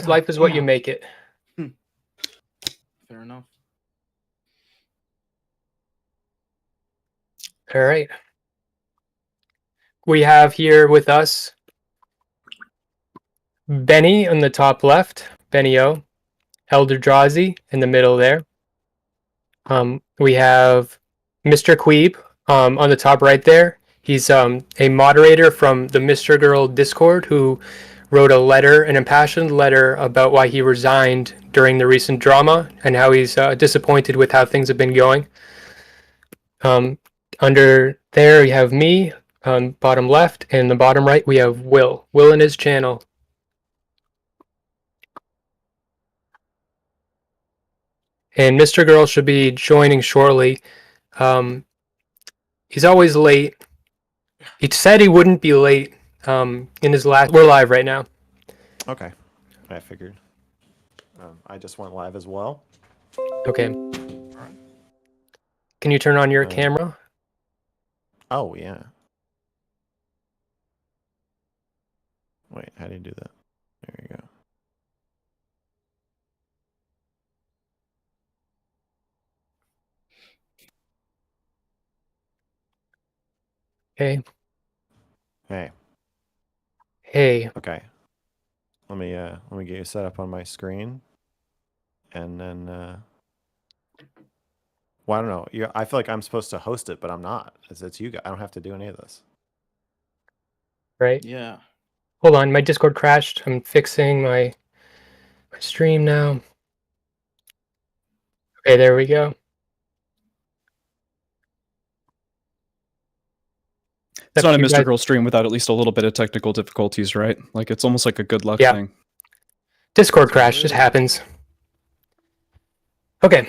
life is what you make it. Fair enough. All right. We have here with us Benny on the top left, Benny O, ElderDrazi in the middle there. We have MrQueeb on the top right there. He's a moderator from the mrgirl Discord who wrote a letter, an impassioned letter about why he resigned during the recent drama and how he's disappointed with how things have been going. Under there, we have me on bottom left, and the bottom right, we have Will and his channel. And mrgirl should be joining shortly. He's always late. He said he wouldn't be late in his last... We're live right now. Okay. I figured. I just went live as well. Okay. Can you turn on your camera? Oh, yeah. Wait, how do you do that? There you go. Okay. Hey. Hey. Okay. Let me get you set up on my screen. And then well, I don't know. I feel like I'm supposed to host it, but I'm not. It's you guys. I don't have to do any of this. Right? Yeah. Hold on, my Discord crashed. I'm fixing my stream now. Okay, there we go. It's not a mrgirl stream without at least a little bit of technical difficulties, right? Like, it's almost like a good luck thing. Discord crash just happens. Okay,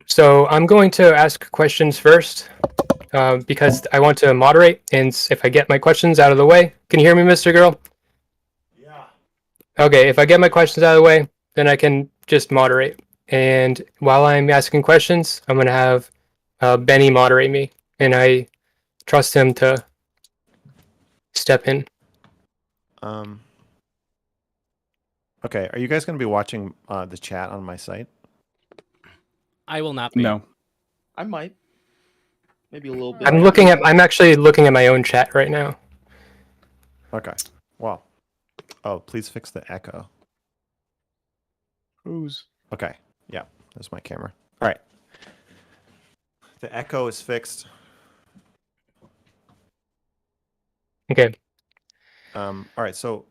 so I'm going to ask questions first because I want to moderate, and if I get my questions out of the way... Can you hear me, mrgirl? Yeah. Okay, if I get my questions out of the way, then I can just moderate. And while I'm asking questions, I'm going to have Benny moderate me, and I trust him to step in. Okay, are you guys going to be watching the chat on my site? I will not be. No. I might. Maybe a little bit. I'm actually looking at my own chat right now. Okay. Well. Oh, please fix the echo. Who's? Okay. Yeah, there's my camera. All right. The echo is fixed. Okay. All right. So,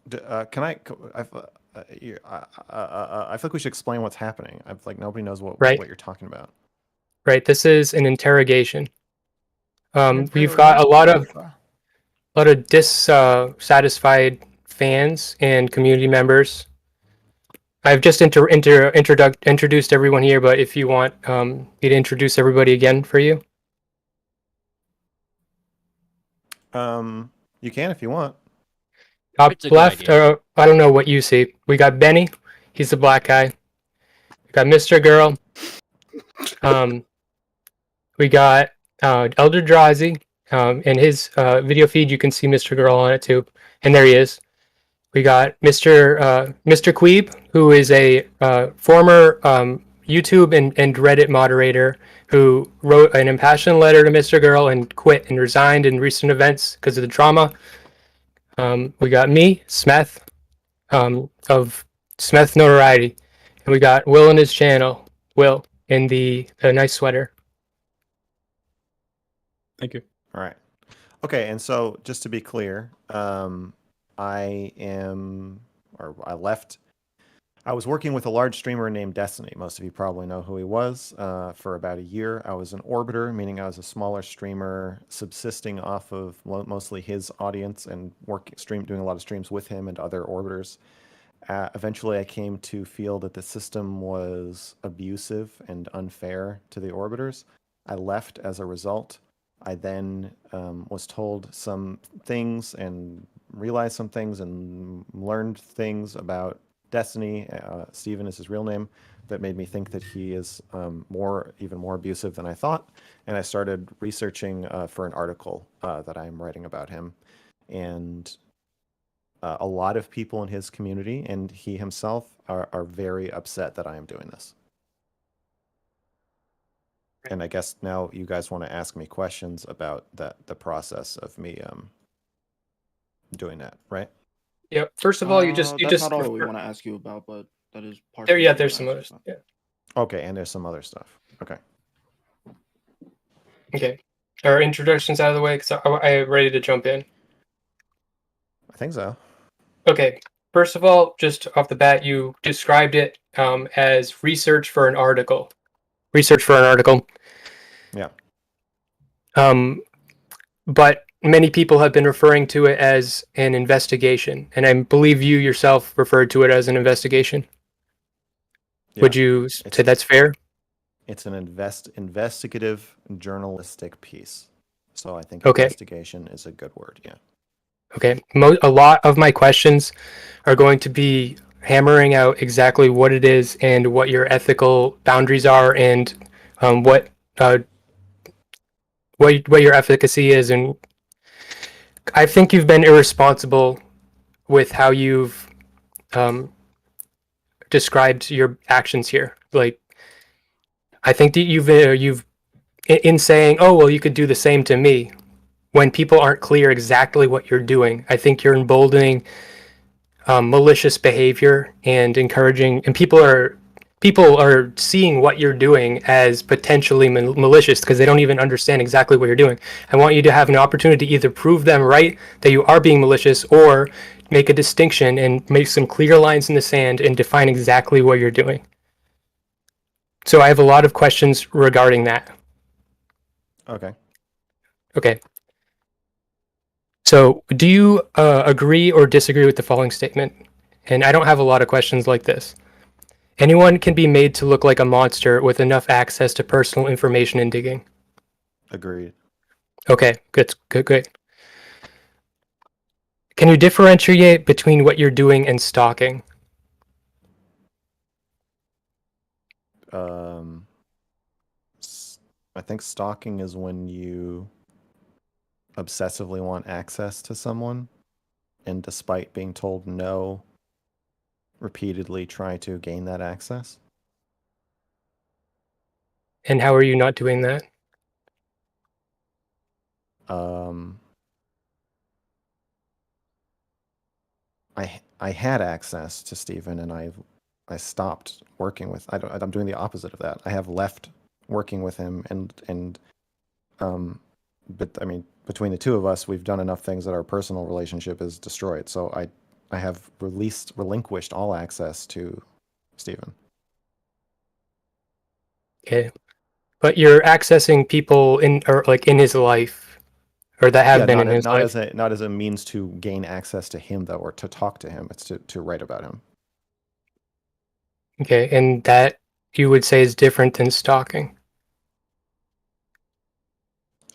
can I feel like we should explain what's happening. I feel like nobody knows what you're talking about. Right. This is an interrogation. We've got a lot of dissatisfied fans and community members. I've just introduced everyone here, but if you want me to introduce everybody again for you. You can if you want. Top left, I don't know what you see. We got Benny. He's the black guy. We got mrgirl. We got ElderDrazi. In his video feed, you can see mrgirl on it too. And there he is. We got MrQueeb, who is a former YouTube and Reddit moderator who wrote an impassioned letter to mrgirl and quit and resigned in recent events because of the drama. We got me, Smeth, of Smeth Notoriety. And we got Will and his channel, Will, in the nice sweater. Thank you. All right. Okay, and so just to be clear, I was working with a large streamer named Destiny. Most of you probably know who he was. For about a year, I was an orbiter, meaning I was a smaller streamer subsisting off of mostly his audience and doing a lot of streams with him and other orbiters. Eventually, I came to feel that the system was abusive and unfair to the orbiters. I left as a result. I then was told some things and realized some things and learned things about Destiny. Steven is his real name. That made me think that he is even more abusive than I thought. And I started researching for an article that I'm writing about him. And a lot of people in his community and he himself are very upset that I am doing this. And I guess now you guys want to ask me questions about the process of me doing that, right? Yep. First of all, you That's just not all we refer- want to ask you about, but that is partially. there. Yeah, what we there's wanna some ask others. you about. Yeah. Okay, and there's some other stuff. Okay. Okay. Our introductions out of the way, because I'm ready to jump in. I think so. Okay. First of all, just off the bat, you described it as research for an article. Research for an article. Yeah. But many people have been referring to it as an investigation, and I believe you yourself referred to it as an investigation. Yeah. Would you say that's fair? It's an investigative journalistic piece. So I think Okay. investigation is a good word. Yeah. Okay. A lot of my questions are going to be hammering out exactly what it is and what your ethical boundaries are, and what your efficacy is. And I think you've been irresponsible with how you've described your actions here. Like, I think that you've in saying, "Oh, well, you could do the same to me," when people aren't clear exactly what you're doing. I think you're emboldening malicious behavior and encouraging, and people are seeing what you're doing as potentially malicious because they don't even understand exactly what you're doing. I want you to have an opportunity to either prove them right that you are being malicious, or make a distinction and make some clear lines in the sand and define exactly what you're doing. So I have a lot of questions regarding that. Okay. Okay. So do you agree or disagree with the following statement? And I don't have a lot of questions like this. Anyone can be made to look like a monster with enough access to personal information and digging. Agreed. Okay, good. Can you differentiate between what you're doing and stalking? I think stalking is when you obsessively want access to someone and despite being told no, repeatedly try to gain that access. And how are you not doing that? I had access to Stephen and I stopped working with. I'm doing the opposite of that. I have left working with him but I mean between the two of us we've done enough things that our personal relationship is destroyed. So I have relinquished all access to Stephen. Okay. But you're accessing people in his life, or that have been in his life. Not as a means to gain access to him though, or to talk to him. It's to write about him. Okay, and that you would say is different than stalking.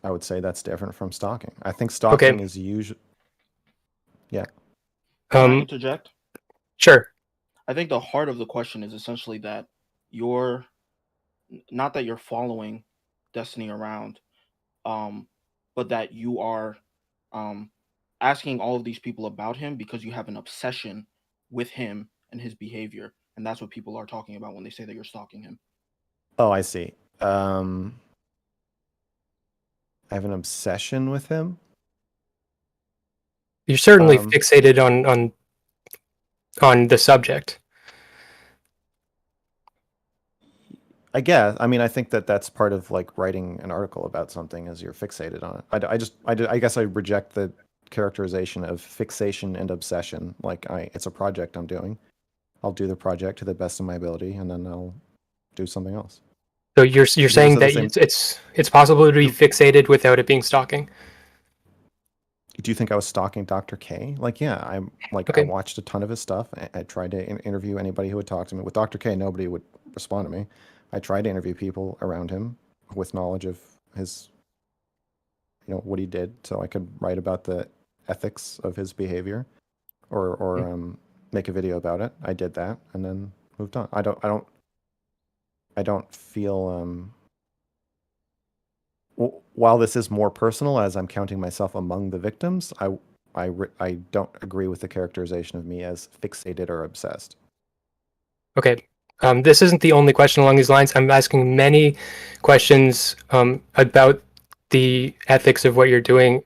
I would say that's different from stalking. I think stalking is usually. Yeah. Can I interject? Sure. I think the heart of the question is essentially that you're not that you're following Destiny around, but that you are asking all of these people about him because you have an obsession with him and his behavior, and that's what people are talking about when they say that you're stalking him. Oh, I see. I have an obsession with him. You're certainly fixated on the subject. I guess. I mean, I think that's part of like writing an article about something is you're fixated on it. I guess I reject the characterization of fixation and obsession. Like it's a project I'm doing. I'll do the project to the best of my ability, and then I'll do something else. So you're saying that it's possible to be fixated without it being stalking. Do you think I was stalking Dr. K? Like, yeah, I'm like Okay. I watched a ton of his stuff. I tried to interview anybody who would talk to me. With Dr. K, nobody would respond to me. I tried to interview people around him with knowledge of his, what he did, so I could write about the ethics of his behavior, or make a video about it. I did that and then moved on. I don't feel while this is more personal, as I'm counting myself among the victims, I don't agree with the characterization of me as fixated or obsessed. Okay. This isn't the only question along these lines. I'm asking many questions about the ethics of what you're doing.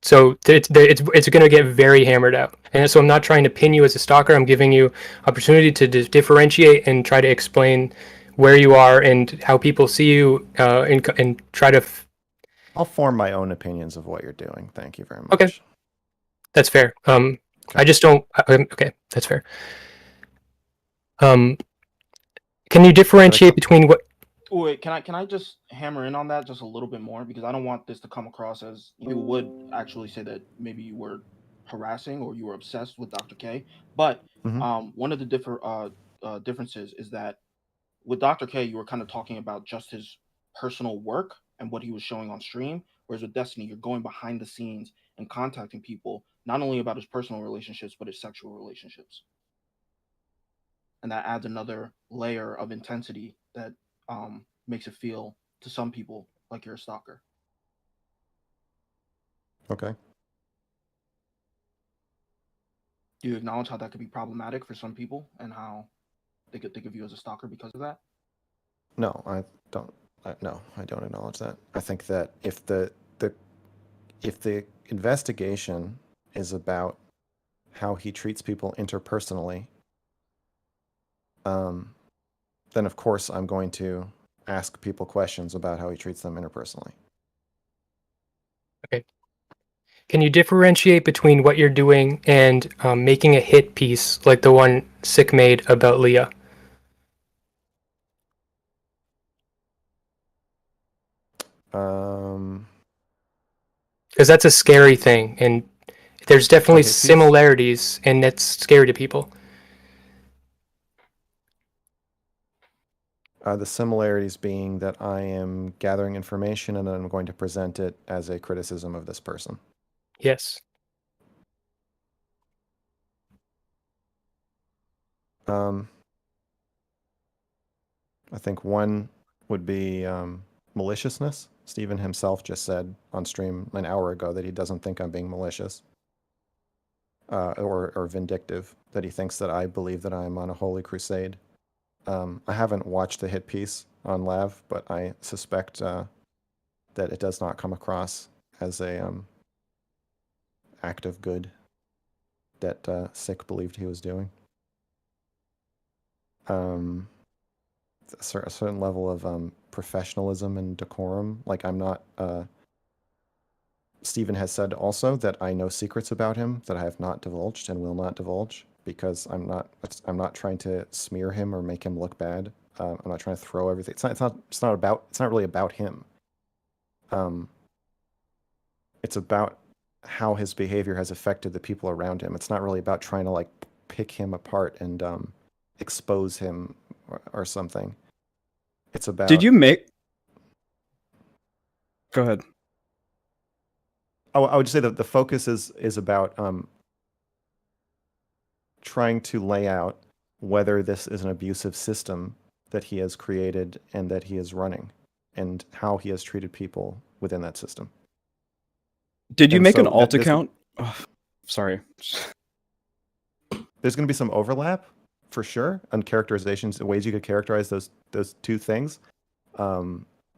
So it's going to get very hammered out. And so I'm not trying to pin you as a stalker. I'm giving you opportunity to differentiate and try to explain where you are and how people see you and try to. I'll form my own opinions of what you're doing. Thank you very much. Okay. That's fair. I just don't. Okay, that's fair. Can you differentiate between what? Wait, can I just hammer in on that just a little bit more, because I don't want this to come across as you would actually say that maybe you were harassing or you were obsessed with Dr. K. But one of the differences is that with Dr. K, you were kind of talking about just his personal work and what he was showing on stream, whereas with Destiny, you're going behind the scenes and contacting people not only about his personal relationships but his sexual relationships, and that adds another layer of intensity that makes it feel to some people like you're a stalker. Okay. Do you acknowledge how that could be problematic for some people and how they could think of you as a stalker because of that? No, I don't. No, I don't acknowledge that. I think that if the investigation is about how he treats people interpersonally, then of course I'm going to ask people questions about how he treats them interpersonally. Okay. Can you differentiate between what you're doing and making a hit piece like the one Sick made about Leah? Because that's a scary thing, and there's definitely similarities, and that's scary to people. The similarities being that I am gathering information and then I'm going to present it as a criticism of this person. Yes. I think one would be maliciousness. Steven himself just said on stream an hour ago that he doesn't think I'm being malicious or vindictive, that he thinks that I believe that I'm on a holy crusade. I haven't watched the hit piece on Lav, but I suspect that it does not come across as a act of good that Sick believed he was doing. A certain level of professionalism and decorum. Like I'm not. Steven has said also that I know secrets about him that I have not divulged and will not divulge because I'm not trying to smear him or make him look bad. I'm not trying to throw everything. It's not really about him. It's about how his behavior has affected the people around him. It's not really about trying to like pick him apart and expose him or something. It's about. Did you make? Go ahead. I would say that the focus is about trying to lay out whether this is an abusive system that he has created and that he is running, and how he has treated people within that system. Did you And make so an alt account? Oh, sorry. There's going to be some overlap for sure on characterizations, ways you could characterize those two things.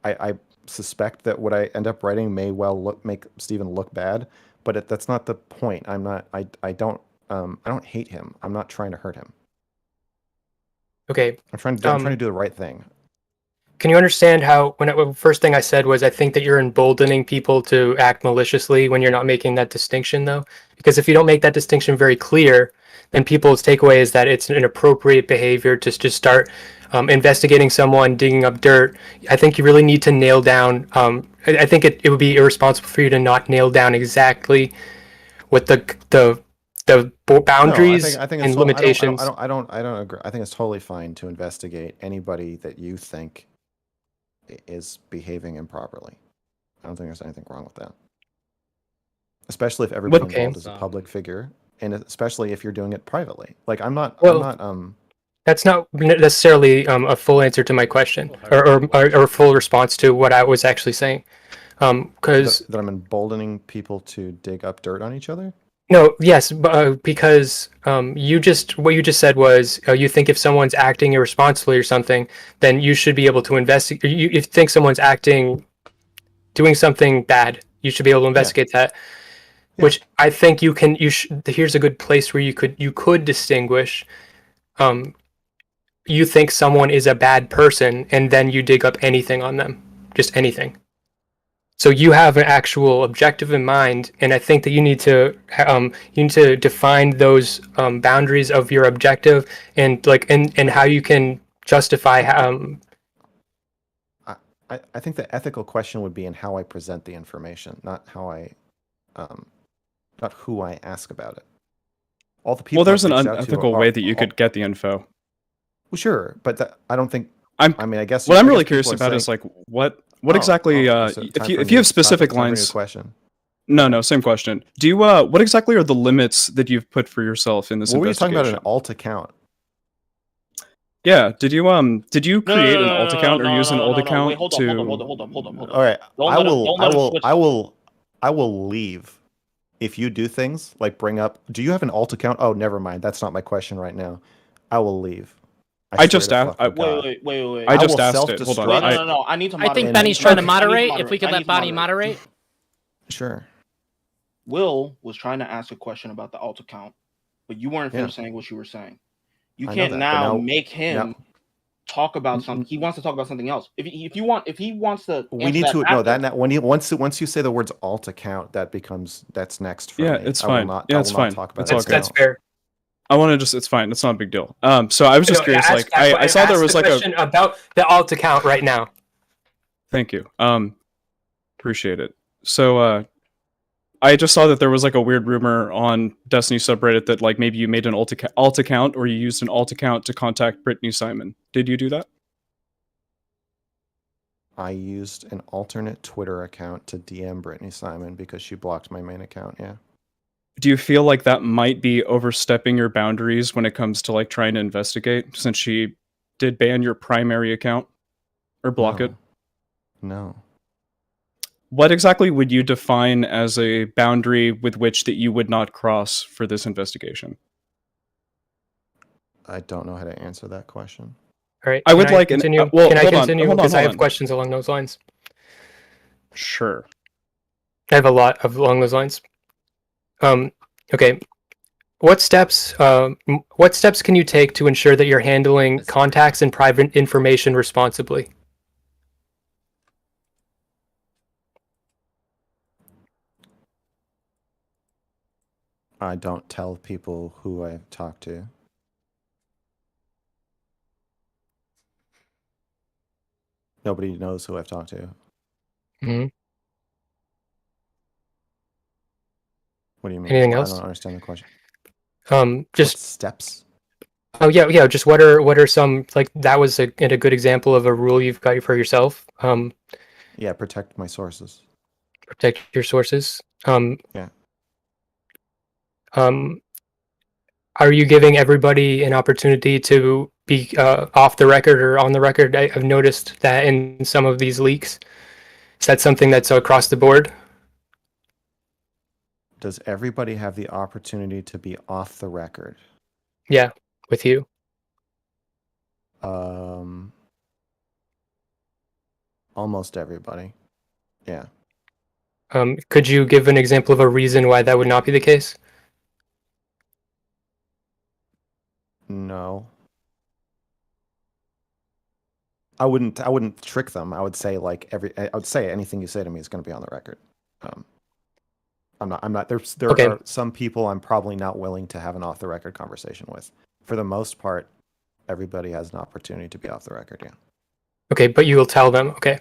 I suspect that what I end up writing may well make Steven look bad, but that's not the point. I'm not. I don't hate him. I'm not trying to hurt him. Okay. I'm trying to do the right thing. Can you understand how first thing I said was I think that you're emboldening people to act maliciously when you're not making that distinction, though? Because if you don't make that distinction very clear, then people's takeaway is that it's an inappropriate behavior to just start investigating someone, digging up dirt. I think you really need to nail down. I think it would be irresponsible for you to not nail down exactly what the boundaries I think and limitations. I don't agree. I think it's totally fine to investigate anybody that you think is behaving improperly. I don't think there's anything wrong with that. Especially if everybody involved is a public figure, and especially if you're doing it privately. Like I'm not. That's not necessarily a full answer to my question, or a full response to what I was actually saying. Because that I'm emboldening people to dig up dirt on each other. No, yes, because what you just said was you think if someone's acting irresponsibly or something, then you should be able to investigate. You think someone's doing something bad, you should be able to investigate that. Yeah. Which I think you can. Here's a good place where you could distinguish. You think someone is a bad person, and then you dig up anything on them, just anything. So you have an actual objective in mind, and I think that you need to define those boundaries of your objective and and how you can justify. I think the ethical question would be in how I present the information, not how not who I ask about it. All the people. Well, there's I've an reached out to unethical way that you could get the info. Well, sure, but I don't think. I mean, I guess what I'm I really guess curious people are about is saying- like what exactly so time if for you me- have specific time for your lines. question. No, same question. Do you what exactly are the limits that you've put for yourself in this What were you talking investigation? about? An alt account? Yeah. Did you create an no, alt no, account no, or use an no, alt no, no. account Wait, hold to? on. All right, Don't I let him- will. don't I let him will. switch. I will leave if you do things like bring up. Do you have an alt account? Oh, never mind. That's not my question right now. I will leave. I just asked. Wait. I just will asked it. Hold on. self-destruct. No. I need to I moderate. think Benny's Okay. trying to I moderate. need to If we could I let need to Bonnie moderate. Sure. Will was trying to ask a question about the alt account, but you weren't finished saying what you were saying. You I know can't that, but now now- make him talk about something. He wants to talk about something else. If he wants to, We answer need to know after- that once you say the words alt account, that's next for Yeah, me. it's I will fine. not- Yeah, I it's will not fine. talk about It's alt all good. That's account. fair. I want to just. It's fine. It's not a big deal. So I was just curious. Ask Like that I saw there ask was the like a. question about the alt account right now. Thank you. Appreciate it. So I just saw that there was like a weird rumor on Destiny subreddit that like maybe you made an alt account or you used an alt account to contact Brittany Simon. Did you do that? I used an alternate Twitter account to DM Brittany Simon because she blocked my main account. Yeah. Do you feel like that might be overstepping your boundaries when it comes to like trying to investigate since she did ban your primary account or block it? No. What exactly would you define as a boundary with which that you would not cross for this investigation? I don't know how to answer that question. All right. I would like an- continue. well, can I hold on, continue? hold on, Because I hold have on. questions along those lines. Sure. I have a lot of along those lines. Okay. What steps can you take to ensure that you're handling contacts and private information responsibly? I don't tell people who I talk to. Nobody knows who I've talked to. Mhm. What do you mean? Anything else? I don't understand the question. Just What steps? oh yeah. Just what are some like that was a good example of a rule you've got for yourself. Yeah, protect my sources. Protect your sources. Yeah. Are you giving everybody an opportunity to be off the record or on the record? I've noticed that in some of these leaks. Is that something that's across the board? Does everybody have the opportunity to be off the record? Yeah, with you. Almost everybody. Yeah. Could you give an example of a reason why that would not be the case? No. I wouldn't trick them. I would say I would say anything you say to me is going to be on the record. I'm not there Okay. are some people I'm probably not willing to have an off the record conversation with. For the most part, everybody has an opportunity to be off the record, yeah. Okay, but you will tell them. Okay.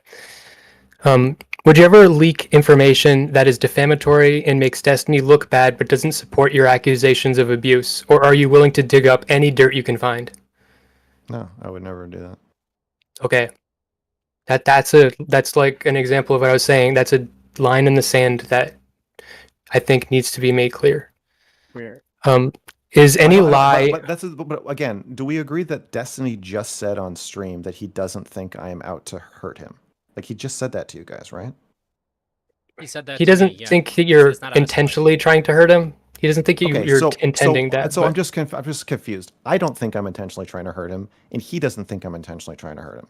Would you ever leak information that is defamatory and makes Destiny look bad but doesn't support your accusations of abuse? Or are you willing to dig up any dirt you can find? No, I would never do that. Okay. That's like an example of what I was saying. That's a line in the sand that I think needs to be made clear. Where? Is any lie But again, do we agree that Destiny just said on stream that he doesn't think I am out to hurt him? Like he just said that to you guys, right? He said that. he to doesn't me, yeah. think that He you're says not out of spite. intentionally trying to hurt him? He doesn't think Okay, you're intending that. So but- I'm just confused. I don't think I'm intentionally trying to hurt him, and he doesn't think I'm intentionally trying to hurt him.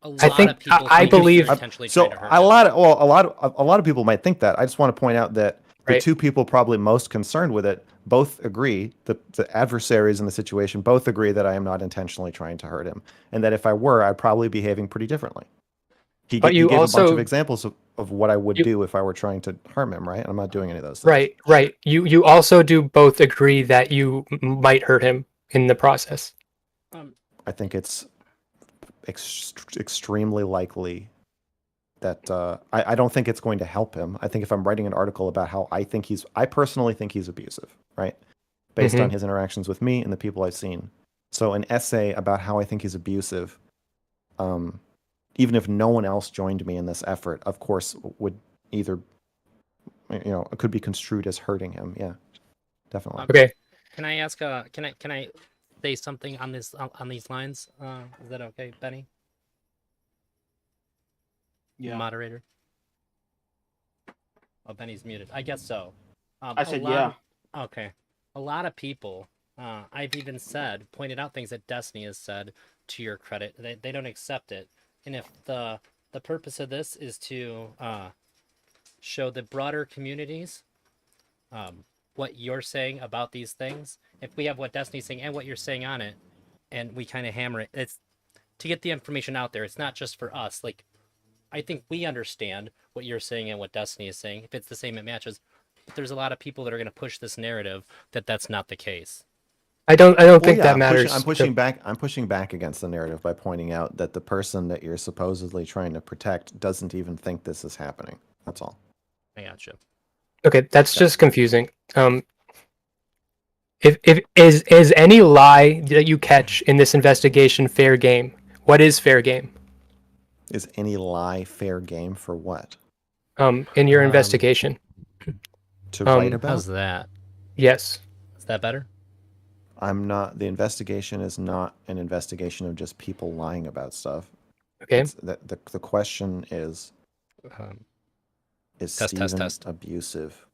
A lot I think- of people I think you're believe- intentionally So trying to hurt a him. lot of people might think that. I just want to point out that the Right. two people probably most concerned with it both agree. The adversaries in the situation both agree that I am not intentionally trying to hurt him, and that if I were, I'd probably be behaving pretty differently. He But you gave a bunch also- of examples of what I would You- do if I were trying to harm him. Right? I'm not doing any of those things. Right. You also do both agree that you might hurt him in the process. I think it's extremely likely that I don't think it's going to help him. I think if I'm writing an article about how I personally think he's abusive, right? Based on his interactions with me and the people I've seen. So an essay about how I think he's abusive, even if no one else joined me in this effort, of course, would either, it could be construed as hurting him. Yeah, definitely. Okay. Can I ask? Can I say something on these lines? Is that okay, Benny? Yeah. Moderator. Oh, Benny's muted. I guess so. I said yeah. Okay. A lot of people, I've even pointed out things that Destiny has said to your credit. They don't accept it. And if the purpose of this is to show the broader communities what you're saying about these things, if we have what Destiny's saying and what you're saying on it, and we kind of hammer it, it's to get the information out there. It's not just for us. Like, I think we understand what you're saying and what Destiny is saying. If it's the same, it matches. But there's a lot of people that are going to push this narrative that that's not the case. I don't think yeah, that matters. I'm pushing back against the narrative by pointing out that the person that you're supposedly trying to protect doesn't even think this is happening. That's all. I gotcha. Okay, that's just confusing. If is any lie that you catch in this investigation fair game? What is fair game? Is any lie fair game for what? In your investigation? To write How's about? that? Yes. Is that better? The investigation is not an investigation of just people lying about stuff. Okay. The question is Test, Stephen test. abusive?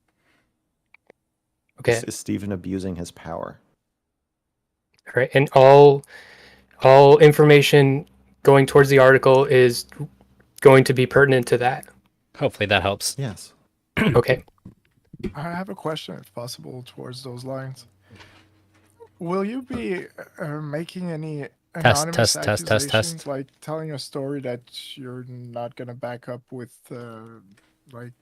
Okay. Is Stephen abusing his power? All right. And all information going towards the article is going to be pertinent to that. Hopefully that helps. Yes. Okay. I have a question, if possible, towards those lines. Will you be making any anonymous accusations, like telling a story that you're not gonna back up with, like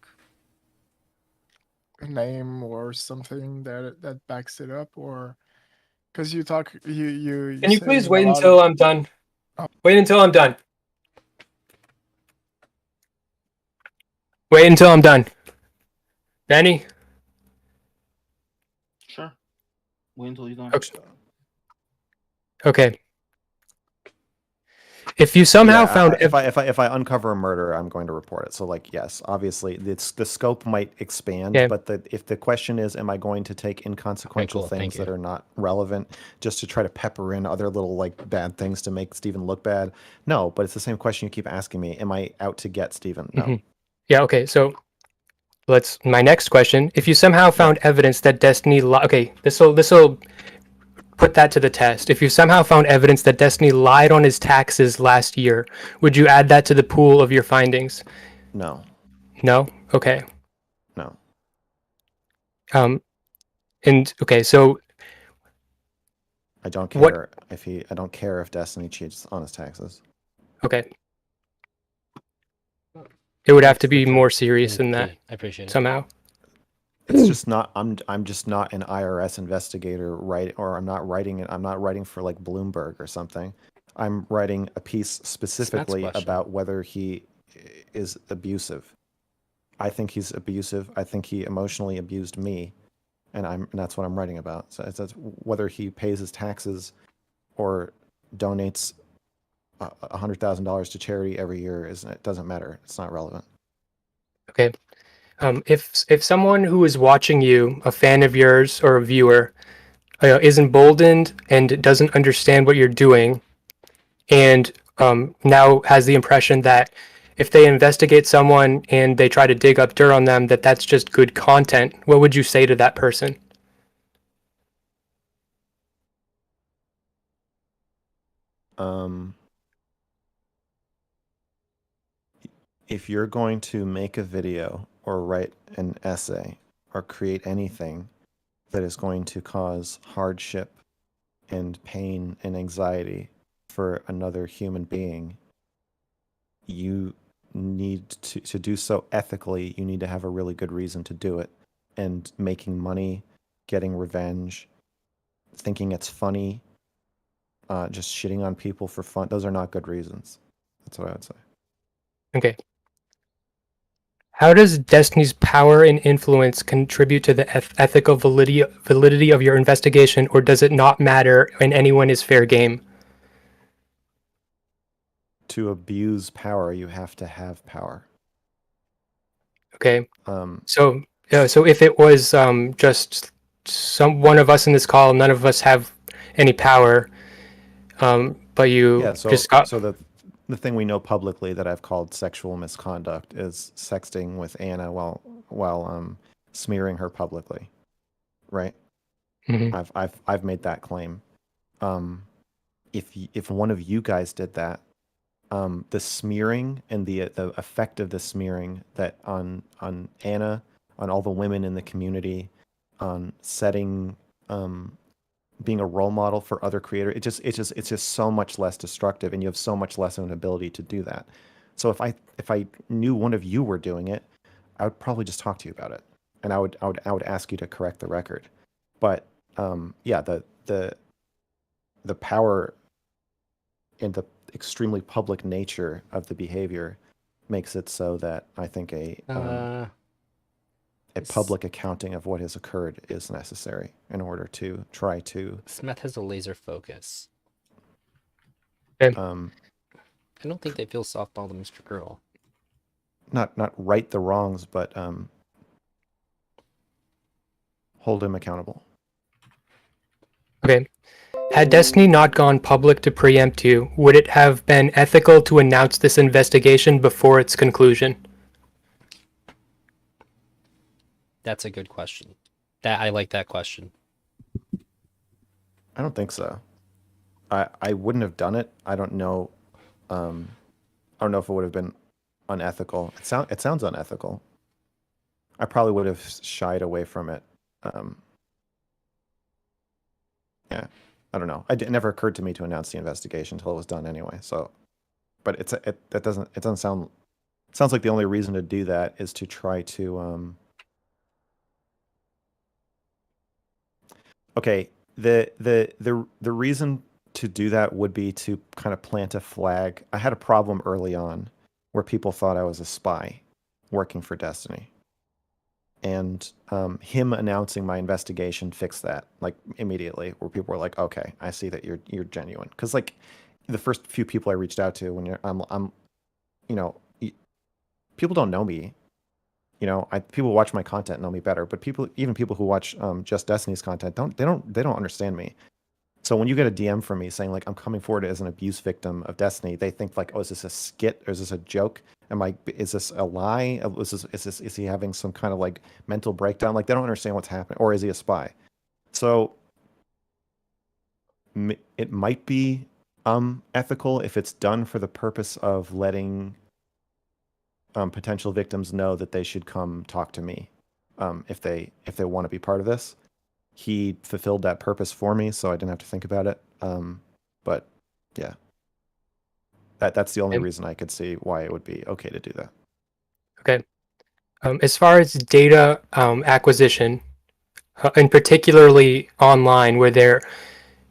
a name or something that backs it up, or because you talk, you. Can you say please in a wait lot until of- I'm done? Oh. Wait until I'm done. Wait until I'm done. Benny? Sure. Wait until he's done. Okay. If you somehow Yeah, found if I uncover a murder, I'm going to report it. So like, yes, obviously the scope might expand, Yeah. but if the question is, am I going to take inconsequential cool, thank things that you. are not relevant just to try to pepper in other little like bad things to make Steven look bad? No, but it's the same question you keep asking me. Am I out to get Steven? No. Mhm. Yeah, okay, so my next question. If you somehow found evidence that Destiny okay, this'll put that to the test. If you somehow found evidence that Destiny lied on his taxes last year, would you add that to the pool of your findings? No. No? Okay. No. And okay, so I don't What- care I don't care if Destiny cheats on his taxes. okay. It would have to be more serious than that I appreciate it. somehow. It's just not. I'm just not an IRS investigator, right? Or I'm not writing it. I'm not writing for like Bloomberg or something. I'm writing a piece specifically question. about whether he is abusive. I think he's abusive. I think he emotionally abused me, and that's what I'm writing about. So it's whether he pays his taxes or donates $100,000 to charity every year it doesn't matter. It's not relevant. Okay. If someone who is watching you, a fan of yours or a viewer, is emboldened and doesn't understand what you're doing, and now has the impression that if they investigate someone and they try to dig up dirt on them, that's just good content, what would you say to that person? If you're going to make a video or write an essay or create anything that is going to cause hardship and pain and anxiety for another human being, you need to do so ethically. You need to have a really good reason to do it. And making money, getting revenge, thinking it's funny, just shitting on people for fun, those are not good reasons. That's what I would say. Okay. How does Destiny's power and influence contribute to the ethical validity of your investigation, or does it not matter and anyone is fair game? To abuse power, you have to have power. Okay. Um, So if it was just one of us in this call, none of us have any power, but you yeah, so just got... so the thing we know publicly that I've called sexual misconduct is sexting with Anna while smearing her publicly, right? Mhm. I've made that claim. If one of you guys did that, the smearing and the effect of the smearing that on Anna, on all the women in the community, on setting, being a role model for other creators, it's just so much less destructive, and you have so much less of an ability to do that. So if I knew one of you were doing it, I would probably just talk to you about it, and I would ask you to correct the record. But yeah, the power and the extremely public nature of the behavior makes it so that I think a public accounting of what has occurred is necessary in order to try to... Smeth has a laser focus. Okay. I don't think they feel softball to MrQueeb. Not right the wrongs, but hold him accountable. Okay. Had Destiny not gone public to preempt you, would it have been ethical to announce this investigation before its conclusion? That's a good question. I like that question. I don't think so. I wouldn't have done it. I don't know. I don't know if it would have been unethical. It sounds unethical. I probably would have shied away from it. Yeah, I don't know. It never occurred to me to announce the investigation until it was done anyway. So, but it doesn't sound... It sounds like the only reason to do that is to try to okay, the reason to do that would be to kind of plant a flag. I had a problem early on where people thought I was a spy working for Destiny. And him announcing my investigation fixed that, like, immediately, where people were like, okay, I see that you're genuine. Because, like, the first few people I reached out to, when I'm you know, people don't know me. You know, people watch my content know me better, but even people who watch just Destiny's content they don't understand me. So when you get a DM from me saying, like, I'm coming forward as an abuse victim of Destiny, they think, like, oh, is this a skit or is this a joke? Is this a lie? Is he having some kind of, like, mental breakdown? Like, they don't understand what's happening, or is he a spy? So it might be ethical if it's done for the purpose of letting potential victims know that they should come talk to me if they want to be part of this. He fulfilled that purpose for me, so I didn't have to think about it. But yeah, that's the only reason I could see why it would be okay to do that. Okay. As far as data acquisition, and particularly online, where there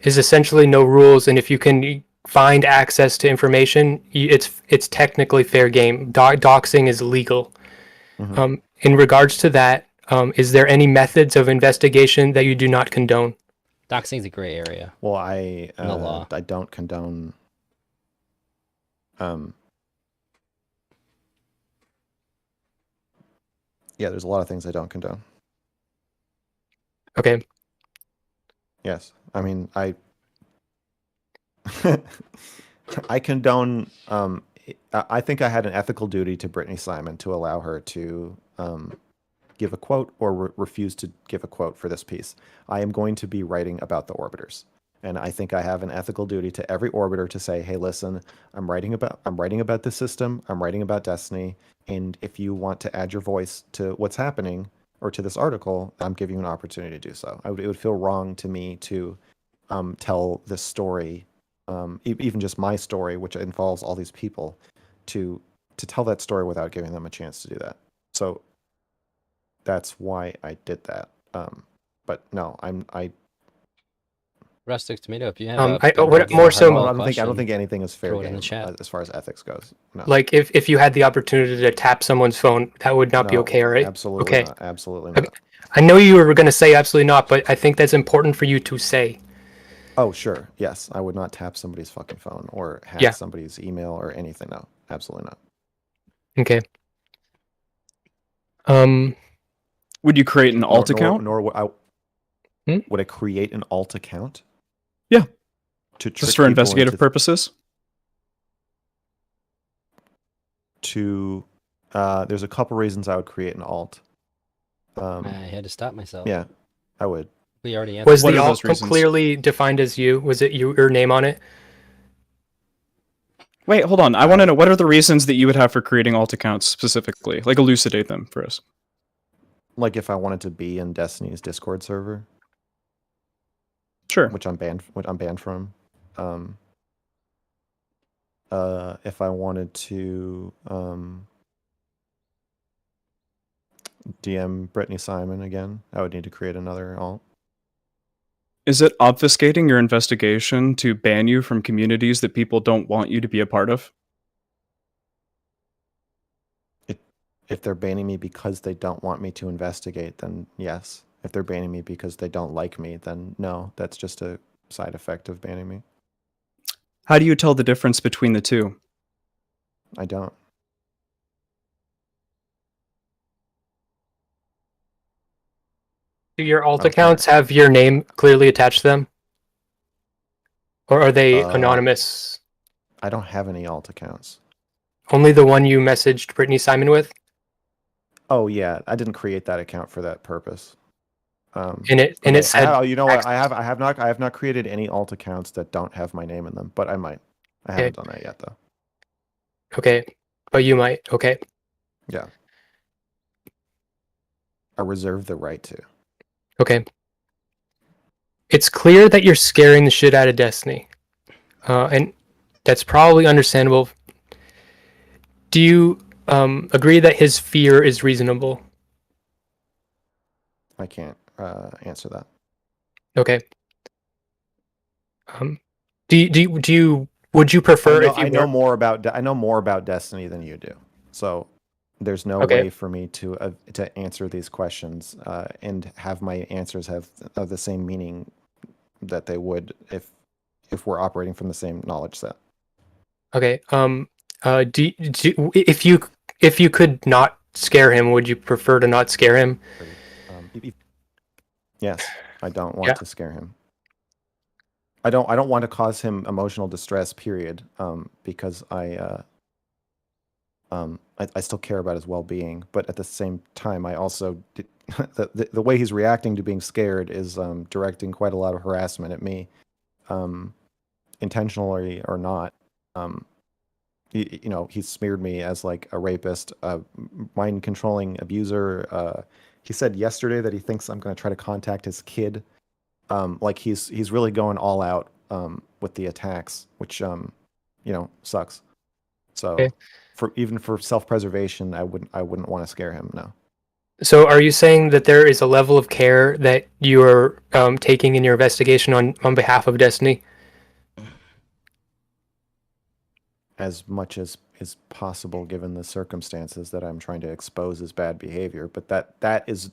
is essentially no rules, and if you can find access to information, it's technically fair game. Doxing is legal. Mm-hmm. In regards to that, is there any methods of investigation that you do not condone? Doxing is a gray area. Well, in the law. I don't condone. Yeah, there's a lot of things I don't condone. Okay. Yes, I mean I condone. I think I had an ethical duty to Brittany Simon to allow her to give a quote or refuse to give a quote for this piece. I am going to be writing about the orbiters, And I think I have an ethical duty to every orbiter to say, hey, listen, I'm writing about this system, I'm writing about Destiny, and if you want to add your voice to what's happening or to this article, I'm giving you an opportunity to do so. It would feel wrong to me to tell this story, even just my story, which involves all these people, to tell that story without giving them a chance to do that. So that's why I did that. But no, I Rustic Tomato, if you have more so- I don't think anything is fair throw it in game the chat. as far as ethics goes. No. Like if you had the opportunity to tap someone's phone, that would not be No, okay, right? Absolutely Okay. not. Absolutely Okay. not. I know you were going to say absolutely not, but I think that's important for you to say. Oh, sure. Yes, I would not tap somebody's fucking phone or hack Yeah. somebody's email or anything. No, absolutely not. Okay. Would you create an alt account? Nor would I. Hmm? Would I create an alt account? Yeah. To trick Just for people investigative into- purposes? There's a couple reasons I would create an alt. I had to stop myself. Yeah, I would. We already answered. Was What the are alt those reasons? clearly defined as you? Was it your name on it? Wait, hold on. I want to know, what are the reasons that you would have for creating alt accounts specifically? Like, elucidate them for us. Like if I wanted to be in Destiny's Discord server, Sure. which I'm banned from. If I wanted to DM Brittany Simon again, I would need to create another alt. Is it obfuscating your investigation to ban you from communities that people don't want you to be a part of? If they're banning me because they don't want me to investigate, then yes. If they're banning me because they don't like me, then no. That's just a side effect of banning me. How do you tell the difference between the two? I don't. Do your alt Okay. accounts have your name clearly attached to them? Or are they Uh, anonymous? I don't have any alt accounts. Only the one you messaged Brittany Simon with? Oh yeah, I didn't create that account for that purpose. And it said you know what? I have not created any alt accounts that don't have my name in them, but I might. I haven't done that yet though. okay, but you might. Okay. Yeah. I reserve the right to. Okay. It's clear that you're scaring the shit out of Destiny. And that's probably understandable. Do you agree that his fear is reasonable? I can't answer that. Okay. Would you prefer if you I know were- more about Destiny than you do. So there's no Okay. way for me to answer these questions and have my answers have the same meaning that they would if we're operating from the same knowledge set. Okay. If you could not scare him, would you prefer to not scare him? Yes, I don't want Yeah. to scare him. I don't want to cause him emotional distress. Period. Because I still care about his well-being, but at the same time, I also the way he's reacting to being scared is directing quite a lot of harassment at me, intentionally or not. He's smeared me as like a rapist, mind-controlling abuser. He said yesterday that he thinks I'm going to try to contact his kid. Like he's really going all out with the attacks, which sucks. So Okay. for self-preservation, I wouldn't want to scare him. No. So are you saying that there is a level of care that you are taking in your investigation on behalf of Destiny? As much as is possible given the circumstances that I'm trying to expose as bad behavior, but that is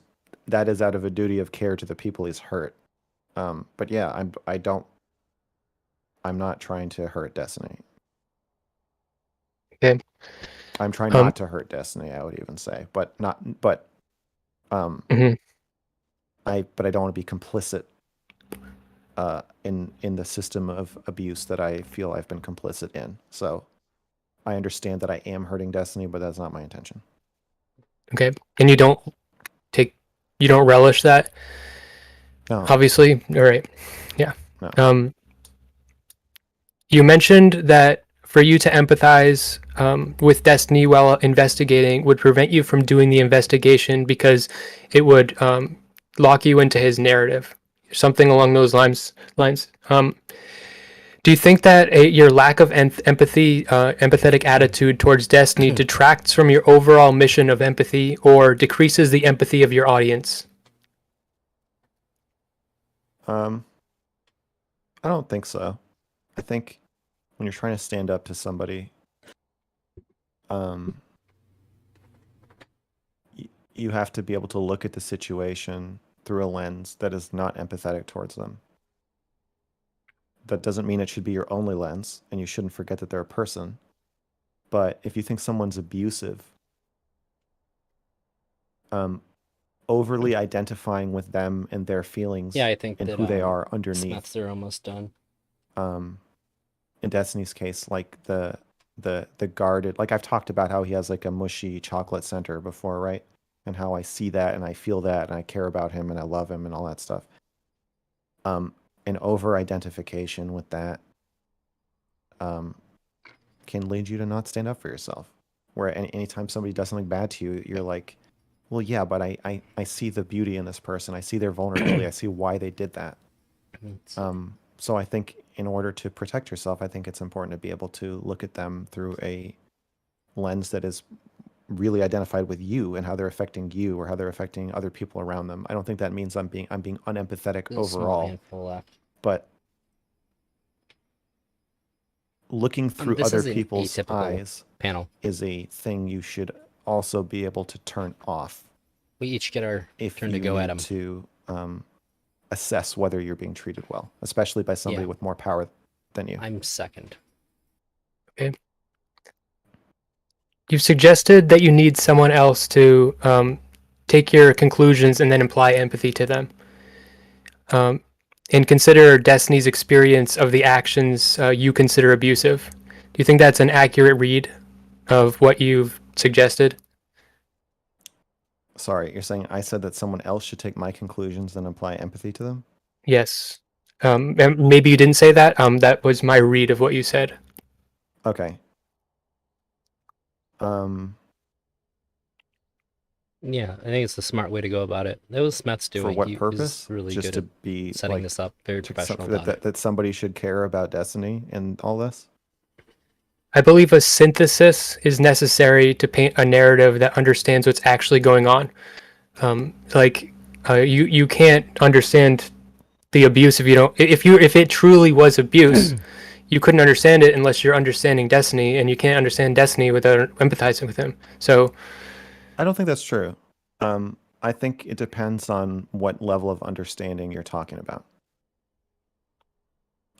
out of a duty of care to the people he's hurt. But yeah, I'm not trying to hurt Destiny. Okay. I'm trying not to hurt Destiny, I would even say, but Mhm. I don't want to be complicit in the system of abuse that I feel I've been complicit in. So I understand that I am hurting Destiny, but that's not my intention. Okay. And you don't relish that? No. Obviously. All right. Yeah. No. you mentioned that for you to empathize with Destiny while investigating would prevent you from doing the investigation because it would lock you into his narrative, something along those lines. Do you think that your lack of empathy, empathetic attitude towards Destiny detracts from your overall mission of empathy or decreases the empathy of your audience? I don't think so. I think when you're trying to stand up to somebody, you have to be able to look at the situation through a lens that is not empathetic towards them. That doesn't mean it should be your only lens, and you shouldn't forget that they're a person. But if you think someone's abusive, overly identifying with them and their feelings Yeah, I think and that, who they are underneath. Smeths are almost done. In Destiny's case, like the guarded, like I've talked about how he has like a mushy chocolate center before, right? And how I see that and I feel that and I care about him and I love him and all that stuff. An over-identification with that can lead you to not stand up for yourself. Where anytime somebody does something bad to you, you're like, well, yeah, but I see the beauty in this person. I see their vulnerability. I see why they did that. So I think in order to protect yourself, I think it's important to be able to look at them through a lens that is really identified with you and how they're affecting you or how they're affecting other people around them. I don't think that means I'm being unempathetic overall. But looking through other people's eyes panel is a thing you should also be able to turn off. We each get our if turn you to go at need him. to assess whether you're being treated well, especially by somebody with more power than you. I'm second. Okay. You've suggested that you need someone else to take your conclusions and then imply empathy to them. And consider Destiny's experience of the actions you consider abusive. Do you think that's an accurate read of what you've suggested? Sorry, you're saying I said that someone else should take my conclusions and apply empathy to them? Yes. Maybe you didn't say that. That was my read of what you said. Okay. Yeah, I think it's a smart way to go about it. That was Smeth's doing. For what He purpose? was really Just good to at be setting like, this up. Very professional about it. that somebody should care about Destiny and all this? I believe a synthesis is necessary to paint a narrative that understands what's actually going on. You can't understand the abuse if you don't. If it truly was abuse, you couldn't understand it unless you're understanding Destiny, and you can't understand Destiny without empathizing with him. So, I don't think that's true. I think it depends on what level of understanding you're talking about.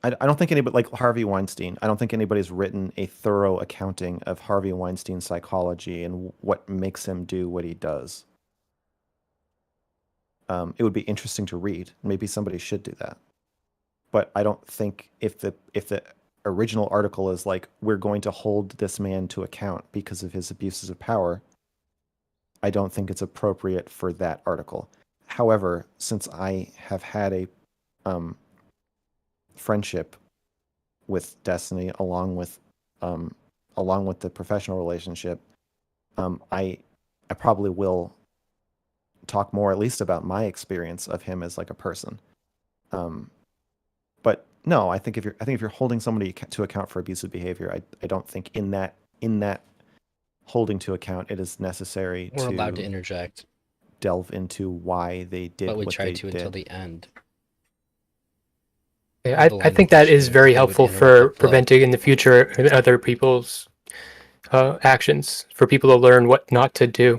I don't think anybody, like Harvey Weinstein, I don't think anybody's written a thorough accounting of Harvey Weinstein's psychology and what makes him do what he does. It would be interesting to read. Maybe somebody should do that. But I don't think if the original article is like, we're going to hold this man to account because of his abuses of power, I don't think it's appropriate for that article. However, since I have had a friendship with Destiny along with the professional relationship, I probably will talk more at least about my experience of him as like a person. But no, I think if you're holding somebody to account for abusive behavior, I don't think in that holding to account it is necessary We're allowed to interject. Delve into why they did but we what try they to did until the end. I think that is very helpful for preventing in the future other people's actions, for people to learn what not to do.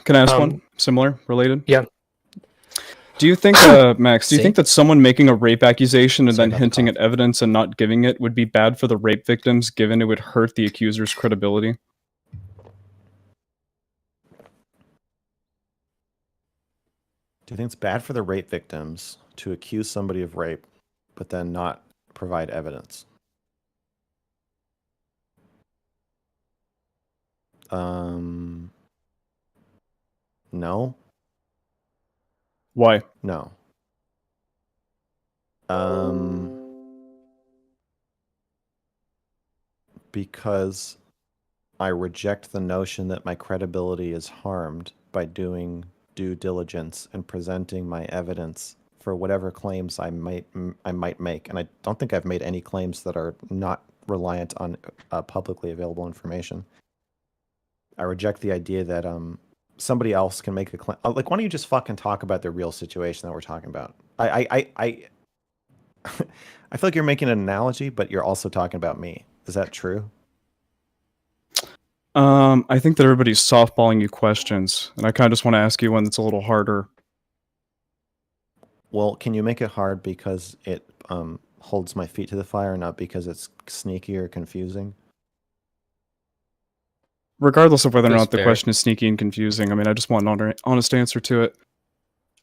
Can I ask one similar, related? Yeah. Do you think, Max, do you think that someone making a rape accusation and then hinting at evidence and not giving it would be bad for the rape victims, given it would hurt the accuser's credibility? Do you think it's bad for the rape victims to accuse somebody of rape, but then not provide evidence? No. Why? No. because I reject the notion that my credibility is harmed by doing due diligence and presenting my evidence for whatever claims I might make. And I don't think I've made any claims that are not reliant on publicly available information. I reject the idea that somebody else can make a claim. Like, why don't you just fucking talk about the real situation that we're talking about? I feel like you're making an analogy, but you're also talking about me. Is that true? I think that everybody's softballing you questions, and I kind of just want to ask you one that's a little harder. Well, can you make it hard because it holds my feet to the fire, not because it's sneaky or confusing? Regardless of whether or That's not the fair. question is sneaky and confusing, I mean, I just want an honest answer to it.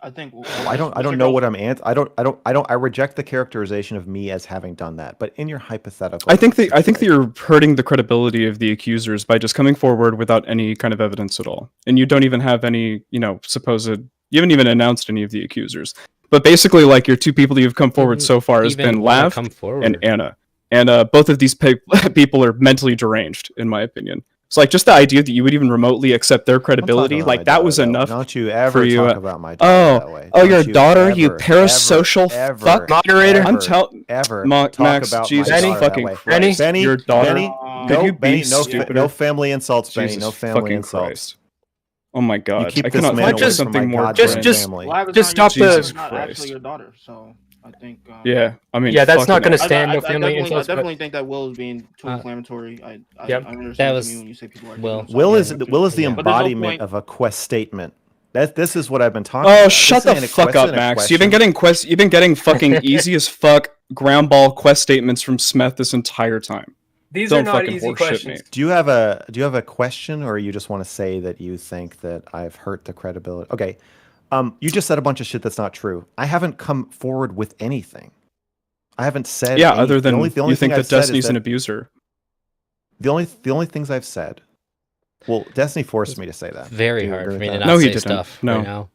I think I don't know what I'm I reject the characterization of me as having done that. But in your hypothetical, I think that you're hurting the credibility of the accusers by just coming forward without any kind of evidence at all, and you don't even have any, supposed. You haven't even announced any of the accusers. But basically, like, your two people that you've come forward so far has Even been wanna Lav come forward. and Anna, and both of these people are mentally deranged, in my opinion. So, like, just the idea that you would even remotely accept their Don't talk credibility, about like, my that daughter was that way. enough. Don't you ever for you, talk about my daughter that way. Don't your you daughter, you ever, parasocial ever, fuck. Moderator. I'm telling ever Max, talk about Jesus my daughter fucking that way. Christ. Benny, Your daughter. Benny, Could no, you be Benny, stupider? no family insults, Benny. Jesus No family fucking insults. Christ. Oh my god. You keep I this cannot man think away of from my something more goddamn cringe. family. Live is Just not stop your, the- it's not Christ. actually your daughter, so I think. Yeah, I mean, Yeah, that's not fucking gonna hell. stand no I family definitely, insults. I definitely think that Will is being too Uh, inflammatory. I Yep. understand That what was you mean when you say people are Will. taking Will themselves is Will is the Yeah. But there's no embodiment point- of a quest statement. This is what I've been talking Oh, about. shut This the ain't a fuck quest, up, and a Max. question. You've been getting fucking easy as fuck ground ball quest statements from Smeth this entire time. These Don't are not fucking easy horseshit questions. me. Do you have a question, or you just want to say that you think that I've hurt the credibility? Okay, you just said a bunch of shit that's not true. I haven't come forward with anything. I haven't said. Yeah, any, other than the only you thing think I've that said is Destiny's an that abuser. the only things I've said. Well, Destiny forced me to say that. Very Do you hard agree for with me to that? not No, he say didn't. stuff No. right now.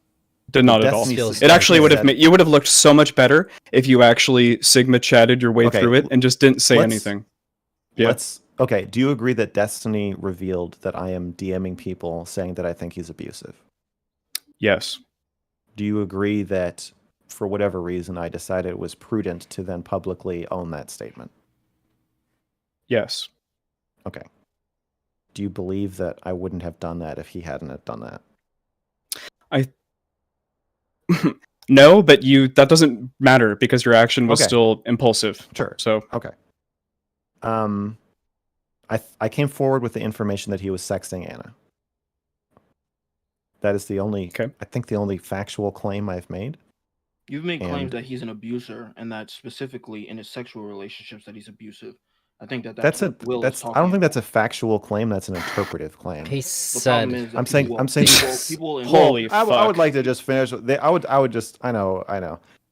Did not at all. Destiny Feels It actually would have said- made you would have looked so much better if you actually Sigma chatted your way Okay, through it and just didn't say let's- anything. Yeah. Okay, do you agree that Destiny revealed that I am DMing people saying that I think he's abusive? Yes. Do you agree that for whatever reason I decided it was prudent to then publicly own that statement? Yes. Okay. Do you believe that I wouldn't have done that if he hadn't have done that? No, but that doesn't matter because your action was Okay. still impulsive. Sure. So Okay. I came forward with the information that he was sexting Anna. That is the only, Okay. I think the only factual claim I've made. You've made claims And- that he's an abuser, and that specifically in his sexual relationships that he's abusive. I think that's That's what Will is I don't think talking that's a factual claim. That's an interpretive claim. He The problem said, is that I'm saying- people- I'm saying- people in Holy I fuck. would like to just finish. I would just. I know.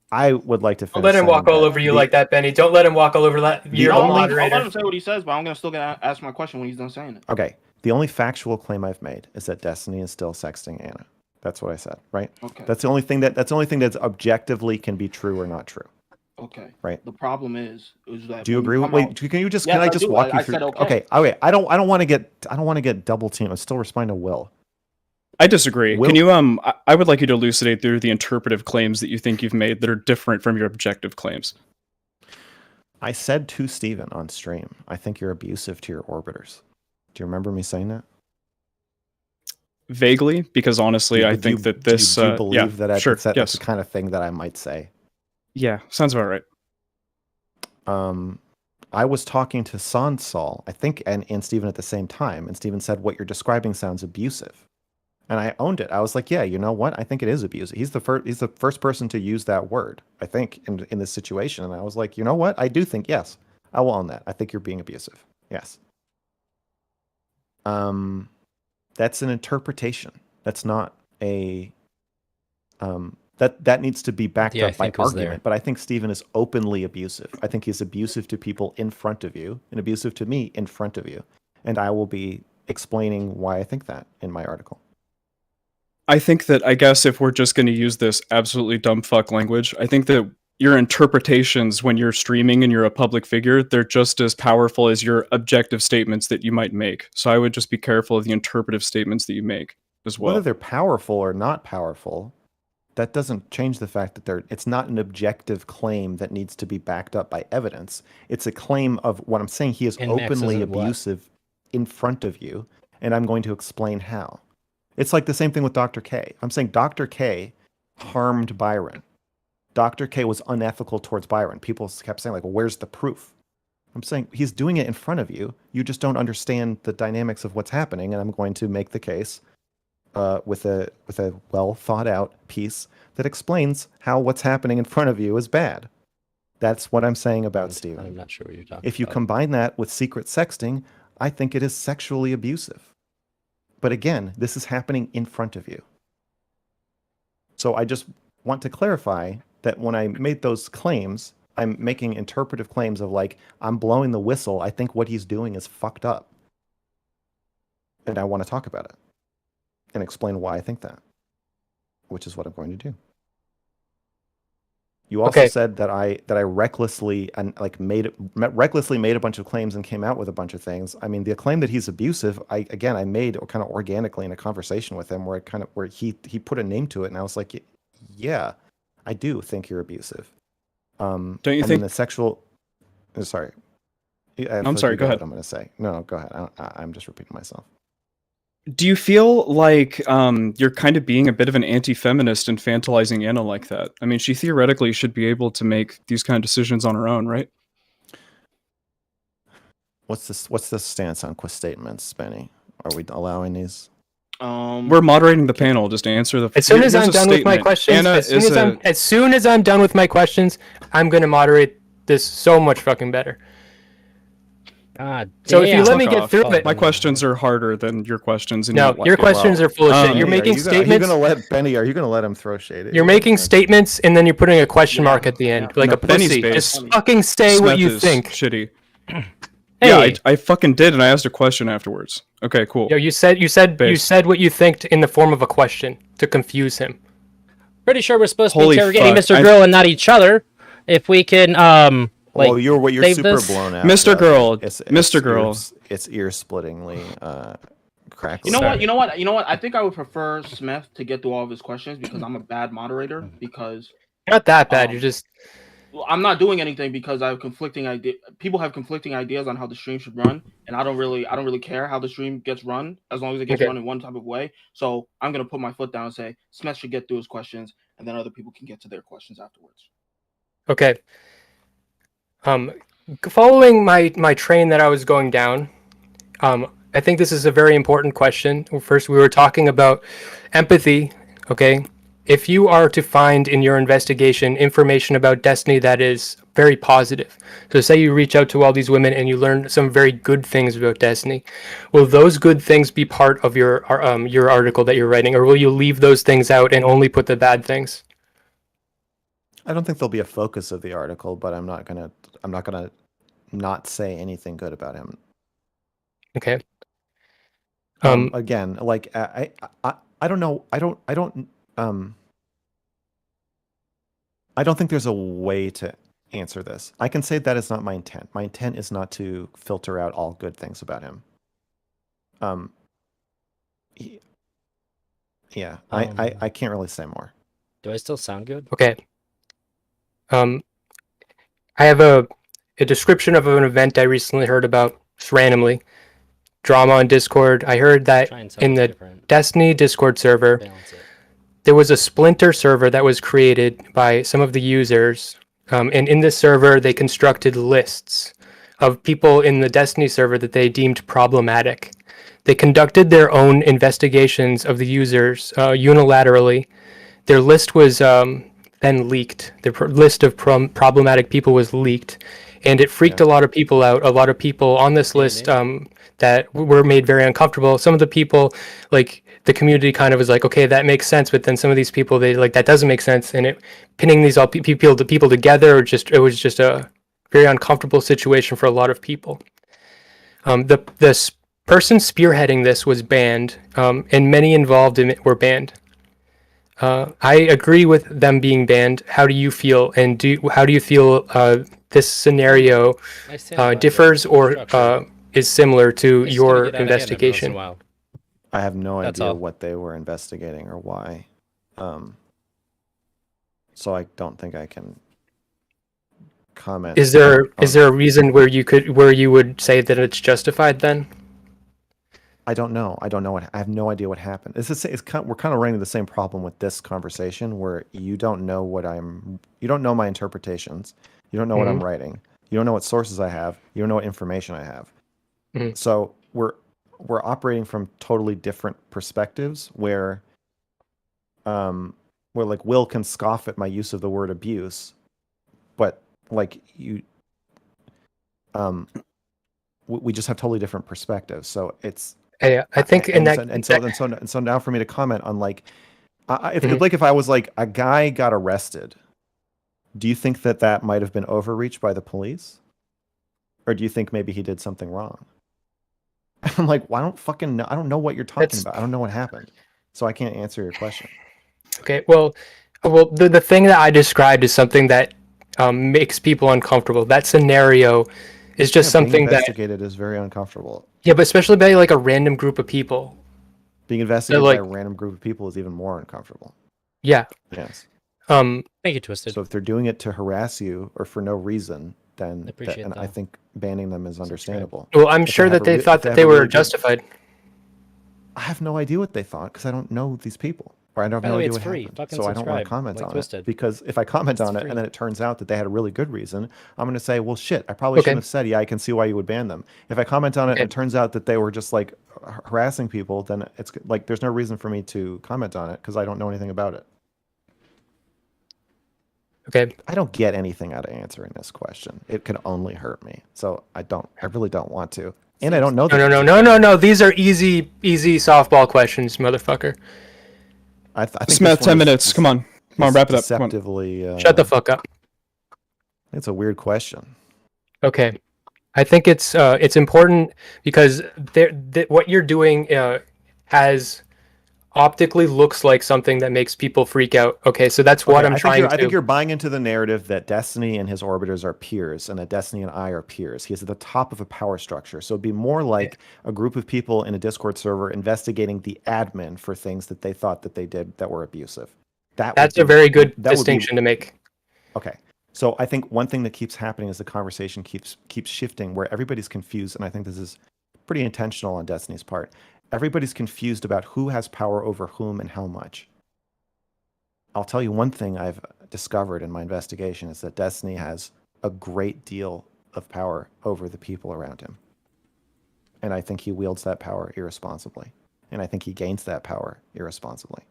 I would like to finish. Don't let him saying walk all that over you the- like that, Benny. Don't let him walk all over that. You're the only- I'll let moderator. him say what he says, but I'm gonna still gonna ask my question when he's done saying it. Okay. The only factual claim I've made is that Destiny is still sexting Anna. That's what I said, right? Okay. That's the only thing that's objectively can be true or not true. Okay. Right. The problem is that Do you when agree with? come out- Wait, can you just? Yes, Can I I just do. walk you I through? said okay. Okay. I don't want to get double teamed. I'm still responding to Will. I disagree. Will- Can you I would like you to elucidate through the interpretive claims that you think you've made that are different from your objective claims. I said to Steven on stream, I think you're abusive to your orbiters. Do you remember me saying that? Vaguely, because honestly, I Do think you- that this do you believe yeah, that sure, that's yes. the kind of thing that I might say? Yeah, sounds about right. I was talking to Sansal, I think, and Steven at the same time, and Steven said, what you're describing sounds abusive. And I owned it. I was like, yeah, you know what? I think it is abusive. He's the first person to use that word, I think, in this situation. And I was like, you know what? I do think, yes, I will own that. I think you're being abusive. Yes. That's an interpretation. That's not a that needs to be backed Yeah, I up by think was there. argument. But I think Steven is openly abusive. I think he's abusive to people in front of you and abusive to me in front of you. And I will be explaining why I think that in my article. I think that, I guess, if we're just going to use this absolutely dumb fuck language, I think that your interpretations when you're streaming and you're a public figure, they're just as powerful as your objective statements that you might make. So I would just be careful of the interpretive statements that you make as well. Whether they're powerful or not powerful, that doesn't change the fact that it's not an objective claim that needs to be backed up by evidence. It's a claim of what I'm saying. He is And Max openly isn't what? abusive in front of you, and I'm going to explain how. It's like the same thing with Dr. K. I'm saying Dr. K harmed Byron. Dr. K was unethical towards Byron. People kept saying, like, well, where's the proof? I'm saying he's doing it in front of you. You just don't understand the dynamics of what's happening, and I'm going to make the case with a well thought out piece that explains how what's happening in front of you is bad. That's what I'm saying about Steven. I'm not sure what you're talking If you about. combine that with secret sexting, I think it is sexually abusive. But again, this is happening in front of you. So I just want to clarify that when I made those claims, I'm making interpretive claims of like, I'm blowing the whistle. I think what he's doing is fucked up. And I want to talk about it and explain why I think that, which is what I'm going to do. You also said that I recklessly recklessly made a bunch of claims and came out with a bunch of things. I mean, the claim that he's abusive, I made kind of organically in a conversation with him where he put a name to it, and I was like, yeah, I do think you're abusive. Don't you think the sexual? Sorry, I'm sorry. Go ahead. What I'm going to say. No, go ahead. I'm just repeating myself. Do you feel like you're kind of being a bit of an anti-feminist infantilizing Anna like that? I mean, she theoretically should be able to make these kind of decisions on her own, right? What's the stance on quiz statements, Benny? Are we allowing these? We're moderating the panel. Just to answer the. As soon as I'm done with my questions, as soon as I'm done with my questions, I'm going to moderate this so much fucking better. God so if you let me Fuck get off. through it, my questions are harder than your questions. And no, your questions are full of shit. You're making statements. Are you gonna let Benny? Are you gonna let him throw shade at You're making statements and then you're putting a question mark at the end, like No, a pussy. Benny's Just fucking say Smeth what you is think. Shitty. Hey. Yeah, I fucking did, and I asked a question afterwards. Okay, cool. Yo, you said what you think in the form of a question to confuse him. Pretty sure we're supposed to be Holy interrogating fuck, Mr. Girl and not each other. If we can, like, well, you're save super this. blown out, Mr. Girl, Mr. Girl. It's ear-splittingly crackly. You know what? I think I would prefer Smith to get through all of his questions because I'm a bad moderator. Because not that bad. You're just. I'm not doing anything because I have conflicting ideas. People have conflicting ideas on how the stream should run, and I don't really care how the stream gets run as long as it gets run in one type of way. So I'm gonna put my foot down and say Smith should get through his questions, and then other people can get to their questions afterwards. Okay. Following my train that I was going down, I think this is a very important question. First, we were talking about empathy. Okay. If you are to find in your investigation information about Destiny that is very positive, so say you reach out to all these women and you learn some very good things about Destiny, will those good things be part of your article that you're writing, or will you leave those things out and only put the bad things? I don't think there'll be a focus of the article, but I'm not gonna not say anything good about him. Okay. Again, like I don't know. I don't think there's a way to answer this. I can say that is not my intent. My intent is not to filter out all good things about him. I can't really say more. Do I still sound good? Okay. I have a description of an event I recently heard about, just randomly. Drama on Discord. I heard that in the Destiny Discord server, there was a splinter server that was created by some of the users. And in this server, they constructed lists of people in the Destiny server that they deemed problematic. They conducted their own investigations of the users unilaterally. Their list was then leaked. The list of problematic people was leaked. And it freaked a lot of people out. A lot of people on this list that were made very uncomfortable. Some of the people, like, the community kind of was like, okay, that makes sense. But then some of these people, they like, that doesn't make sense. And pinning these all people together, it was just a very uncomfortable situation for a lot of people. The person spearheading this was banned, and many involved in it were banned. I agree with them being banned. How do you feel? And how do you feel this scenario I stand by differs the or structure. is similar to It's gonna your get out of hand every once in a investigation? while. I have no That's idea all. what they were investigating or why. So I don't think I can comment. Is there a reason where you would say that it's justified then? I don't know. I have no idea what happened. We're kind of running into the same problem with this conversation where you don't know you don't know my interpretations. You don't know what I'm writing. You don't know what sources I have. You don't know what information I have. So we're operating from totally different perspectives where like Will can scoff at my use of the word abuse, but like we just have totally different perspectives. So it's I think so now for me to comment on like if I was like a guy got arrested, do you think that might have been overreach by the police, or do you think maybe he did something wrong? I'm like, well, I don't fucking know. I don't know what you're talking about. I don't know what happened, so I can't answer your question. Okay, well, the thing that I described is something that makes people uncomfortable. That scenario is just something being investigated is very uncomfortable. Yeah, but especially by like a random group of people. Being investigated by a random group of people is even more uncomfortable. Yeah. Yes. Thank you, Twisted. So if they're doing it to harass you or for no reason, then I think banning them is understandable. Well, I'm sure that they thought that they were justified. I have no idea what they thought because I don't know these people. Or I don't know what happened. So I don't want to comment on it. Because if I comment on it and then it turns out that they had a really good reason, I'm going to say, well, shit, I probably shouldn't have said, yeah, I can see why you would ban them. If I comment on it and it turns out that they were just like harassing people, then it's like there's no reason for me to comment on it because I don't know anything about it. Okay. I don't get anything out of answering this question. It could only hurt me. So I really don't want to. And I don't know. No. These are easy softball questions, motherfucker. I think Smeth, 10 minutes. Come on, wrap it up. Deceptively. Shut the fuck up. It's a weird question. Okay, I think it's important because what you're doing has optically looks like something that makes people freak out. Okay, so that's what I'm trying to. I think you're buying into the narrative that Destiny and his orbiters are peers, and that Destiny and I are peers. He's at the top of a power structure, so it'd be more like a group of people in a Discord server investigating the admin for things that they thought that they did that were abusive. That's a very good distinction to make. Okay, so I think one thing that keeps happening is the conversation keeps shifting, where everybody's confused, and I think this is pretty intentional on Destiny's part. Everybody's confused about who has power over whom and how much. I'll tell you one thing I've discovered in my investigation is that Destiny has a great deal of power over the people around him. And I think he wields that power irresponsibly. And I think he gains that power irresponsibly.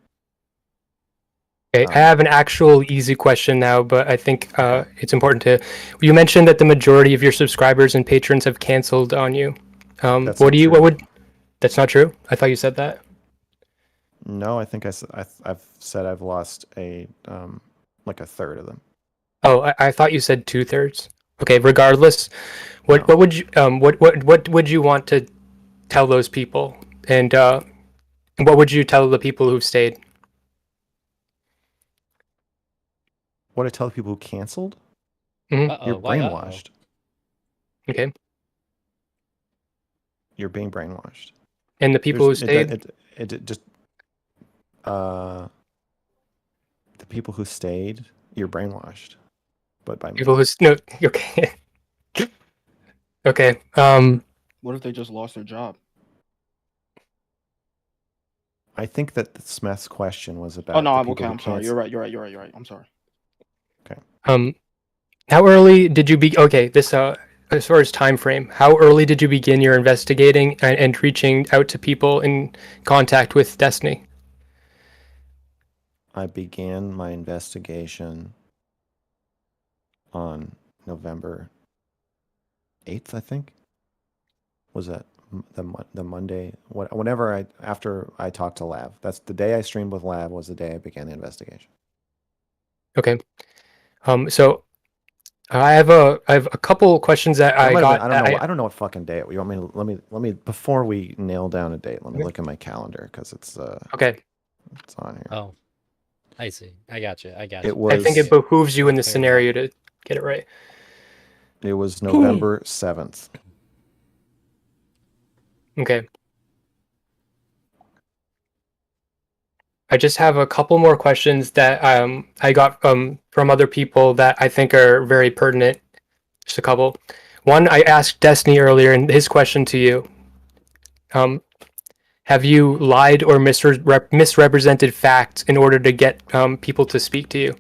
Okay, I have an actual easy question now, but I think it's important to... You mentioned that the majority of your subscribers and patrons have canceled on you. That's not true? I thought you said that. No, I think I've said I've lost like a third of them. Oh, I thought you said 2/3. Okay, regardless, what would you want to tell those people, and what would you tell the people who stayed? What I tell the people who canceled? Mm-hmm. You're brainwashed. Okay. You're being brainwashed. And the people who stayed? The people who stayed, you're brainwashed. But by people me. No, okay. Okay. What if they just lost their job? I think that Smeth's question was about. Oh no, I'm okay. I'm sorry. You're right. I'm sorry. Okay. How early did you be? Okay, this as far as time frame, how early did you begin your investigating and reaching out to people in contact with Destiny? I began my investigation on November 8th, I think. Was that the Monday? Whenever after I talked to Lav. That's the day I streamed with Lav. Was the day I began the investigation. Okay. So I have a couple questions that I got. I don't know what fucking day it was. You want me to, let me before we nail down a date, let me look at my calendar because it's okay. It's on here. Oh. I see. I got you. I got you. It was. I think it behooves you in the Fair scenario to get it right. It was November 7th. Okay. I just have a couple more questions that I got from other people that I think are very pertinent. Just a couple. One, I asked Destiny earlier, and his question to you. Have you lied or misrepresented facts in order to get people to speak to you?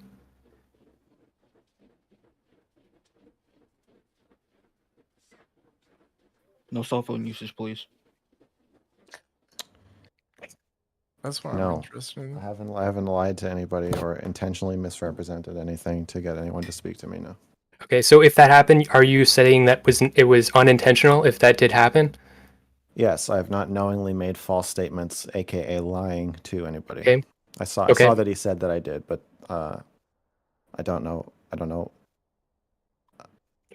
No cell phone usage, please. That's what I'm No. interested in. I haven't lied to anybody or intentionally misrepresented anything to get anyone to speak to me. No. Okay, so if that happened, are you saying that it was unintentional if that did happen? Yes, I have not knowingly made false statements, aka lying to anybody. Okay. I saw Okay. that he said that I did, but I don't know. I don't know.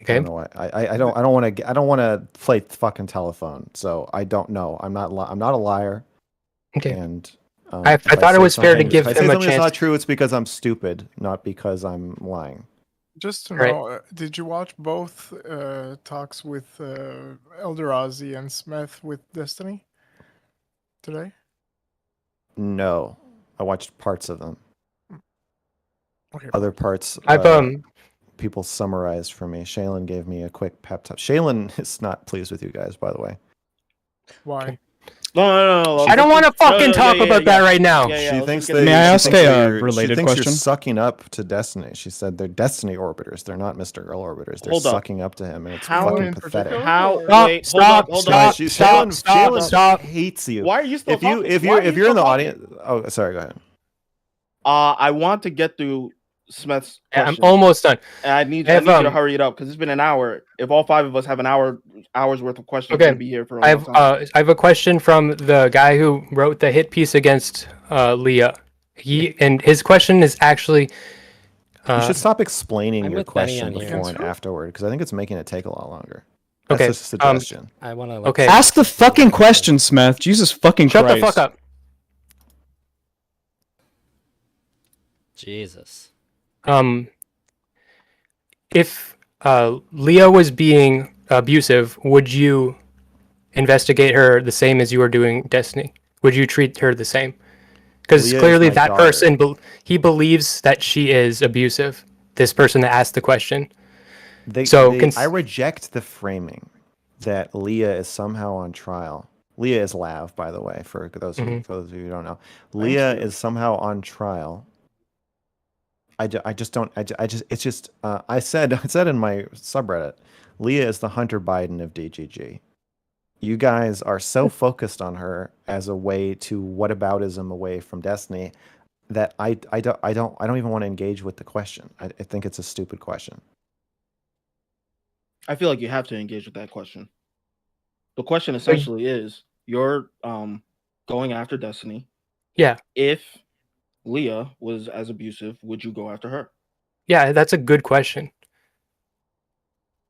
Okay. I don't know why. I don't want to play fucking telephone. So I don't know. I'm not a liar. Okay. And I thought it was fair to give if I say him a something that's chance. not true, it's because I'm stupid, not because I'm lying. Just to Right. know, did you watch both talks with ElderDrazi and Smeth with Destiny today? No, I watched parts of them. Okay. Other parts, I've people summarized for me. Shaylin gave me a quick pep talk. Shaylin is not pleased with you guys, by the way. Why? No. I don't want to fucking talk about that right now. She thinks let's that. May I she ask thinks a, that you're- related she thinks question? You're sucking up to Destiny. She said they're Destiny orbiters. They're not MrGirl orbiters. They're Hold up. sucking up to him, and it's How fucking in pathetic. particular? How? Stop, Wait, stop, hold stop, up. stop. Hates you. Why are you still If you talking? if Why you're are if you you're in still the talking? audience, oh sorry, go ahead. I want to get through Smeth's Yeah, I'm question. almost done. And I need I have, you to hurry it up because it's been an hour. If all five of us have an hour's worth of questions, we're Okay. gonna be here for a long time. I have a question from the guy who wrote the hit piece against Leah. And his question is actually. You should stop explaining I'm your with Benny question on here. before and Answer? afterward because I think it's making it take a lot longer. That's Okay, just a suggestion. I want to. Okay. Ask the fucking question, Smeth. Jesus fucking Shut Christ. the fuck up. Jesus. If Leah was being abusive, would you investigate her the same as you were doing Destiny? Would you treat her the same? Because Leah is clearly my that daughter. person, he believes that she is abusive. This person that asked the question. I reject the framing that Leah is somehow on trial. Leah is Lav, by the way, for those of you who don't know. Leah is somehow on trial. I just don't. It's just. I said in my subreddit, Leah is the Hunter Biden of DGG. You guys are so focused on her as a way to whataboutism away from Destiny that I don't even want to engage with the question. I think it's a stupid question. I feel like you have to engage with that question. The question essentially is: you're going after Destiny. Yeah. If Leah was as abusive, would you go after her? Yeah, that's a good question.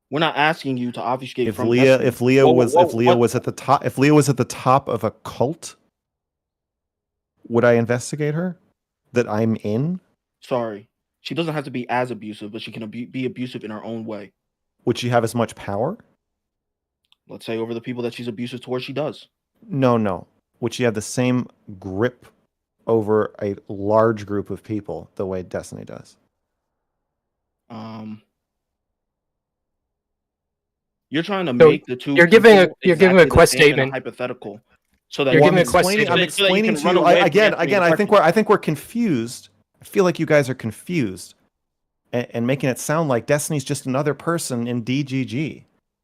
We're not asking you to obfuscate If from Leah Destiny. was at the top of a cult, would I investigate her? That I'm in? Sorry, she doesn't have to be as abusive, but she can be abusive in her own way. Would she have as much power? Let's say over the people that she's abusive towards, she does. No. Would she have the same grip over a large group of people the way Destiny does? You're trying to make the two. You're giving a exactly quest the same in a statement. hypothetical. So that You're you giving a can- quest so statement. I'm that explaining can to run you away from again. answering I questions. think we're confused. I feel like you guys are confused and making it sound like Destiny's just another person in DGG.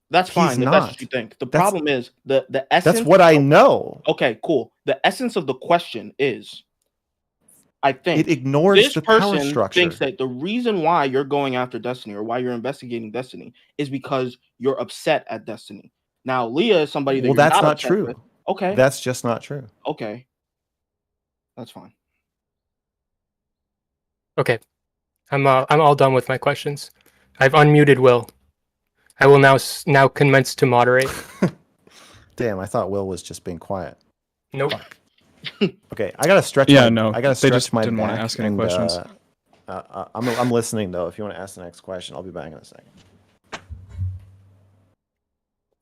That's fine. If not. that's what you think. The problem is the essence. That's what I know. Okay, cool. The essence of the question is, I think It ignores this the power person structure. thinks that the reason why you're going after Destiny or why you're investigating Destiny is because you're upset at Destiny. Now, Leah is somebody that Well, you're that's not upset true. with. Okay, That's just not true. okay, that's fine. Okay. I'm all done with my questions. I've unmuted Will. I will now commence to moderate. Damn, I thought Will was just being quiet. Nope. Okay, I gotta stretch. Yeah, my, no, I gotta they stretch just my didn't want to back ask any and, questions. I'm listening though. If you want to ask the next question, I'll be back in a second.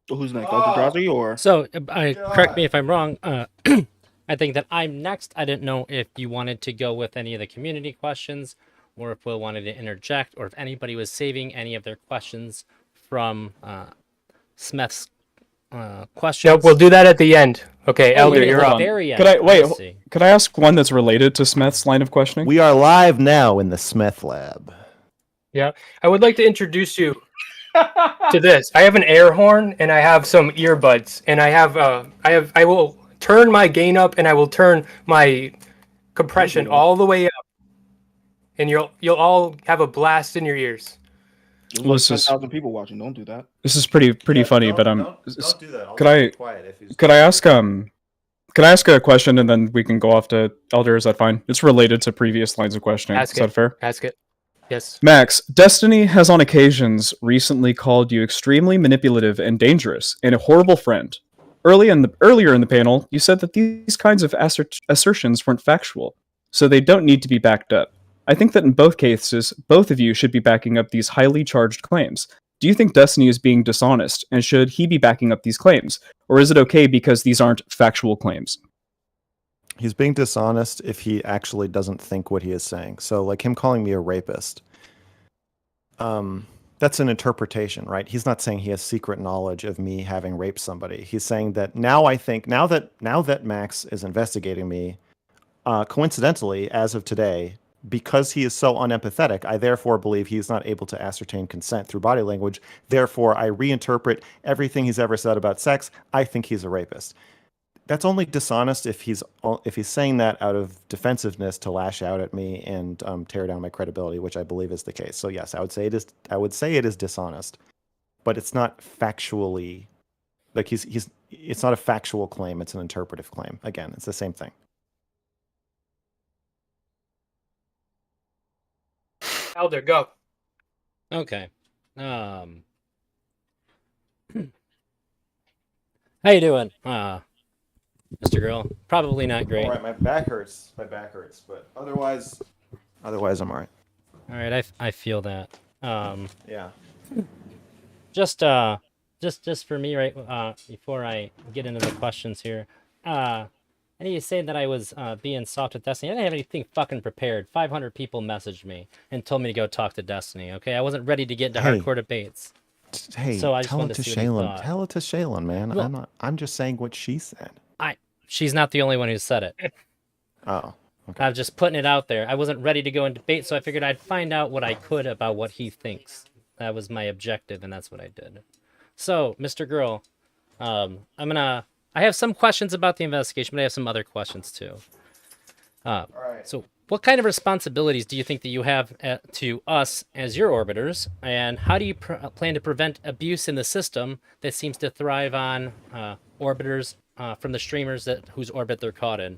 Who's next? ElderDrazi or? So, correct me if I'm wrong. I think that I'm next. I didn't know if you wanted to go with any of the community questions, or if Will wanted to interject, or if anybody was saving any of their questions from Smeth's questions. Nope, we'll do that at the end. Okay, Oh, Elder, wait, you're hold up. on. Very Could I end. wait? see. Could I ask one that's related to Smeth's line of questioning? We are live now in the Smeth lab. Yeah, I would like to introduce you to this. I have an air horn and I have some earbuds, and I will turn my gain up and I will turn my compression all the way up, and you'll all have a blast in your ears. There's Well, like this is 10,000 people watching. Don't do that. this is pretty funny, but don't do that. I'll could I- be quiet if he's could I ask a question and then we can go off to Elder? Is that fine? It's related to previous lines of questioning. Ask Is that fair? Ask it. Yes. Max, Destiny has on occasions recently called you extremely manipulative and dangerous and a horrible friend. Earlier in the panel, you said that these kinds of assertions weren't factual, so they don't need to be backed up. I think that in both cases, both of you should be backing up these highly charged claims. Do you think Destiny is being dishonest, and should he be backing up these claims? Or is it okay because these aren't factual claims? He's being dishonest if he actually doesn't think what he is saying. So, like him calling me a rapist, that's an interpretation, right? He's not saying he has secret knowledge of me having raped somebody. He's saying that now that Max is investigating me, coincidentally, as of today, because he is so unempathetic, I therefore believe he's not able to ascertain consent through body language. Therefore, I reinterpret everything he's ever said about sex. I think he's a rapist. That's only dishonest if he's saying that out of defensiveness to lash out at me and tear down my credibility, which I believe is the case. So yes, I would say it is dishonest, but it's not factually like it's not a factual claim. It's an interpretive claim. Again, it's the same thing. Elder, go. Okay. How you doing, Mr. Girl? Probably not great. All right, my back hurts, but otherwise I'm all right. All right, I feel that. Yeah. Just for me, right? Before I get into the questions here, I need to say that I was being soft with Destiny. I didn't have anything fucking prepared. 500 people messaged me and told me to go talk to Destiny. Okay, I wasn't ready to get into hardcore debates. Hey, So I just tell it wanted to to see what he Shaylin. thought. Tell it to Shaylin, man. Well- I'm just saying what she said. She's not the only one who said it. Oh. I'm just putting it out there. I wasn't ready to go in debate, so I figured I'd find out what I could about what he thinks. That was my objective, and that's what I did. So, Mr. Girl, I have some questions about the investigation, but I have some other questions too. All right. So, what kind of responsibilities do you think that you have to us as your orbiters, and how do you plan to prevent abuse in the system that seems to thrive on orbiters from the streamers whose orbit they're caught in?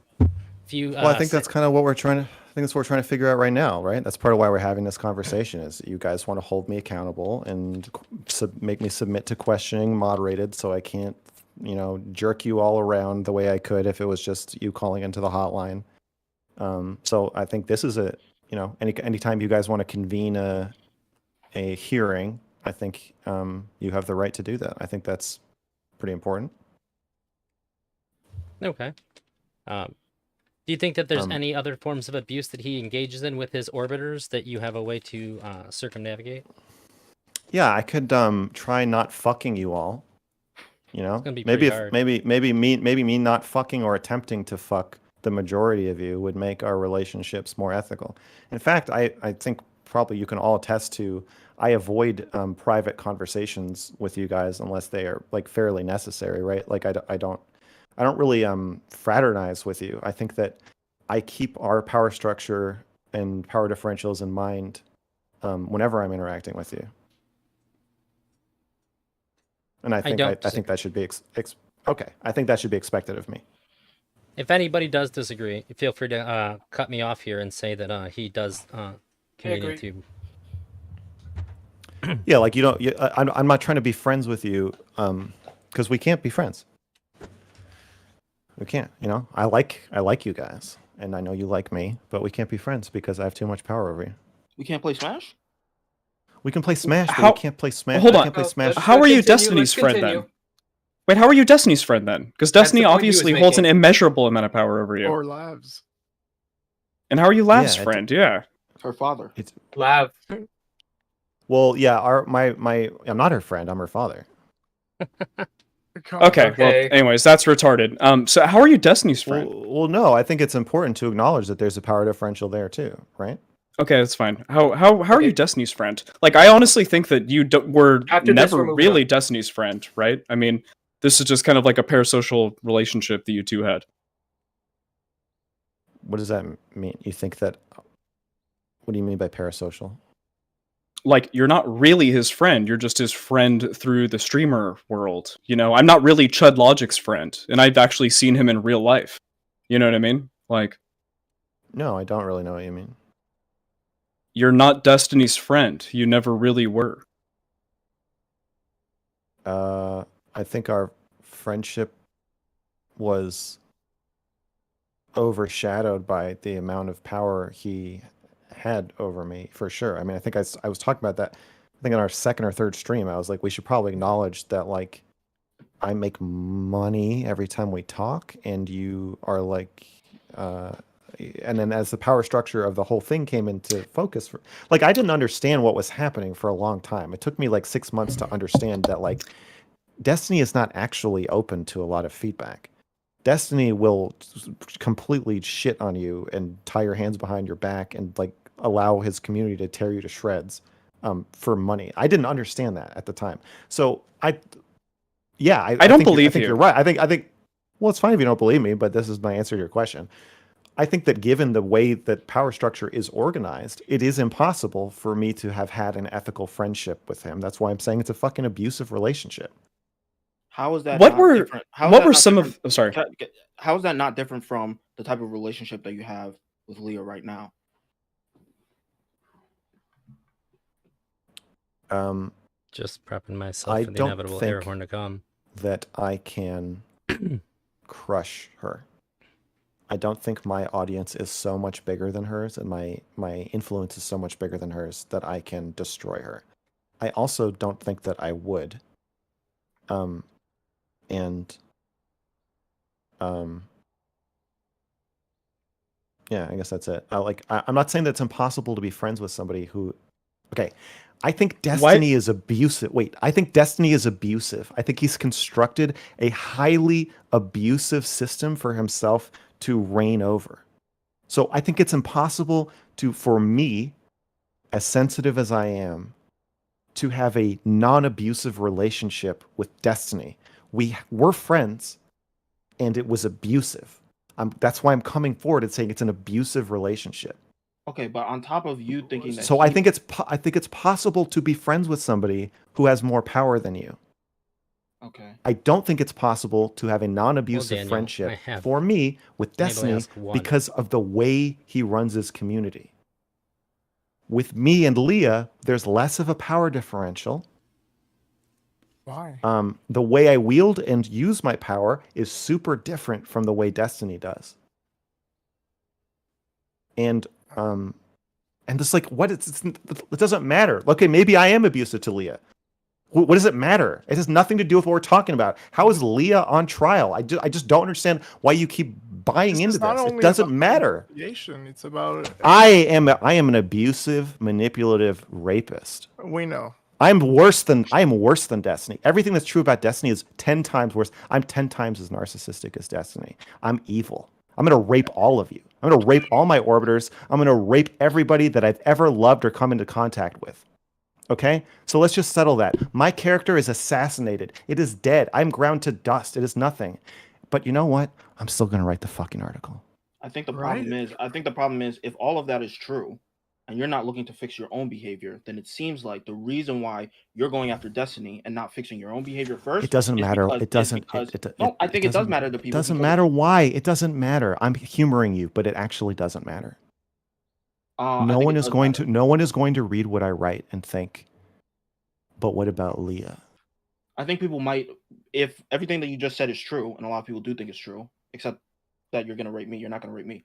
Well, I think that's kind of what we're trying to. I think that's what we're trying to figure out right now, right? That's part of why we're having this conversation. Is you guys want to hold me accountable and make me submit to questioning, moderated, so I can't, jerk you all around the way I could if it was just you calling into the hotline. So I think this is anytime you guys want to convene a hearing, I think you have the right to do that. I think that's pretty important. Okay. Do you think that there's any other forms of abuse that he engages in with his orbiters that you have a way to circumnavigate? Yeah, I could try not fucking you all. It's gonna be maybe pretty hard. maybe me not fucking or attempting to fuck the majority of you would make our relationships more ethical. In fact, I think probably you can all attest to I avoid private conversations with you guys unless they are like fairly necessary, right? Like I don't really fraternize with you. I think that I keep our power structure and power differentials in mind whenever I'm interacting with you. And I think that should be okay. I think that should be expected of me. If anybody does disagree, feel free to cut me off here and say that he does convenient to. Yeah, like I'm not trying to be friends with you because we can't be friends. We can't. You know, I like you guys, and I know you like me, but we can't be friends because I have too much power over you. We can't play Smash? We can play Smash, but How- we can't play Smash. Hold I on. can't play Oh, Smash. How are you continue, Destiny's let's friend continue. then? Wait, how are you Destiny's friend then? Because That's the Destiny point he was obviously holds an making. immeasurable amount of power over you. Or Labs. And how are you Lav's Yeah, friend? Yeah. Her father. Lav. Well, yeah, I'm not her friend. I'm her father. Okay, well, Okay. anyways, that's retarded. So how are you Destiny's friend? Well, no, I think it's important to acknowledge that there's a power differential there too, right? Okay, that's fine. How are you Okay. Destiny's friend? Like, I honestly think that you were After this, never we're moving really on. Destiny's friend, right? I mean, this is just kind of like a parasocial relationship that you two had. What does that mean? You think that? What do you mean by parasocial? Like, you're not really his friend. You're just his friend through the streamer world. You know, I'm not really Chud Logic's friend, and I've actually seen him in real life. You know what I mean? Like, No, I don't really know what you mean. you're not Destiny's friend. You never really were. I think our friendship was overshadowed by the amount of power he had over me, for sure. I mean, I think I was talking about that. I think in our second or third stream, I was like, we should probably acknowledge that, like, I make money every time we talk, and you are like, and then as the power structure of the whole thing came into focus, like, I didn't understand what was happening for a long time. It took me like 6 months to understand that, like, Destiny is not actually open to a lot of feedback. Destiny will completely shit on you and tie your hands behind your back and, like, allow his community to tear you to shreds for money. I didn't understand that at the time. So I don't believe I think you. you're right. I think well, it's fine if you don't believe me, but this is my answer to your question. I think that given the way that power structure is organized, it is impossible for me to have had an ethical friendship with him. That's why I'm saying it's a fucking abusive relationship. How is that What not were different? How is what that were not some different- of? Oh, sorry. How is that not different from the type of relationship that you have with Leah right now? Just prepping myself I for the don't inevitable air think horn to come. that I can crush her. I don't think my audience is so much bigger than hers, and my influence is so much bigger than hers that I can destroy her. I also don't think that I would. Yeah, I guess that's it. I'm not saying that it's impossible to be friends with somebody who, okay, I think Destiny is abusive. Wait, I think Destiny is abusive. I think he's constructed a highly abusive system for himself to reign over. So I think it's impossible for me, as sensitive as I am, to have a non-abusive relationship with Destiny. We were friends, and it was abusive. That's why I'm coming forward and saying it's an abusive relationship. Okay, but on top of you thinking that, so I think it's possible to be friends with somebody who has more power than you. Okay. I don't think it's possible to have a non-abusive Daniel, friendship for me with Destiny because of the way he runs his community. With me and Leah, there's less of a power differential. Why? The way I wield and use my power is super different from the way Destiny does. And just like, what? It doesn't matter. Okay, maybe I am abusive to Leah. What does it matter? It has nothing to do with what we're talking about. How is Leah on trial? I just don't understand why you keep buying into this. It doesn't matter. It's about. I am an abusive, manipulative rapist. We know. I'm worse than Destiny. Everything that's true about Destiny is 10 times worse. I'm 10 times as narcissistic as Destiny. I'm evil. I'm going to rape all of you. I'm going to rape all my orbiters. I'm going to rape everybody that I've ever loved or come into contact with. Okay? So let's just settle that. My character is assassinated. It is dead. I'm ground to dust. It is nothing. But you know what? I'm still going to write the fucking article. I think the problem is if all of that is true and you're not looking to fix your own behavior, then it seems like the reason why you're going after Destiny and not fixing your own behavior first. It doesn't matter. It doesn't. No, I think it does matter to people. It doesn't matter why. It doesn't matter. I'm humoring you, but it actually doesn't matter. No one is going to read what I write and think, but what about Leah? I think people might, if everything that you just said is true, and a lot of people do think it's true, except that you're gonna rate me. You're not gonna rate me.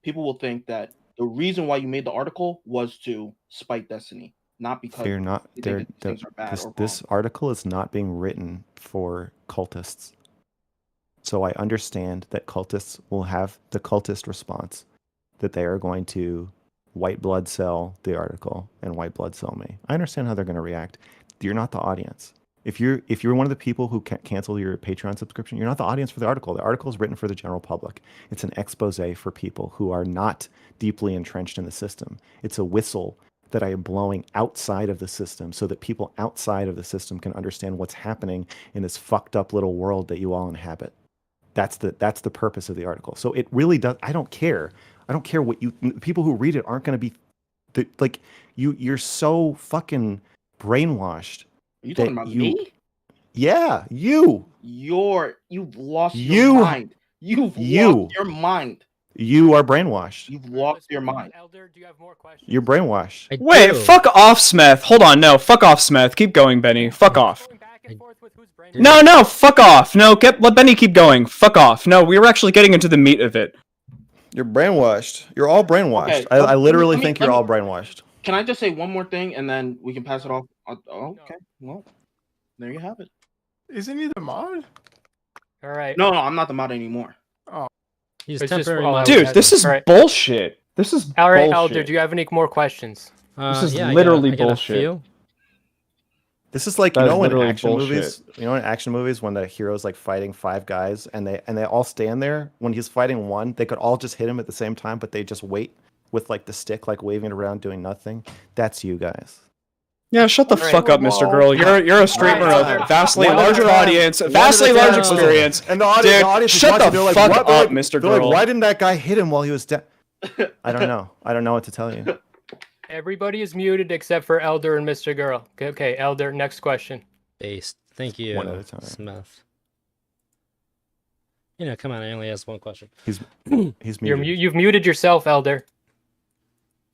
People will think that the reason why you made the article was to spite Destiny, not because Fear not. you think that these things are bad or wrong. This article is not being written for cultists. So I understand that cultists will have the cultist response that they are going to white blood cell the article and white blood cell me. I understand how they're going to react. You're not the audience. If you're one of the people who cancel your Patreon subscription, you're not the audience for the article. The article is written for the general public. It's an expose for people who are not deeply entrenched in the system. It's a whistle that I am blowing outside of the system so that people outside of the system can understand what's happening in this fucked up little world that you all inhabit. That's the purpose of the article. So it really does. I don't care. I don't care what people who read it aren't going to be like you're so fucking brainwashed. Are you talking about me? Yeah, you. You've lost your mind. You've lost your mind. You are brainwashed. You've lost your mind. Elder, do you have more questions? You're brainwashed. Wait, fuck off, Smeth. Hold on, no, fuck off, Smeth. Keep going, Benny. Fuck off. No, fuck off. No, let Benny keep going. Fuck off. No, we were actually getting into the meat of it. You're brainwashed. You're all brainwashed. Okay, I literally think you're all brainwashed. Can I just say one more thing and then we can pass it off? Okay, well, there you have it. Isn't he the mod? All right. No, I'm not the mod anymore. Oh, He's It's just temporary. while I mod. was Dude, at this it. is All right. bullshit. This is All right, bullshit. Elder, do you have any more questions? This is Yeah, literally I got a bullshit. few. This is like That you is know in literally action bullshit. movies. You know in action movies when the hero's like fighting 5 guys and they all stand there. When he's fighting one, they could all just hit him at the same time, but they just wait with like the stick, like waving it around, doing nothing. That's you guys. Yeah, shut the All right. fuck up, Mr. Girl. You're a streamer All of right. vastly One at a larger time. audience, One vastly at a large time. experience. And the audience, Dude, is shut watching, the they're like, fuck what? up, They're like, Mr. they're like, Girl. why didn't that guy hit him while he was dead? I don't know. I don't know what to tell you. Everybody is muted except for Elder and Mr. Girl. Okay, Elder, next question. Based. Thank you, One at a time. Smith. Come on, I only asked one question. He's muted. You've muted yourself, Elder.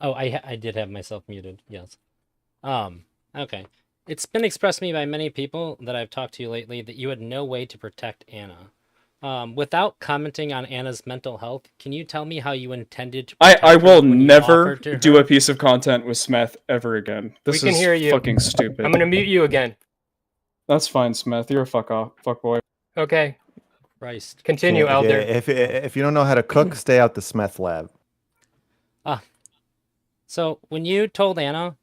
Oh, I did have myself muted. Yes. Okay. It's been expressed to me by many people that I've talked to lately that you had no way to protect Anna. Without commenting on Anna's mental health, can you tell me how you intended to protect I her will when you never offered to do her? a piece of content with Smeth ever again. This We can is hear you. fucking stupid. I'm gonna mute you again. That's fine, Smeth. You're a fuck boy. Okay, Christ. continue, If Elder. if you don't know how to cook, stay out the Smeth lab. So when you told Anna,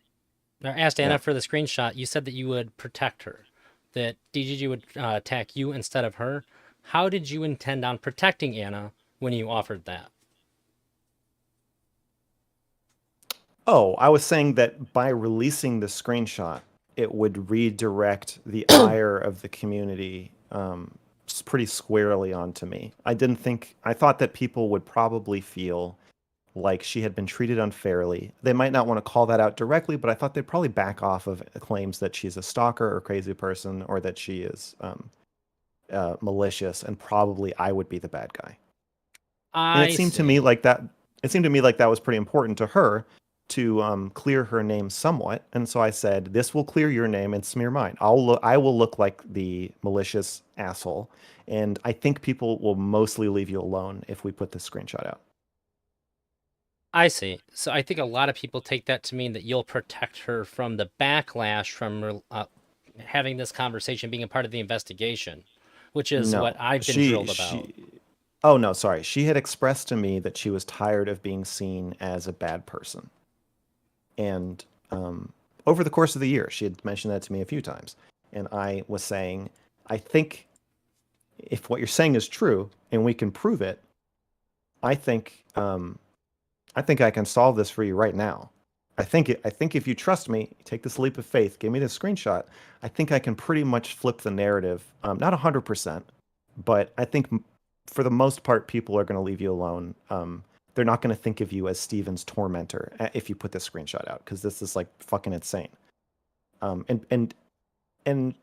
or asked Anna Yeah. for the screenshot, you said that you would protect her, that DGG would attack you instead of her. How did you intend on protecting Anna when you offered that? Oh, I was saying that by releasing the screenshot, it would redirect the ire of the community pretty squarely onto me. I thought that people would probably feel like she had been treated unfairly. They might not want to call that out directly, but I thought they'd probably back off of claims that she's a stalker or crazy person or that she is malicious, and probably I would be the bad guy. And it seemed to me like that. It seemed to me like that was pretty important to her to clear her name somewhat, and so I said, "This will clear your name and smear mine. I will look like the malicious asshole, and I think people will mostly leave you alone if we put this screenshot out." I see. So I think a lot of people take that to mean that you'll protect her from the backlash from having this conversation, being a part of the investigation, which is No, what I've been drilled about. Oh no, sorry. She had expressed to me that she was tired of being seen as a bad person. And over the course of the year, she had mentioned that to me a few times. And I was saying, I think if what you're saying is true and we can prove it, I think I can solve this for you right now. I think if you trust me, take this leap of faith, give me the screenshot. I think I can pretty much flip the narrative. Not 100%, but I think for the most part, people are going to leave you alone. They're not going to think of you as Steven's tormentor if you put this screenshot out, because this is like fucking insane. And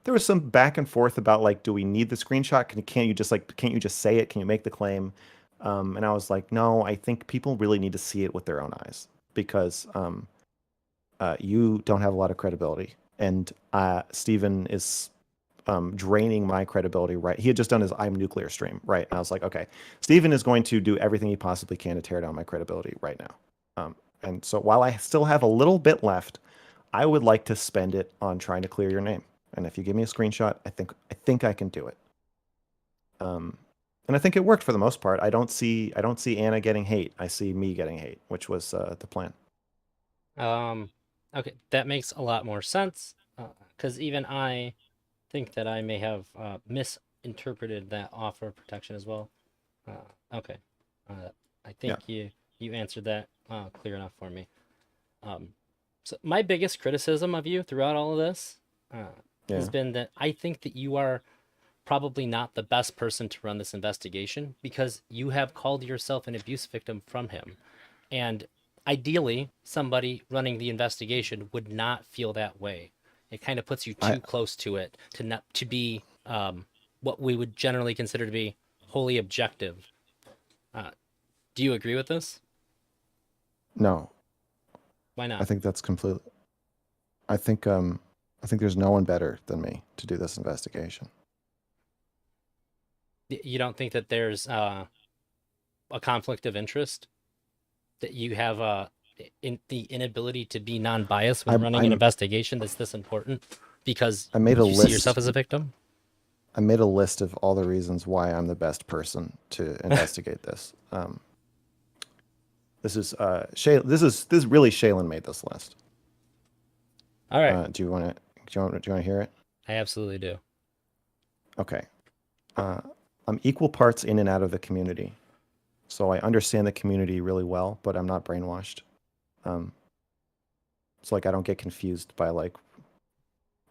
there was some back and forth about like, do we need the screenshot? Can't you just say it? Can you make the claim? And I was like, no, I think people really need to see it with their own eyes, because you don't have a lot of credibility, and Steven is draining my credibility. Right, he had just done his "I'm nuclear" stream, right, and I was like, okay, Steven is going to do everything he possibly can to tear down my credibility right now. And so while I still have a little bit left, I would like to spend it on trying to clear your name. And if you give me a screenshot, I think I can do it. And I think it worked for the most part. I don't see Anna getting hate. I see me getting hate, which was the plan. Okay, that makes a lot more sense. Because even I think that I may have misinterpreted that offer of protection as well. Okay, I think you answered that clear enough for me. So my biggest criticism of you throughout all of this has been that I think that you are probably not the best person to run this investigation because you have called yourself an abuse victim from him. And ideally, somebody running the investigation would not feel that way. It kind of puts you too close to it to be what we would generally consider to be wholly objective. Do you agree with this? No. Why not? I think that's completely. I think there's no one better than me to do this investigation. You don't think that there's a conflict of interest? That you have the inability to be non-biased when running an investigation that's this important because you see yourself as a victim? I made a list of all the reasons why I'm the best person to investigate this. This is really Shaylin made this list. All right. Do you want to hear it? I absolutely do. Okay. I'm equal parts in and out of the community. So I understand the community really well, but I'm not brainwashed. It's like I don't get confused by like,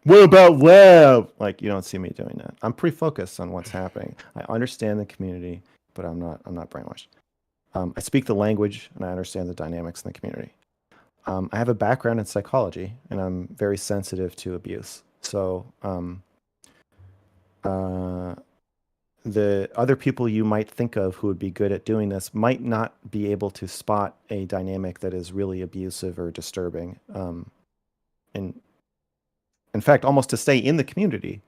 what about lab? Like you don't see me doing that. I'm pretty focused on what's happening. I understand the community, but I'm not brainwashed. I speak the language and I understand the dynamics in the community. I have a background in psychology and I'm very sensitive to abuse. So the other people you might think of who would be good at doing this might not be able to spot a dynamic that is really abusive or disturbing. And in fact, almost to stay in the community,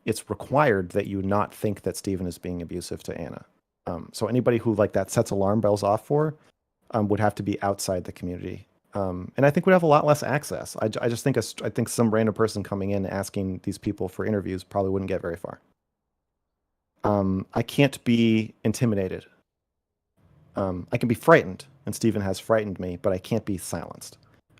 it's required that you not think that Steven is being abusive to Anna. So anybody who like that sets alarm bells off for would have to be outside the community. And I think we'd have a lot less access. I just think I think some random person coming in asking these people for interviews probably wouldn't get very far. I can't be intimidated. I can be frightened, and Steven has frightened me, but I can't be silenced.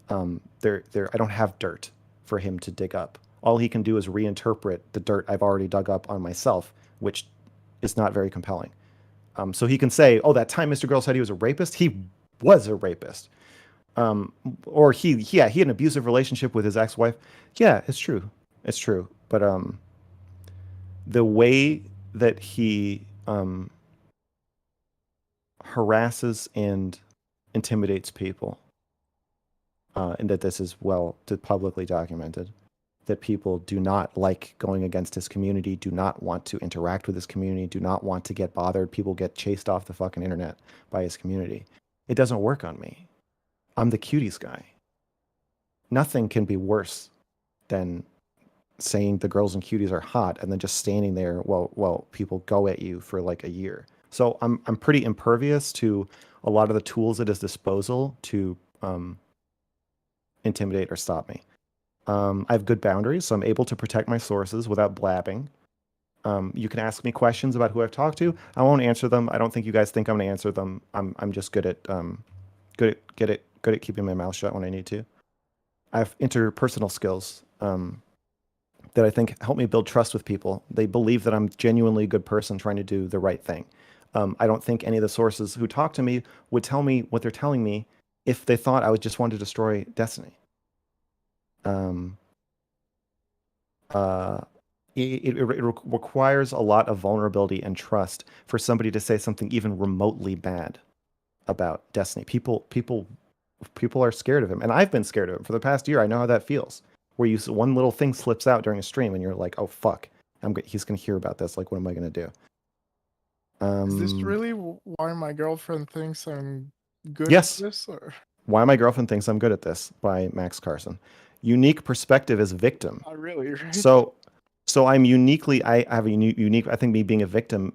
I don't have dirt for him to dig up. All he can do is reinterpret the dirt I've already dug up on myself, which is not very compelling. So he can say, oh, that time MrQueeb said he was a rapist, he was a rapist. Or he had an abusive relationship with his ex-wife. Yeah, it's true. It's true. But the way that he harasses and intimidates people, and that this is publicly documented, that people do not like going against his community, do not want to interact with his community, do not want to get bothered. People get chased off the fucking internet by his community. It doesn't work on me. I'm the cuties guy. Nothing can be worse than saying the girls and cuties are hot and then just standing there while people go at you for like a year. So I'm pretty impervious to a lot of the tools at his disposal to intimidate or stop me. I have good boundaries, so I'm able to protect my sources without blabbing. You can ask me questions about who I've talked to. I won't answer them. I don't think you guys think I'm going to answer them. I'm just good at keeping my mouth shut when I need to. I have interpersonal skills that I think help me build trust with people. They believe that I'm genuinely a good person trying to do the right thing. I don't think any of the sources who talk to me would tell me what they're telling me if they thought I would just want to destroy Destiny. It requires a lot of vulnerability and trust for somebody to say something even remotely bad about Destiny. People are scared of him, and I've been scared of him for the past year. I know how that feels. Where one little thing slips out during a stream, and you're like, "Oh fuck, he's gonna hear about this. Like, what am I gonna do?" Is this really why my girlfriend thinks I'm good Yes. at this? Or? Why My Girlfriend Thinks I'm Good at This by Max Carson. Unique perspective as victim. Not really, right? So So I'm uniquely, I have a unique, I think me being a victim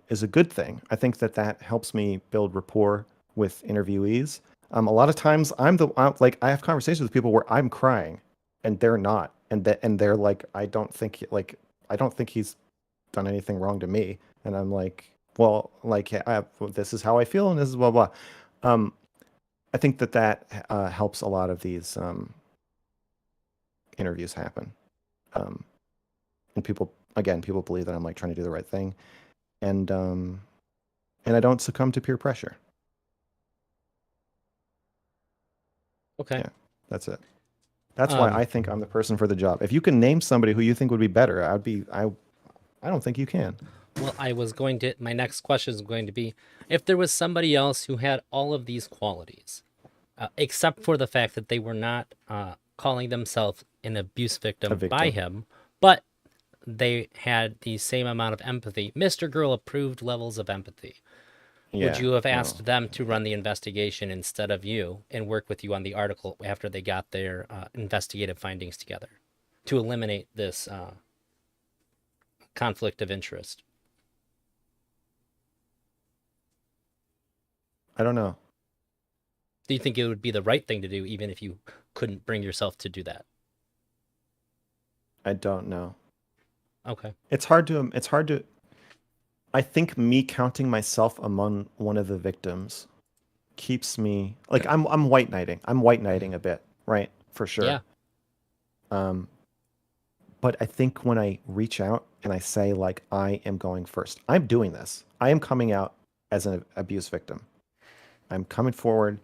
is a good thing. I think that helps me build rapport with interviewees. A lot of times I'm like, I have conversations with people where I'm crying and they're not. And they're like, I don't think he's done anything wrong to me. And I'm like, well, like, this is how I feel and this is blah, blah. I think that helps a lot of these interviews happen. And people believe that I'm like trying to do the right thing, and I don't succumb to peer pressure. Okay. Yeah, that's it. That's why I think I'm the person for the job. If you can name somebody who you think would be better, I don't think you can. Well, my next question is going to be, if there was somebody else who had all of these qualities, except for the fact that they were not calling themselves an abuse victim by him, but they had the same amount of empathy. MrGirl approved levels of empathy. Yeah, would you have asked them to run the investigation instead of you and work with you on the article after they got their investigative findings together to eliminate this conflict of interest? I don't know. Do you think it would be the right thing to do even if you couldn't bring yourself to do that? I don't know. Okay. It's hard to I think me counting myself among one of the victims keeps me like I'm white knighting. I'm white knighting a bit, right? For sure. Yeah. But I think when I reach out and I say like I am going first, I'm doing this. I am coming out as an abuse victim. I'm coming forward.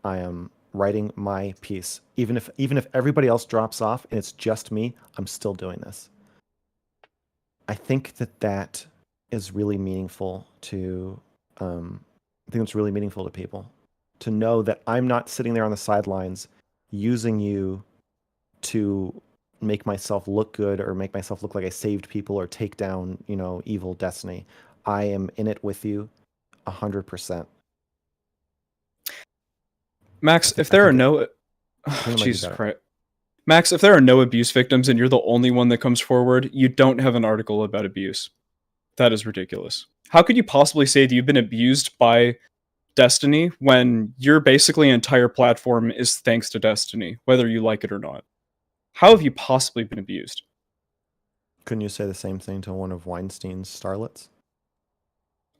I am writing my piece. Even if everybody else drops off and it's just me, I'm still doing this. I think that is really meaningful to I think it's really meaningful to people to know that I'm not sitting there on the sidelines using you to make myself look good or make myself look like I saved people or take down, evil Destiny. I am in it with you 100%. Max, if there are no Jesus Christ. Max, if there are no abuse victims and you're the only one that comes forward, you don't have an article about abuse. That is ridiculous. How could you possibly say that you've been abused by Destiny when your basically entire platform is thanks to Destiny, whether you like it or not? How have you possibly been abused? Couldn't you say the same thing to one of Weinstein's starlets?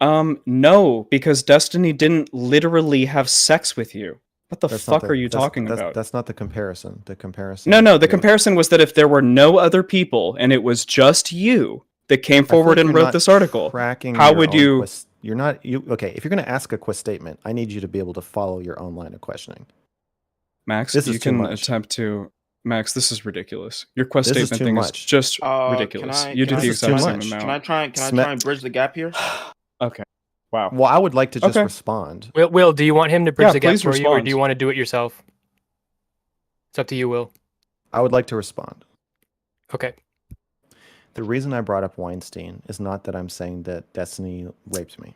No, because Destiny didn't literally have sex with you. What the fuck are you talking about? That's not the comparison. The comparison. No. The comparison was that if there were no other people and it was just you that came forward and wrote this article, how would you? You're not. Okay? If you're going to ask a quest statement, I need you to be able to follow your own line of questioning. Max, you can attempt to. Max, this is ridiculous. Your quest statement thing is just ridiculous. You did the exact same amount. Can I try and bridge the gap here? Okay. Wow. Well, I would like to just respond. Will, do you want him to bridge the gap for respond. you, or do you want to do it yourself? It's up to you, Will. I would like to respond. Okay. The reason I brought up Weinstein is not that I'm saying that Destiny raped me.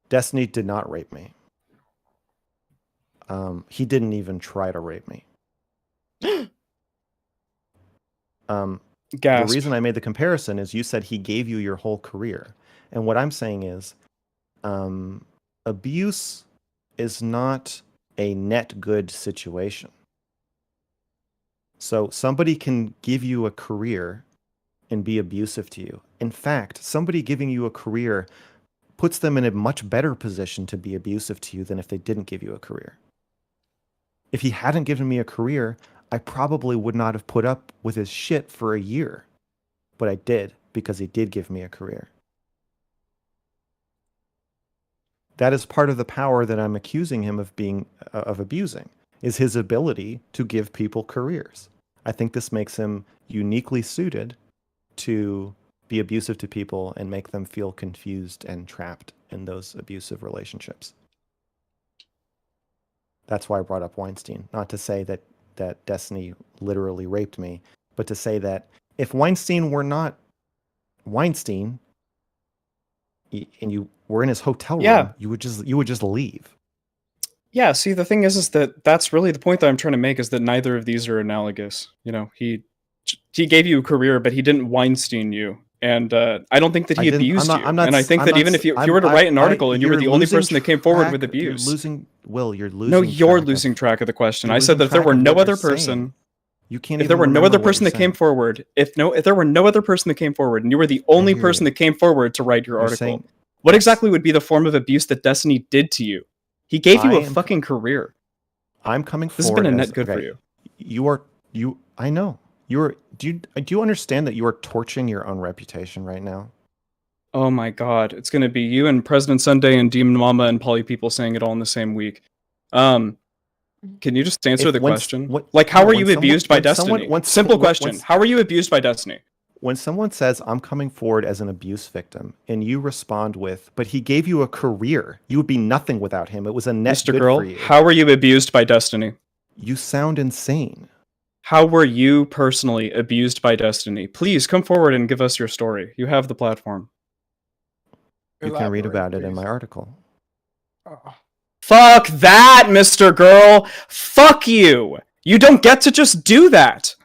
Destiny did not rape me. He didn't even try to rape me. The reason I made the comparison is you said he gave you your whole career. And what I'm saying is, abuse is not a net good situation. So somebody can give you a career and be abusive to you. In fact, somebody giving you a career puts them in a much better position to be abusive to you than if they didn't give you a career. If he hadn't given me a career, I probably would not have put up with his shit for a year. But I did, because he did give me a career. That is part of the power that I'm accusing him of abusing, is his ability to give people careers. I think this makes him uniquely suited to be abusive to people and make them feel confused and trapped in those abusive relationships. That's why I brought up Weinstein. Not to say that Destiny literally raped me, but to say that if Weinstein were not Weinstein, and you were in his hotel room, you would just leave. Yeah, see, the thing is that that's really the point that I'm trying to make, is that neither of these are analogous. He he gave you a career, but he didn't Weinstein you. And I don't think that he abused you. I'm not, and I think I'm that not, even if you were to write an article and you were the only person that came forward with abuse, You're losing. Will, you're losing. no, you're track losing of, track of the question. you're I said losing that if there track were of no what other you're saying. person, You can't. if there were no other person that came forward, if there were no other person that came forward, and you were the only hear person you. that came forward to write your You're article, saying- what exactly would be the form of abuse that Destiny did to you? He gave you I a am- fucking career. I'm coming This has forward. been a as- net good for okay, you. You. I know. Do you understand that you are torching your own reputation right now? Oh my god, it's gonna be you and President Sunday and Demon Mama and Poly People saying it all in the same week. Can you just answer the question? Like, how were you abused by Destiny? Simple question. How were you abused by Destiny? When someone says, I'm coming forward as an abuse victim, and you respond with, but he gave you a career, you would be nothing without him. It was a net Mr. good Girl, for you. how were you abused by Destiny? You sound insane. How were you personally abused by Destiny? Please come forward and give us your story. You have the platform. You can read Elaborate, about it in please. my article. Oh. Fuck that, Mr. Girl! Fuck you! You don't get to just do that!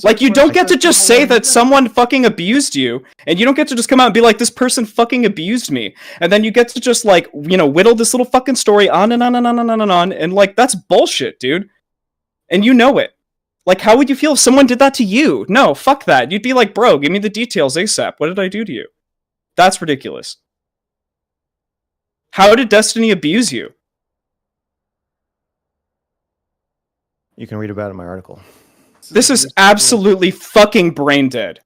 Like, you don't get to just say that someone fucking abused you, and you don't get to just come out and be like, this person fucking abused me. And then you get to just, like, you know, whittle this little fucking story on and on and on and on and on, and, like, that's bullshit, dude. And you know it. Like, how would you feel if someone did that to you? No, fuck that. You'd be like, bro, give me the details ASAP. What did I do to you? That's ridiculous. How did Destiny abuse you? You can read about it in my article. This is absolutely fucking brain dead.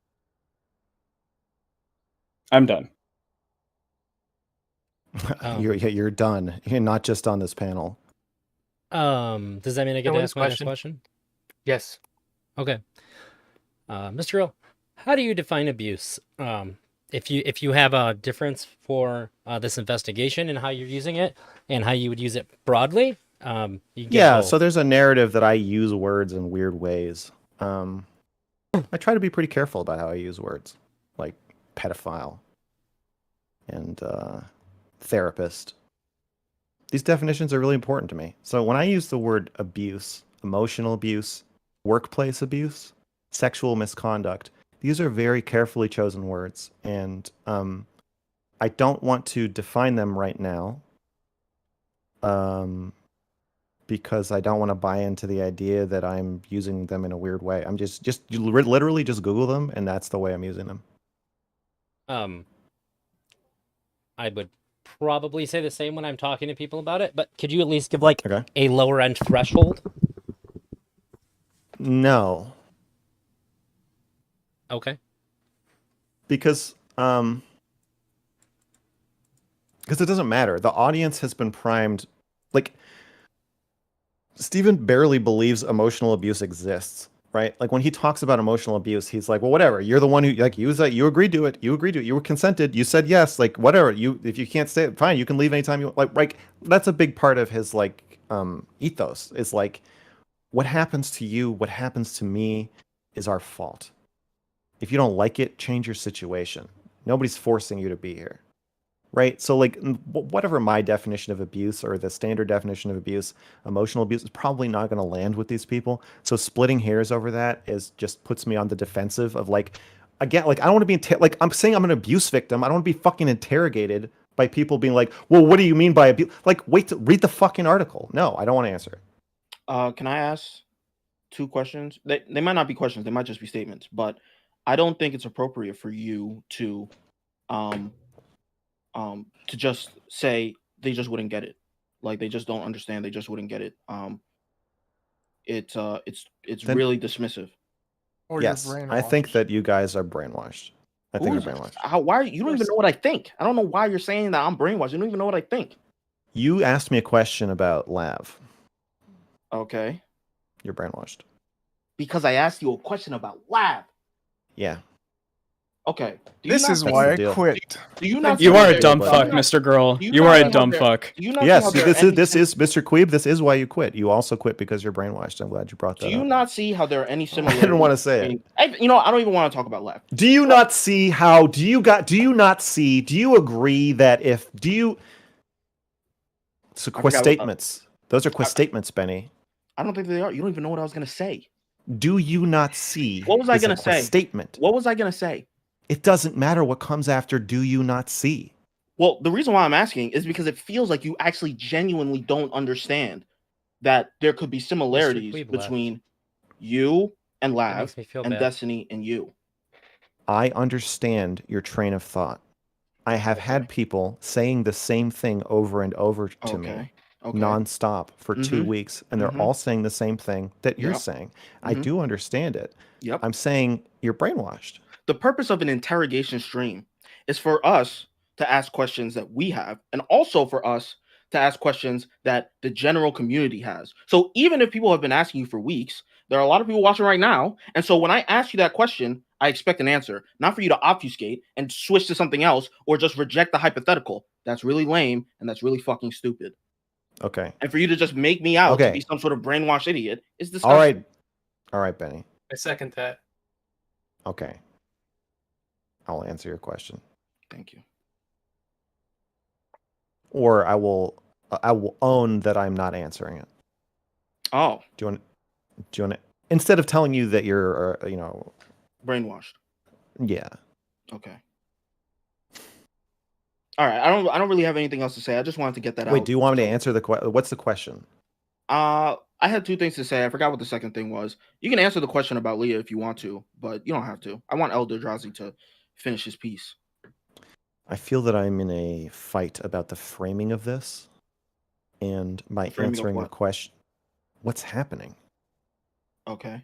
I'm done. You're done. You're not just on this panel. Does that mean I get to ask my next question? Yes. Okay. Mr. Earl, how do you define abuse? If you have a difference for this investigation and how you're using it, and how you would use it broadly, you can get both. So there's a narrative that I use words in weird ways. I try to be pretty careful about how I use words, like pedophile and therapist. These definitions are really important to me. So when I use the word abuse, emotional abuse, workplace abuse, sexual misconduct, these are very carefully chosen words, and I don't want to define them right now. Because I don't want to buy into the idea that I'm using them in a weird way. I'm just you literally just Google them, and that's the way I'm using them. I would probably say the same when I'm talking to people about it, but could you at least give like a lower end threshold? No. Okay. Because it doesn't matter. The audience has been primed. Like, Steven barely believes emotional abuse exists, right? Like, when he talks about emotional abuse, he's like, well, whatever. You're the one who, like, you agreed to it. You agreed to it. You were consented. You said yes. Like, whatever. If you can't stay, fine. You can leave anytime you like. That's a big part of his like ethos. Is like, what happens to you, what happens to me, is our fault. If you don't like it, change your situation. Nobody's forcing you to be here. Right? So, like, whatever my definition of abuse or the standard definition of abuse, emotional abuse is probably not going to land with these people. So splitting hairs over that just puts me on the defensive of, like, again, like, I don't want to be, like, I'm saying I'm an abuse victim. I don't want to be fucking interrogated by people being like, well, what do you mean by abuse? Like, wait, read the fucking article. No, I don't want to answer it. Can I ask 2 questions? They might not be questions. They might just be statements. But I don't think it's appropriate for you to just say they just wouldn't get it, like they just don't understand, they just wouldn't get it. It's then, really dismissive. Yes, I think that you guys are brainwashed. I think you're brainwashed. Why you don't even know what I think? I don't know why you're saying that I'm brainwashed. You don't even know what I think. You asked me a question about Lav. Okay. You're brainwashed. Because I asked you a question about Lav. Yeah. Okay. This is why I quit. Do you not? You are a dumb fuck, Mr. Girl. You are a dumb fuck. Yes, this is Mr. Queeb. This is why you quit. You also quit because you're brainwashed. I'm glad you brought that up. Do you not see how there are any similarities? I didn't want to say it. I don't even want to talk about Lav. Do you not see how? Do you agree that So quit statements. Those are quit statements, Benny. I don't think they are. You don't even know what I was gonna say. Do you not see? What was I is gonna a say? Statement. What was I gonna say? It doesn't matter what comes after. Do you not see? Well, the reason why I'm asking is because it feels like you actually genuinely don't understand that there could be similarities Queeb left. between you and That Lav makes me feel and bad. Destiny and you. I understand your train of thought. I have had people saying the same thing over and over to me nonstop for 2 weeks, and they're all saying the same thing that you're saying. I do understand it. Yep. I'm saying you're brainwashed. The purpose of an interrogation stream is for us to ask questions that we have, and also for us to ask questions that the general community has. So even if people have been asking you for weeks, there are a lot of people watching right now. And so when I ask you that question, I expect an answer, not for you to obfuscate and switch to something else or just reject the hypothetical. That's really lame and that's really fucking stupid. Okay. And for you to just make me out to be some sort of brainwashed idiot is disgusting. All right, Benny. I second that. Okay. I'll answer your question. Thank you. Or I will own that I'm not answering it. Oh. Do you want to instead of telling you that you're brainwashed? Yeah. Okay. All right. I don't really have anything else to say. I just wanted to get that out. Wait, do you want me to answer the question? What's the question? I had 2 things to say. I forgot what the second thing was. You can answer the question about Leah if you want to, but you don't have to. I want ElderDrazi to finish his piece. I feel that I'm in a fight about the framing of this, and by answering the question, what's happening? Okay.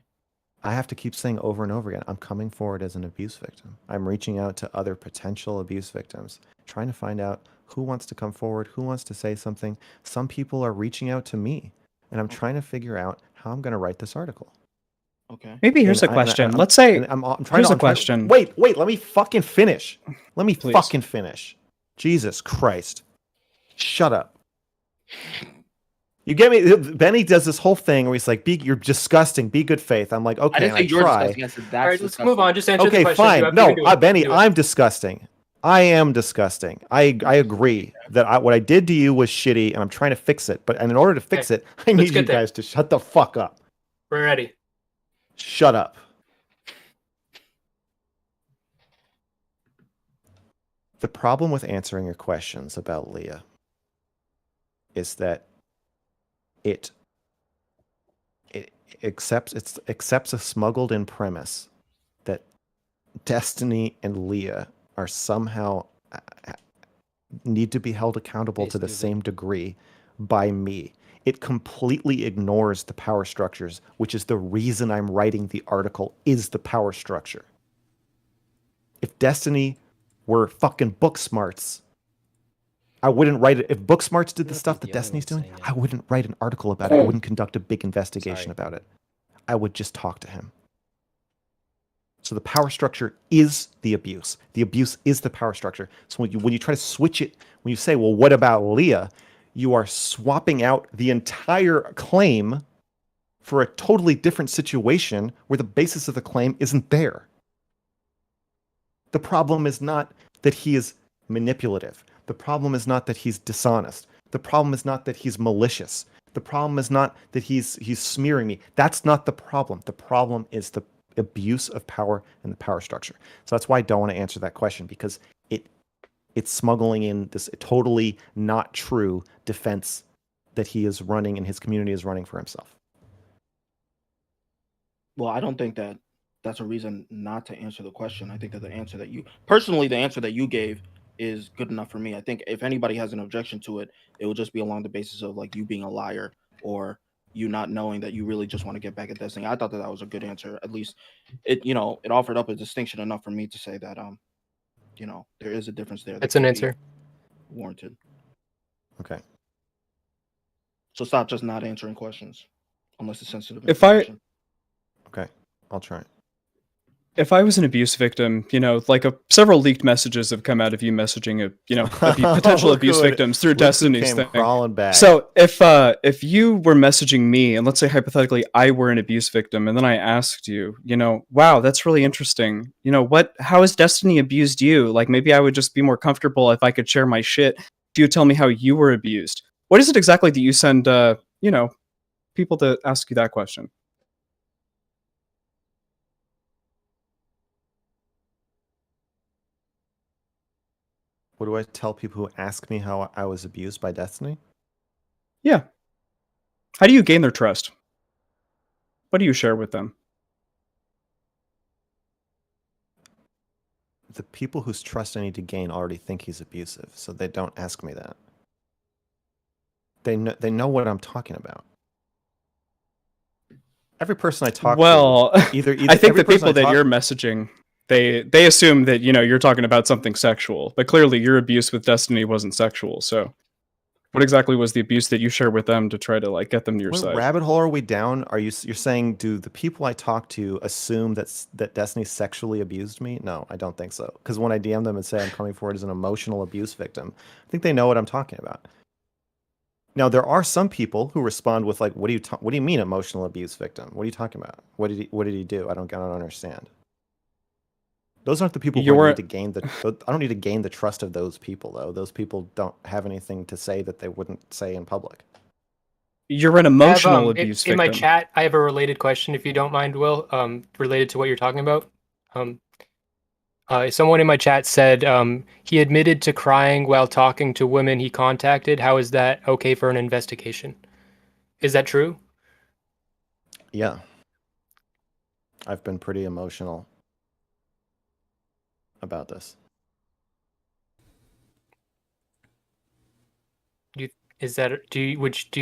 I have to keep saying over and over again, I'm coming forward as an abuse victim. I'm reaching out to other potential abuse victims, trying to find out who wants to come forward, who wants to say something. Some people are reaching out to me, and I'm trying to figure out how I'm going to write this article. Okay. Maybe here's a question. Let's say here's a question. Wait, let me fucking finish. Let me fucking finish. Jesus Christ. Shut up. You get me? Benny does this whole thing where he's like, you're disgusting. Be good faith. I'm like, okay, I didn't say you're disgusting. I said that's all right, let's move on. Just answer the question. Okay, fine. No, Benny, I'm disgusting. I am disgusting. I agree that what I did to you was shitty, and I'm trying to fix it. And in order to fix it, I need you guys to shut the fuck up. We're ready. Shut up. The problem with answering your questions about Leah is that it accepts a smuggled in premise that Destiny and Leah are somehow need to be held accountable to the same degree by me. It completely ignores the power structures, which is the reason I'm writing the article, is the power structure. If Destiny were fucking book smarts, I wouldn't write it. If book smarts did the stuff that Destiny's doing, I wouldn't write an article about it. I wouldn't conduct a big investigation about it. I would just talk to him. So the power structure is the abuse. The abuse is the power structure. So when you try to switch it, when you say, well, what about Leah? You are swapping out the entire claim for a totally different situation where the basis of the claim isn't there. The problem is not that he is manipulative. The problem is not that he's dishonest. The problem is not that he's malicious. The problem is not that he's smearing me. That's not the problem. The problem is the abuse of power and the power structure. So that's why I don't want to answer that question, because it's smuggling in this totally not true defense that he is running and his community is running for himself. Well, I don't think that that's a reason not to answer the question. I think that the answer that you gave is good enough for me. I think if anybody has an objection to it, it will just be along the basis of like you being a liar or you not knowing that you really just want to get back at Destiny. I thought that was a good answer. At least it offered up a distinction enough for me to say that there is a difference there. That's an answer. Warranted. Okay. So stop just not answering questions unless it's sensitive. Okay, I'll try. If I was an abuse victim, several leaked messages have come out of you messaging potential abuse victims through Destiny's thing. So if you were messaging me, and let's say hypothetically I were an abuse victim, and then I asked you, wow, that's really interesting. How has Destiny abused you? Like maybe I would just be more comfortable if I could share my shit. Do you tell me how you were abused? What is it exactly that you send people to ask you that question? What do I tell people who ask me how I was abused by Destiny? Yeah. How do you gain their trust? What do you share with them? The people whose trust I need to gain already think he's abusive, so they don't ask me that. They know what I'm talking about. Every person I talk Well, to, either I think every the people person I that talk- you're messaging, they assume that, you know, you're talking about something sexual, but clearly your abuse with Destiny wasn't sexual. So what exactly was the abuse that you share with them to try to like get them to your What side? rabbit hole are we down? You're saying, do the people I talk to assume that Destiny sexually abused me? No, I don't think so. Because when I DM them and say I'm coming forward as an emotional abuse victim, I think they know what I'm talking about. Now, there are some people who respond with like, what do you mean emotional abuse victim? What are you talking about? What did he do? I don't understand. Those aren't the people who I need to gain I don't need to gain the trust of those people, though. Those people don't have anything to say that they wouldn't say in public. You're an emotional abuse victim. In my chat, I have a related question, if you don't mind, Will, related to what you're talking about. Someone in my chat said he admitted to crying while talking to women he contacted. How is that okay for an investigation? Is that true? Yeah. I've been pretty emotional about this. Do you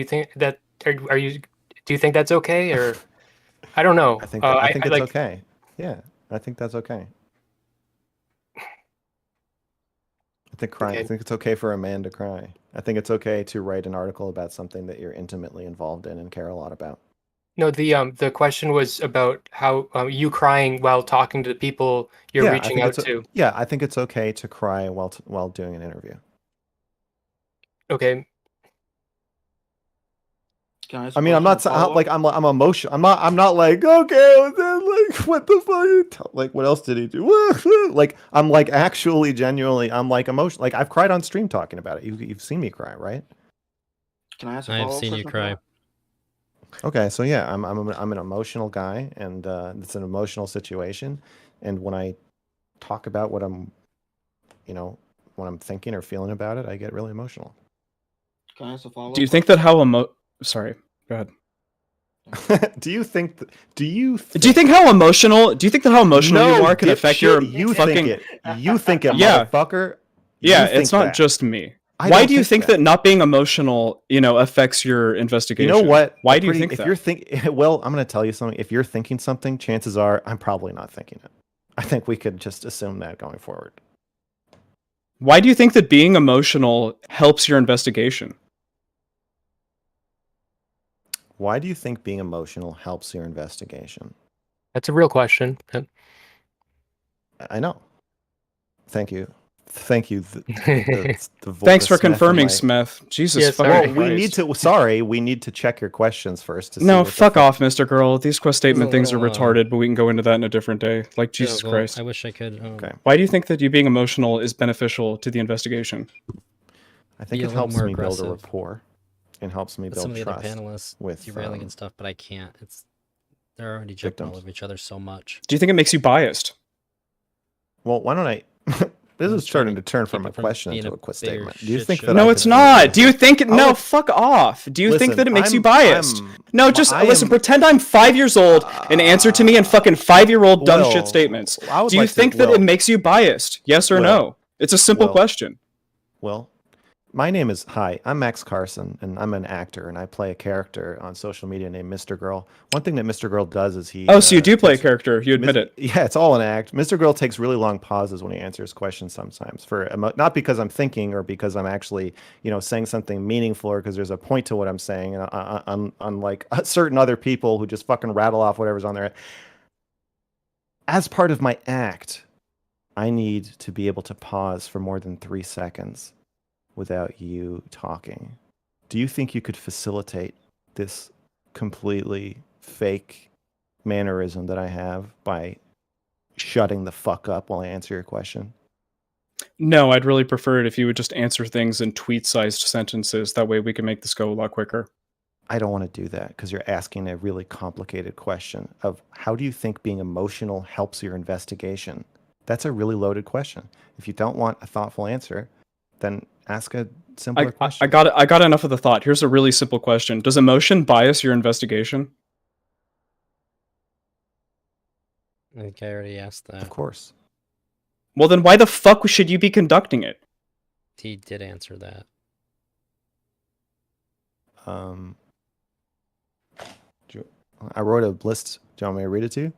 think that do you think that's okay, or I don't know. I think it's okay. Yeah, I think that's okay. I think it's okay for a man to cry. I think it's okay to write an article about something that you're intimately involved in and care a lot about. No, the question was about how you crying while talking to the people you're reaching out to. Yeah, I think it's okay to cry while doing an interview. Okay. I mean, I'm not like I'm emotional. I'm not like, okay, like what the fuck? Like, what else did he do? Like, I'm like actually genuinely, I'm like emotional. Like, I've cried on stream talking about it. You've seen me cry, right? Can I ask a I've follow-up seen you question? cry. Okay, so yeah, I'm an emotional guy, and it's an emotional situation. And when I talk about what I'm thinking or feeling about it, I get really emotional. Can I ask a follow-up? Do you think that Sorry, go ahead. Do you think that how emotional you are can affect your fucking... You think it, Yeah. motherfucker. Yeah, You think it's not that. just me. I Why don't do you think that not being emotional, affects your investigation? You know what? Why do you think that? Well, I'm going to tell you something. If you're thinking something, chances are I'm probably not thinking it. I think we could just assume that going forward. Why do you think that being emotional helps your investigation? Why do you think being emotional helps your investigation? That's a real question. I know. Thank you. Thank you. Thanks for confirming, Smeth. Jesus fucking Christ. We need to check your questions first. No, fuck off, MrQueeb. These quest statement things are retarded, but we can go into that in a different day. Like, Jesus Christ. I wish I could. Okay. Why do you think that you being emotional is beneficial to the investigation? I think it helps me build a rapport. It helps me build some of the trust other panelists with derailing and stuff, but I can't. They're already jumping all over each other so much. Do you think it makes you biased? Well, why don't I... This is starting to turn from a question into a quest statement. Do you think that No, it's not. Do you think... No, fuck off. Do you think that it makes you biased? No, just listen, pretend I'm 5 years old and answer to me in fucking 5-year-old dumb shit statements. Do you think that it makes you biased? Yes or no? It's a simple question. Well, my name is... Hi, I'm Max Carson, and I'm an actor, and I play a character on social media named MrQueeb. One thing that MrQueeb does is he... Oh, so you do play a character. You admit it. Yeah, it's all an act. MrQueeb takes really long pauses when he answers questions sometimes. Not because I'm thinking or because I'm actually, saying something meaningful or because there's a point to what I'm saying, unlike certain other people who just fucking rattle off whatever's on there. As part of my act, I need to be able to pause for more than 3 seconds without you talking. Do you think you could facilitate this completely fake mannerism that I have by shutting the fuck up while I answer your question? No, I'd really prefer it if you would just answer things in tweet-sized sentences. That way we can make this go a lot quicker. I don't want to do that because you're asking a really complicated question of how do you think being emotional helps your investigation? That's a really loaded question. If you don't want a thoughtful answer, then ask a simpler I question. got enough of the thought. Here's a really simple question: does emotion bias your investigation? I think I already asked that. Of course. Well, then why the fuck should you be conducting it? He did answer that. I wrote a list. Do you want me to read it to you?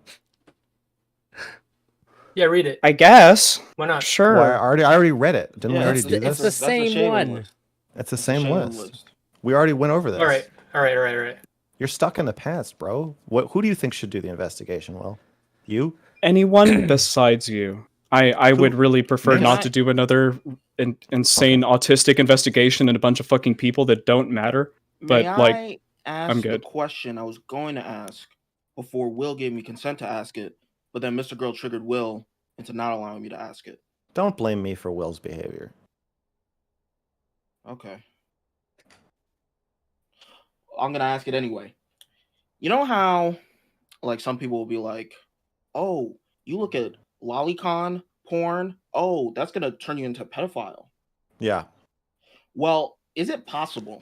Yeah, read it. I guess. Why not? Sure. Well, I already read it. Didn't we Yeah, already It's do the, it's this? the same one. It's the It's a same shame list. We already went over this. All right. You're stuck in the past, bro. Who do you think should do the investigation? Will you? Anyone besides you. I would really prefer Can not I- to do another insane autistic investigation and a bunch of fucking people that don't matter. But May like, I ask I'm the good. question I was going to ask before Will gave me consent to ask it, but then Mr. Girl triggered Will into not allowing me to ask it. Don't blame me for Will's behavior. Okay. I'm gonna ask it anyway. You know how, like, some people will be like, "Oh, you look at lolicon porn. Oh, that's gonna turn you into a pedophile." Yeah. Well, is it possible?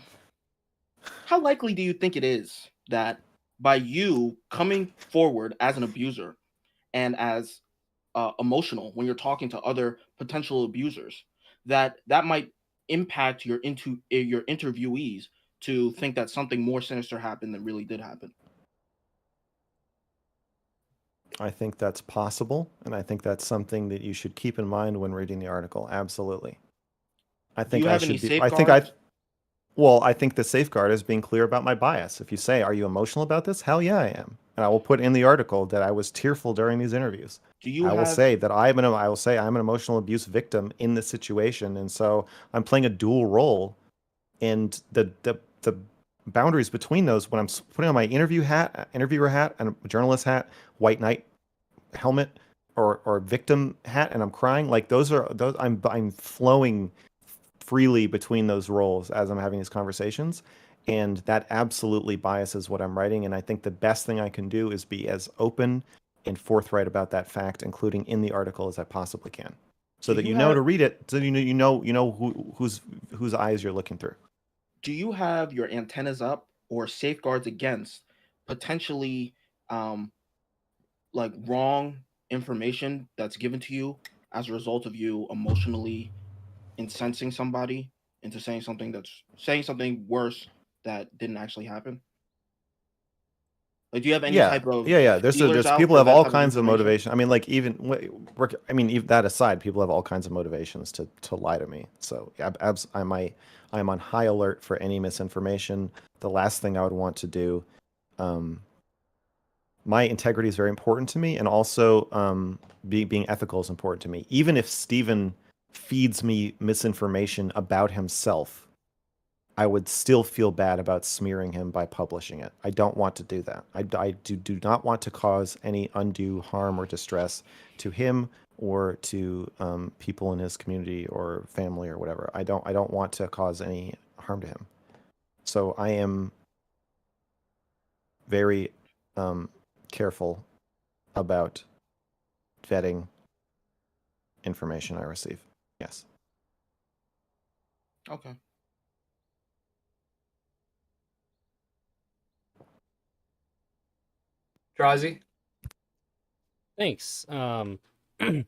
How likely do you think it is that by you coming forward as an abuser and as emotional when you're talking to other potential abusers, that might impact your interviewees to think that something more sinister happened than really did happen? I think that's possible, and I think that's something that you should keep in mind when reading the article. Absolutely. I think you I have any should be. I think I. safeguards? Well, I think the safeguard is being clear about my bias. If you say, "Are you emotional about this?" Hell yeah, I am, and I will put in the article that I was tearful during these interviews. Do you I will have say that I will say I'm an emotional abuse victim in this situation, and so I'm playing a dual role, and the boundaries between those when I'm putting on my interviewer hat, and a journalist hat, white knight helmet, or victim hat, and I'm crying, like those I'm flowing freely between those roles as I'm having these conversations, and that absolutely biases what I'm writing. And I think the best thing I can do is be as open and forthright about that fact, including in the article, as I possibly can, so Do that you you know have- to read it, so you know whose eyes you're looking through. do you have your antennas up or safeguards against potentially like wrong information that's given to you as a result of you emotionally incensing somebody into saying something worse that didn't actually happen? Like, do you have any type of Yeah. There's feelers out people for have that all type of kinds of information? motivation. I mean, like even that aside, people have all kinds of motivations to lie to me. So I'm on high alert for any misinformation. The last thing I would want to do. My integrity is very important to me, and also being ethical is important to me. Even if Steven feeds me misinformation about himself, I would still feel bad about smearing him by publishing it. I don't want to do that. I do not want to cause any undue harm or distress to him or to people in his community or family or whatever. I don't want to cause any harm to him. So I am very careful about vetting information I receive. Yes. Okay. Drazi? Thanks. By the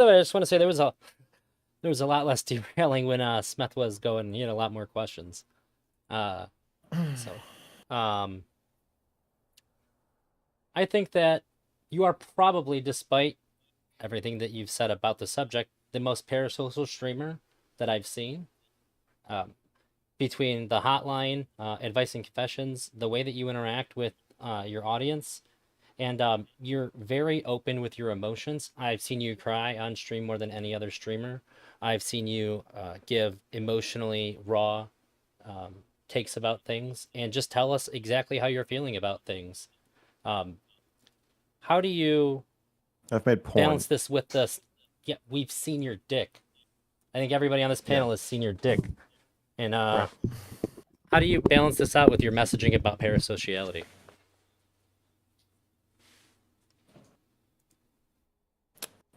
way, I just want to say there was a lot less derailing when Smeth was going. He had a lot more questions. I think that you are probably, despite everything that you've said about the subject, the most parasocial streamer that I've seen. Between the hotline, advice and confessions, the way that you interact with your audience, and you're very open with your emotions. I've seen you cry on stream more than any other streamer. I've seen you give emotionally raw takes about things, and just tell us exactly how you're feeling about things. How do you I've made porn. balance this with this? Yeah, we've seen your dick. I think everybody on this panel has seen your dick. And Right. how do you balance this out with your messaging about parasociality?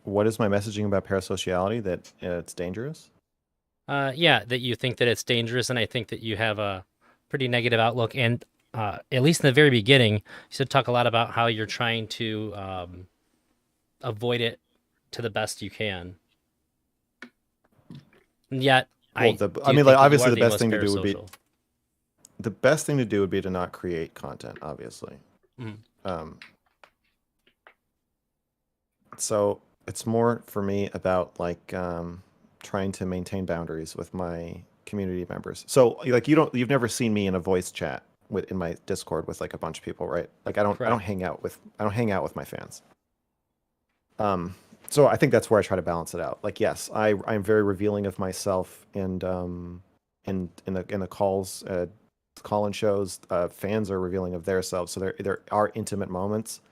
What is my messaging about parasociality? That it's dangerous? Yeah, that you think that it's dangerous, and I think that you have a pretty negative outlook. And at least in the very beginning, you said talk a lot about how you're trying to avoid it to the best you can. And yet, Well, I mean, like obviously the best thing to do would be to not create content, obviously. Mm-hmm. So it's more for me about like trying to maintain boundaries with my community members. So like you've never seen me in a voice chat in my Discord with like a bunch of people, right? Like I don't hang out with my fans. So I think that's where I try to balance it out. Like yes, I'm very revealing of myself, and in the calls, call-in shows, fans are revealing of their selves. So there are intimate moments.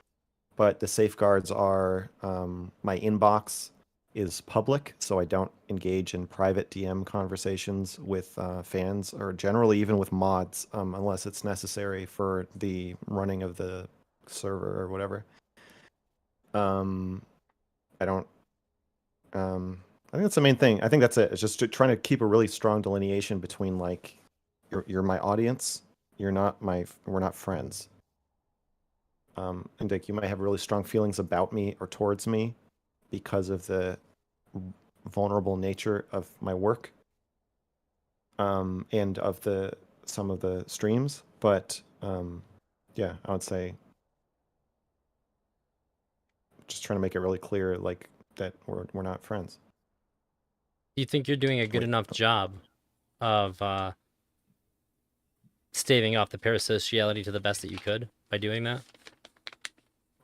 But the safeguards are my inbox is public, so I don't engage in private DM conversations with fans or generally even with mods unless it's necessary for the running of the server or whatever. I don't. I think that's the main thing. I think that's it. It's just trying to keep a really strong delineation between like you're my audience. We're not friends. And Dick, you might have really strong feelings about me or towards me because of the vulnerable nature of my work, and of some of the streams. But yeah, I would say just trying to make it really clear, like that we're not friends. Do you think you're doing a good enough job of staving off the parasociality to the best that you could by doing that?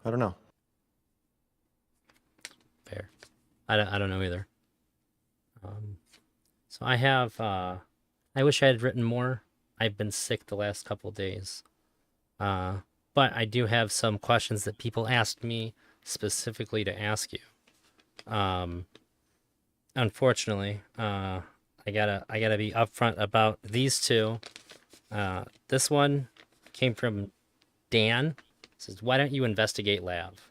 I don't know. Fair. I don't know either. So I have, I wish I had written more. I've been sick the last couple of days. But I do have some questions that people asked me specifically to ask you. Unfortunately, I gotta be upfront about these two. This one came from Dan. It says, why don't you investigate Lav?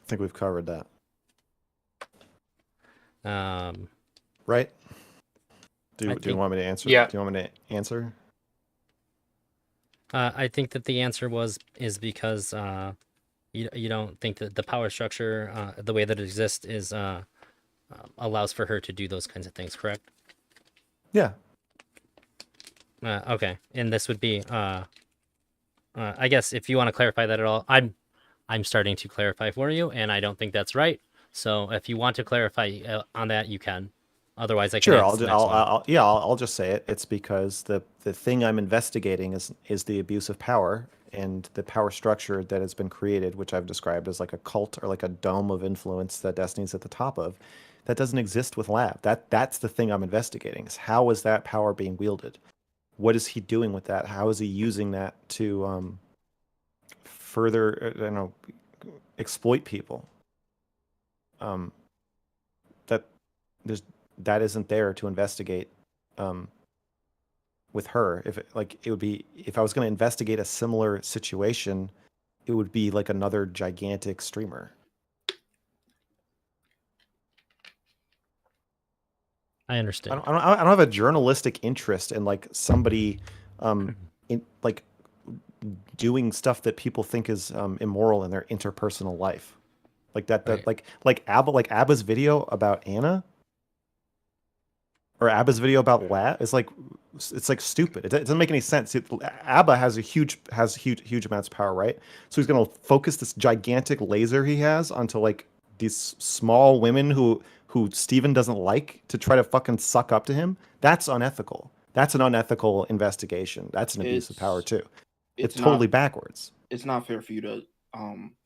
I think we've covered that. Right? Do you want me to answer? Yeah. Do you want me to answer? I think that the answer is because you don't think that the power structure, the way that it exists, is allows for her to do those kinds of things. Correct? Yeah. Okay, and this would be, I guess, if you want to clarify that at all, I'm starting to clarify for you, and I don't think that's right. So if you want to clarify on that, you can. Otherwise, I can. Sure, I'll just say it. It's because the thing I'm investigating is the abuse of power and the power structure that has been created, which I've described as like a cult or like a dome of influence that Destiny's at the top of, that doesn't exist with Lab. That's the thing I'm investigating. Is how is that power being wielded? What is he doing with that? How is he using that to further, exploit people? That isn't there to investigate with her. If I was going to investigate a similar situation, it would be like another gigantic streamer. I understand. I don't have a journalistic interest in like somebody in like doing stuff that people think is immoral in their interpersonal life. Like that Right. like Abba's video about Anna or Abba's video about Lat is like, it's like stupid. It doesn't make any sense. Abba has huge amounts of power, right? So he's gonna focus this gigantic laser he has onto like these small women who Steven doesn't like to try to fucking suck up to him. That's unethical. That's an unethical investigation. That's an abuse of power too. It's totally backwards. It's not fair for you to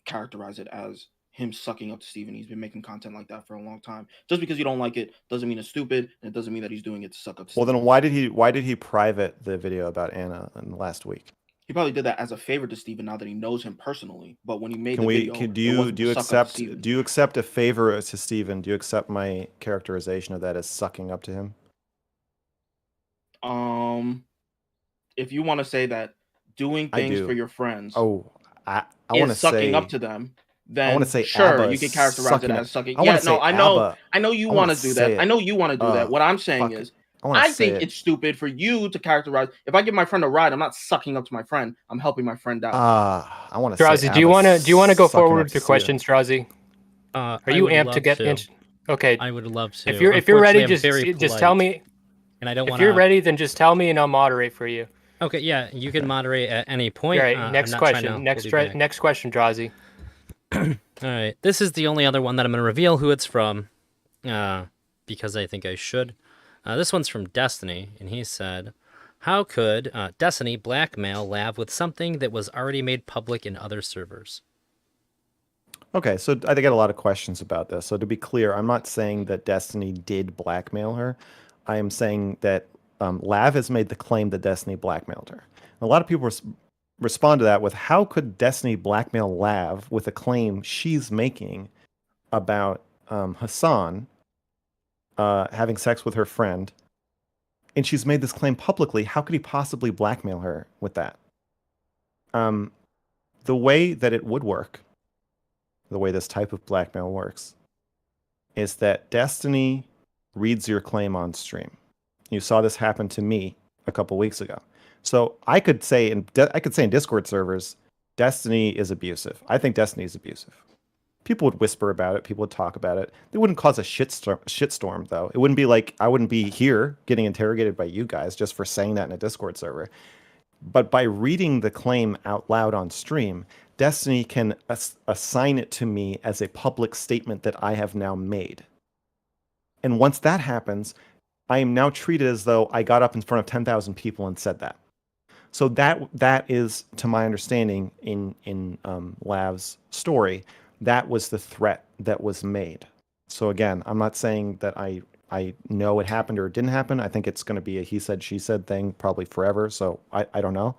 characterize it as him sucking up to Steven. He's been making content like that for a long time. Just because you don't like it doesn't mean it's stupid, and it doesn't mean that he's doing it to suck up to Steven. Well, then why did he private the video about Anna in last week? He probably did that as a favor to Steven now that he knows him personally. But when he made do you accept a favor to Steven? Do you accept my characterization of that as sucking up to him? If you want to say that doing things for your friends, I want to sucking say up to them, then I want to say sure, ABBA you can is characterize it sucking as sucking. I Yeah, want to say no, I know you I want wanna to do say that. I it. know you want to do that. What I'm saying Fuck it. is, I want to I say think it. it's stupid for you to characterize. If I give my friend a ride, I'm not sucking up to my friend. I'm helping my friend out. I want to say Drazi, do you ABBA want to go sucking forward up with your Sia. questions, Drazi? Are you amped to get in? Okay. I would love to. If you're ready, Unfortunately, I'm very just tell polite, me. and I don't If want you're to. ready, then just tell me and I'll moderate for you. Okay, yeah, you can Okay. moderate at any All point. right. I'm Next not trying question. to hold you back. Next question, Drazi. All right, this is the only other one that I'm going to reveal who it's from, because I think I should. This one's from Destiny, and he said, "How could Destiny blackmail Lav with something that was already made public in other servers?" Okay, so I get a lot of questions about this. So to be clear, I'm not saying that Destiny did blackmail her. I am saying that Lav has made the claim that Destiny blackmailed her. A lot of people respond to that with, how could Destiny blackmail Lav with a claim she's making about Hassan having sex with her friend, and she's made this claim publicly? How could he possibly blackmail her with that? The way that it would work, the way this type of blackmail works, is that Destiny reads your claim on stream. You saw this happen to me a couple weeks ago. So I could say in Discord servers, Destiny is abusive. I think Destiny is abusive. People would whisper about it. People would talk about it. They wouldn't cause a shitstorm, though. It wouldn't be like I wouldn't be here getting interrogated by you guys just for saying that in a Discord server. But by reading the claim out loud on stream, Destiny can assign it to me as a public statement that I have now made. And once that happens, I am now treated as though I got up in front of 10,000 people and said that. So that is, to my understanding, in Lav's story, that was the threat that was made. So again, I'm not saying that I know it happened or it didn't happen. I think it's going to be a he said, she said thing probably forever. So I don't know.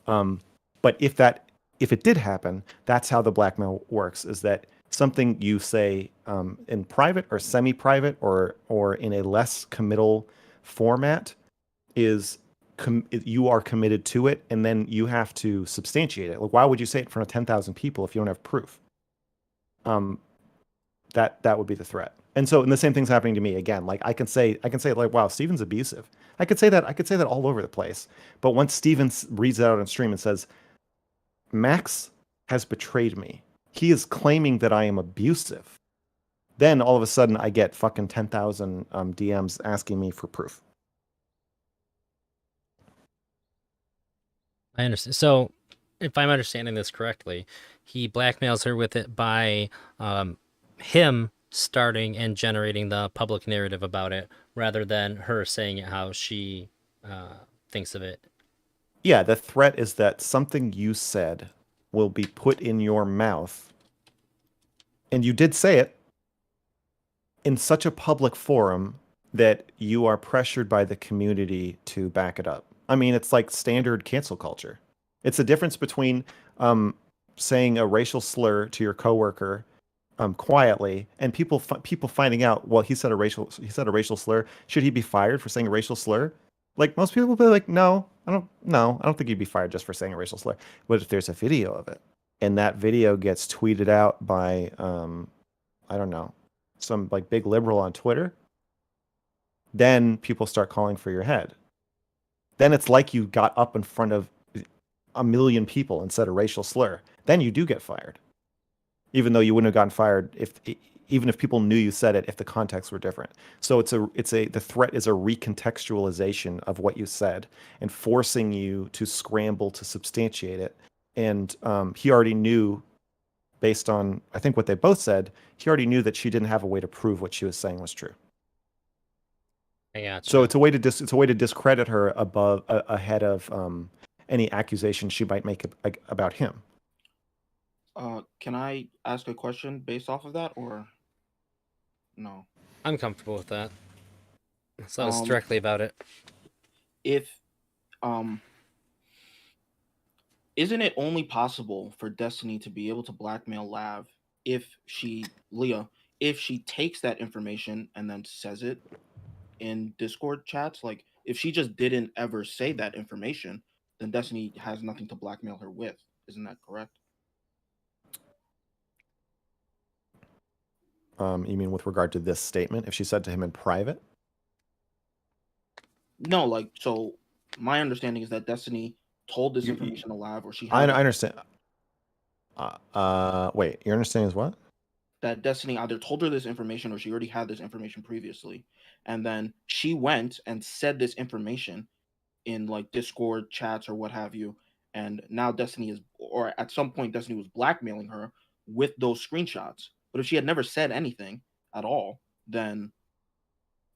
But if it did happen, that's how the blackmail works, is that something you say in private or semi-private or in a less committal format is you are committed to it, and then you have to substantiate it. Like, why would you say it in front of 10,000 people if you don't have proof? That would be the threat. And so, and the same thing's happening to me again. Like I can say like, wow, Steven's abusive. I could say that all over the place. But once Steven reads it out on stream and says, Max has betrayed me, he is claiming that I am abusive, then all of a sudden I get fucking 10,000 DMs asking me for proof. I understand. So, if I'm understanding this correctly, he blackmails her with it by him starting and generating the public narrative about it, rather than her saying it how she thinks of it. Yeah, the threat is that something you said will be put in your mouth, and you did say it, in such a public forum that you are pressured by the community to back it up. I mean, it's like standard cancel culture. It's the difference between saying a racial slur to your coworker quietly, and people finding out, well, he said a racial slur. Should he be fired for saying a racial slur? Like, most people will be like, no, I don't think he'd be fired just for saying a racial slur. But if there's a video of it, and that video gets tweeted out by I don't know, some like big liberal on Twitter, then people start calling for your head. Then it's like you got up in front of 1 million people and said a racial slur. Then you do get fired, even though you wouldn't have gotten fired even if people knew you said it, if the context were different. So the threat is a recontextualization of what you said and forcing you to scramble to substantiate it. And he already knew, based on I think what they both said, he already knew that she didn't have a way to prove what she was saying was true. Yeah. So it's a way to discredit her ahead of any accusation she might make about him. Can I ask a question based off of that, or no? I'm comfortable with that. So that was directly about it. If isn't it only possible for Destiny to be able to blackmail Lav if she takes that information and then says it in Discord chats? Like, if she just didn't ever say that information, then Destiny has nothing to blackmail her with. Isn't that correct? You mean with regard to this statement? If she said to him in private? No, like, so my understanding is that Destiny told this information to Lav, or she I had understand. Wait, your understanding is what? that Destiny either told her this information or she already had this information previously. And then she went and said this information in like Discord chats or what have you. And now Destiny is, or at some point, Destiny was blackmailing her with those screenshots. But if she had never said anything at all, then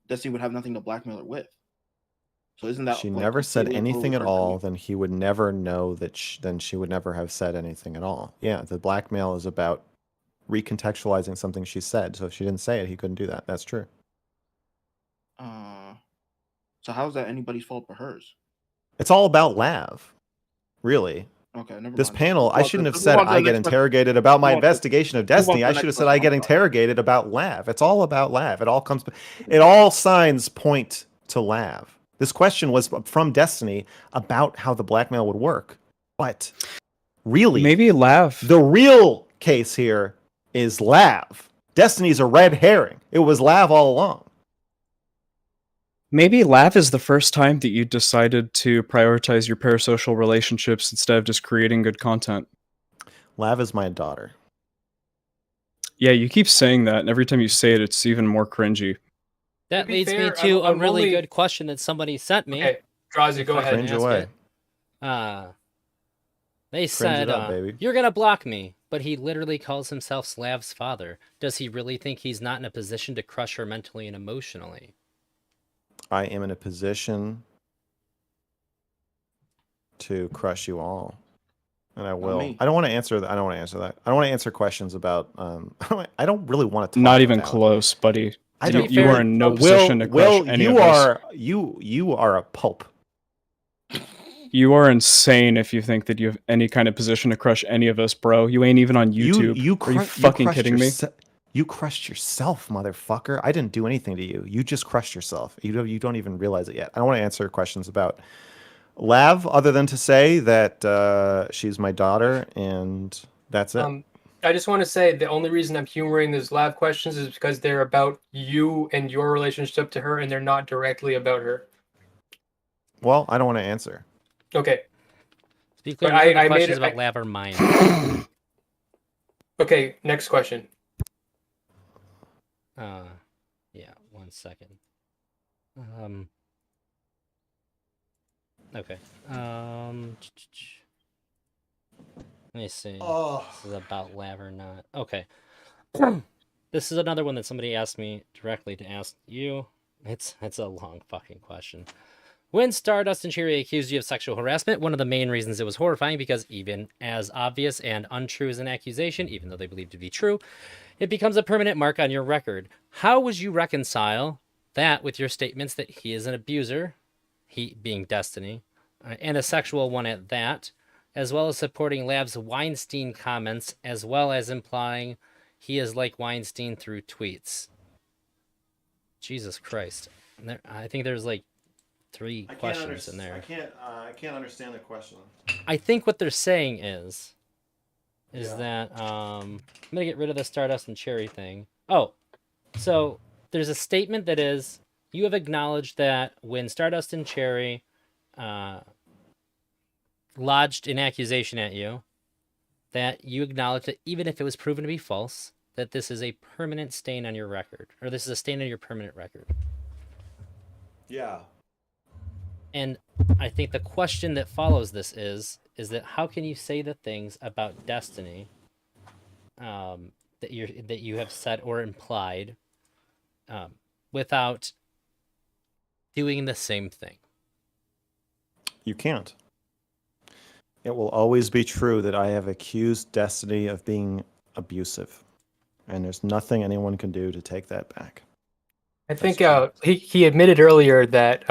Destiny would have nothing to blackmail her with. So isn't that She like, never said completely anything at totally all, different? then he would never know that. Then she would never have said anything at all. Yeah, the blackmail is about recontextualizing something she said. So if she didn't say it, he couldn't do that. That's true. So how is that anybody's fault but hers? It's all about Lav, really. Okay, never This mind. panel, I Well, shouldn't have let's said move on to I the get next question. interrogated about my Move on to- investigation of move on to Destiny. the I next should have said question. I get interrogated about Lav. It's all about Lav. It all signs point to Lav. This question was from Destiny about how the blackmail would work. But really, Maybe Lav. the real case here is Lav. Destiny's a red herring. It was Lav all along. Maybe Lav is the first time that you decided to prioritize your parasocial relationships instead of just creating good content. Lav is my daughter. Yeah, you keep saying that, and every time you say it, it's even more cringy. That be leads fair, me to a I'm really only- good question that somebody sent me. Okay, Drazi, go If I ahead. can Cringe ask away. it. They Cringe said, it up, baby. you're going to block me, but he literally calls himself Slav's father. Does he really think he's not in a position to crush her mentally and emotionally? I am in a position to crush you all. And I will. me. I don't want to answer that. I don't want to answer that. I don't want to answer questions about. I don't really want to talk. Not even about- close, buddy. I To don't. be You fair, are in no Will, position to crush any you of us. are you are a pulp. You are insane if you think that you have any kind of position to crush any of us, bro. You ain't even on YouTube. Are you fucking kidding me? You crushed yourself, motherfucker. I didn't do anything to you. You just crushed yourself. You don't even realize it yet. I don't want to answer questions about Lav other than to say that she's my daughter and that's it. I just want to say the only reason I'm humoring those Lav questions is because they're about you and your relationship to her, and they're not directly about her. Well, I don't want to answer. Okay. To be clear, But I the made questions it- about I- Lav are mine. Okay, next question. Yeah, 1 second. Okay. Let me see. This is about Lav or not. Okay. This is another one that somebody asked me directly to ask you. It's a long fucking question. When Stardust and Cherry accused you of sexual harassment, one of the main reasons it was horrifying because even as obvious and untrue as an accusation, even though they believe to be true, it becomes a permanent mark on your record. How would you reconcile that with your statements that he is an abuser, he being Destiny, and a sexual one at that, as well as supporting Lav's Weinstein comments, as well as implying he is like Weinstein through tweets? Jesus Christ. I think there's like 3 questions in there. I can't understand the question. I think what they're saying is that I'm gonna get rid of the Stardust and Cherry thing. Oh, so there's a statement that is you have acknowledged that when Stardust and Cherry lodged an accusation at you, that you acknowledge that even if it was proven to be false, that this is a permanent stain on your record, or this is a stain on your permanent record. Yeah. And I think the question that follows this is that how can you say the things about Destiny that you have said or implied without doing the same thing? You can't. It will always be true that I have accused Destiny of being abusive, and there's nothing anyone can do to take that back. I think he admitted earlier that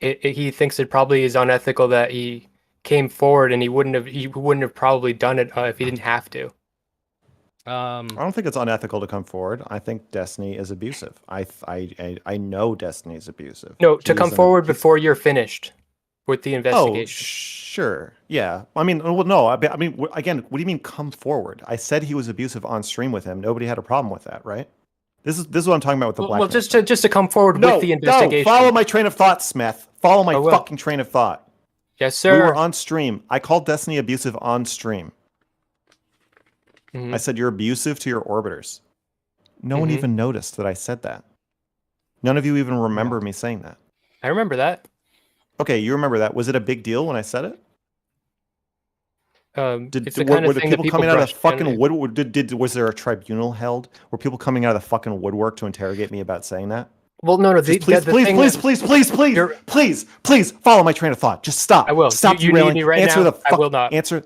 he thinks it probably is unethical that he came forward, and he wouldn't have probably done it if he didn't have to. I don't think it's unethical to come forward. I think Destiny is abusive. I know Destiny is abusive. No, to She come is an- forward before you're finished with the Oh, investigation. sure. Yeah. I mean, well, no. I mean, again, what do you mean come forward? I said he was abusive on stream with him. Nobody had a problem with that, right? This is what I'm talking about with the Well, blackmail. just to come forward No, with the investigation. no, follow my train of thought, Smeth. Follow my I will. fucking train of thought. Yes, We sir. were on stream. I called Destiny abusive on stream. Mhm. I said you're abusive to your orbiters. No one Mhm. even noticed that I said that. None of you even remember me saying that. I remember that. Okay, you remember that. Was it a big deal when I said it? It's the kind Were of the thing people that people coming out of brush the fucking generally. woodwork? Was there a tribunal held? Were people coming out of the fucking woodwork to interrogate me about saying that? Well, no. Just please follow my train of thought. Just stop. I will. Stop You need derailing. me right answer now? the I will not. Answer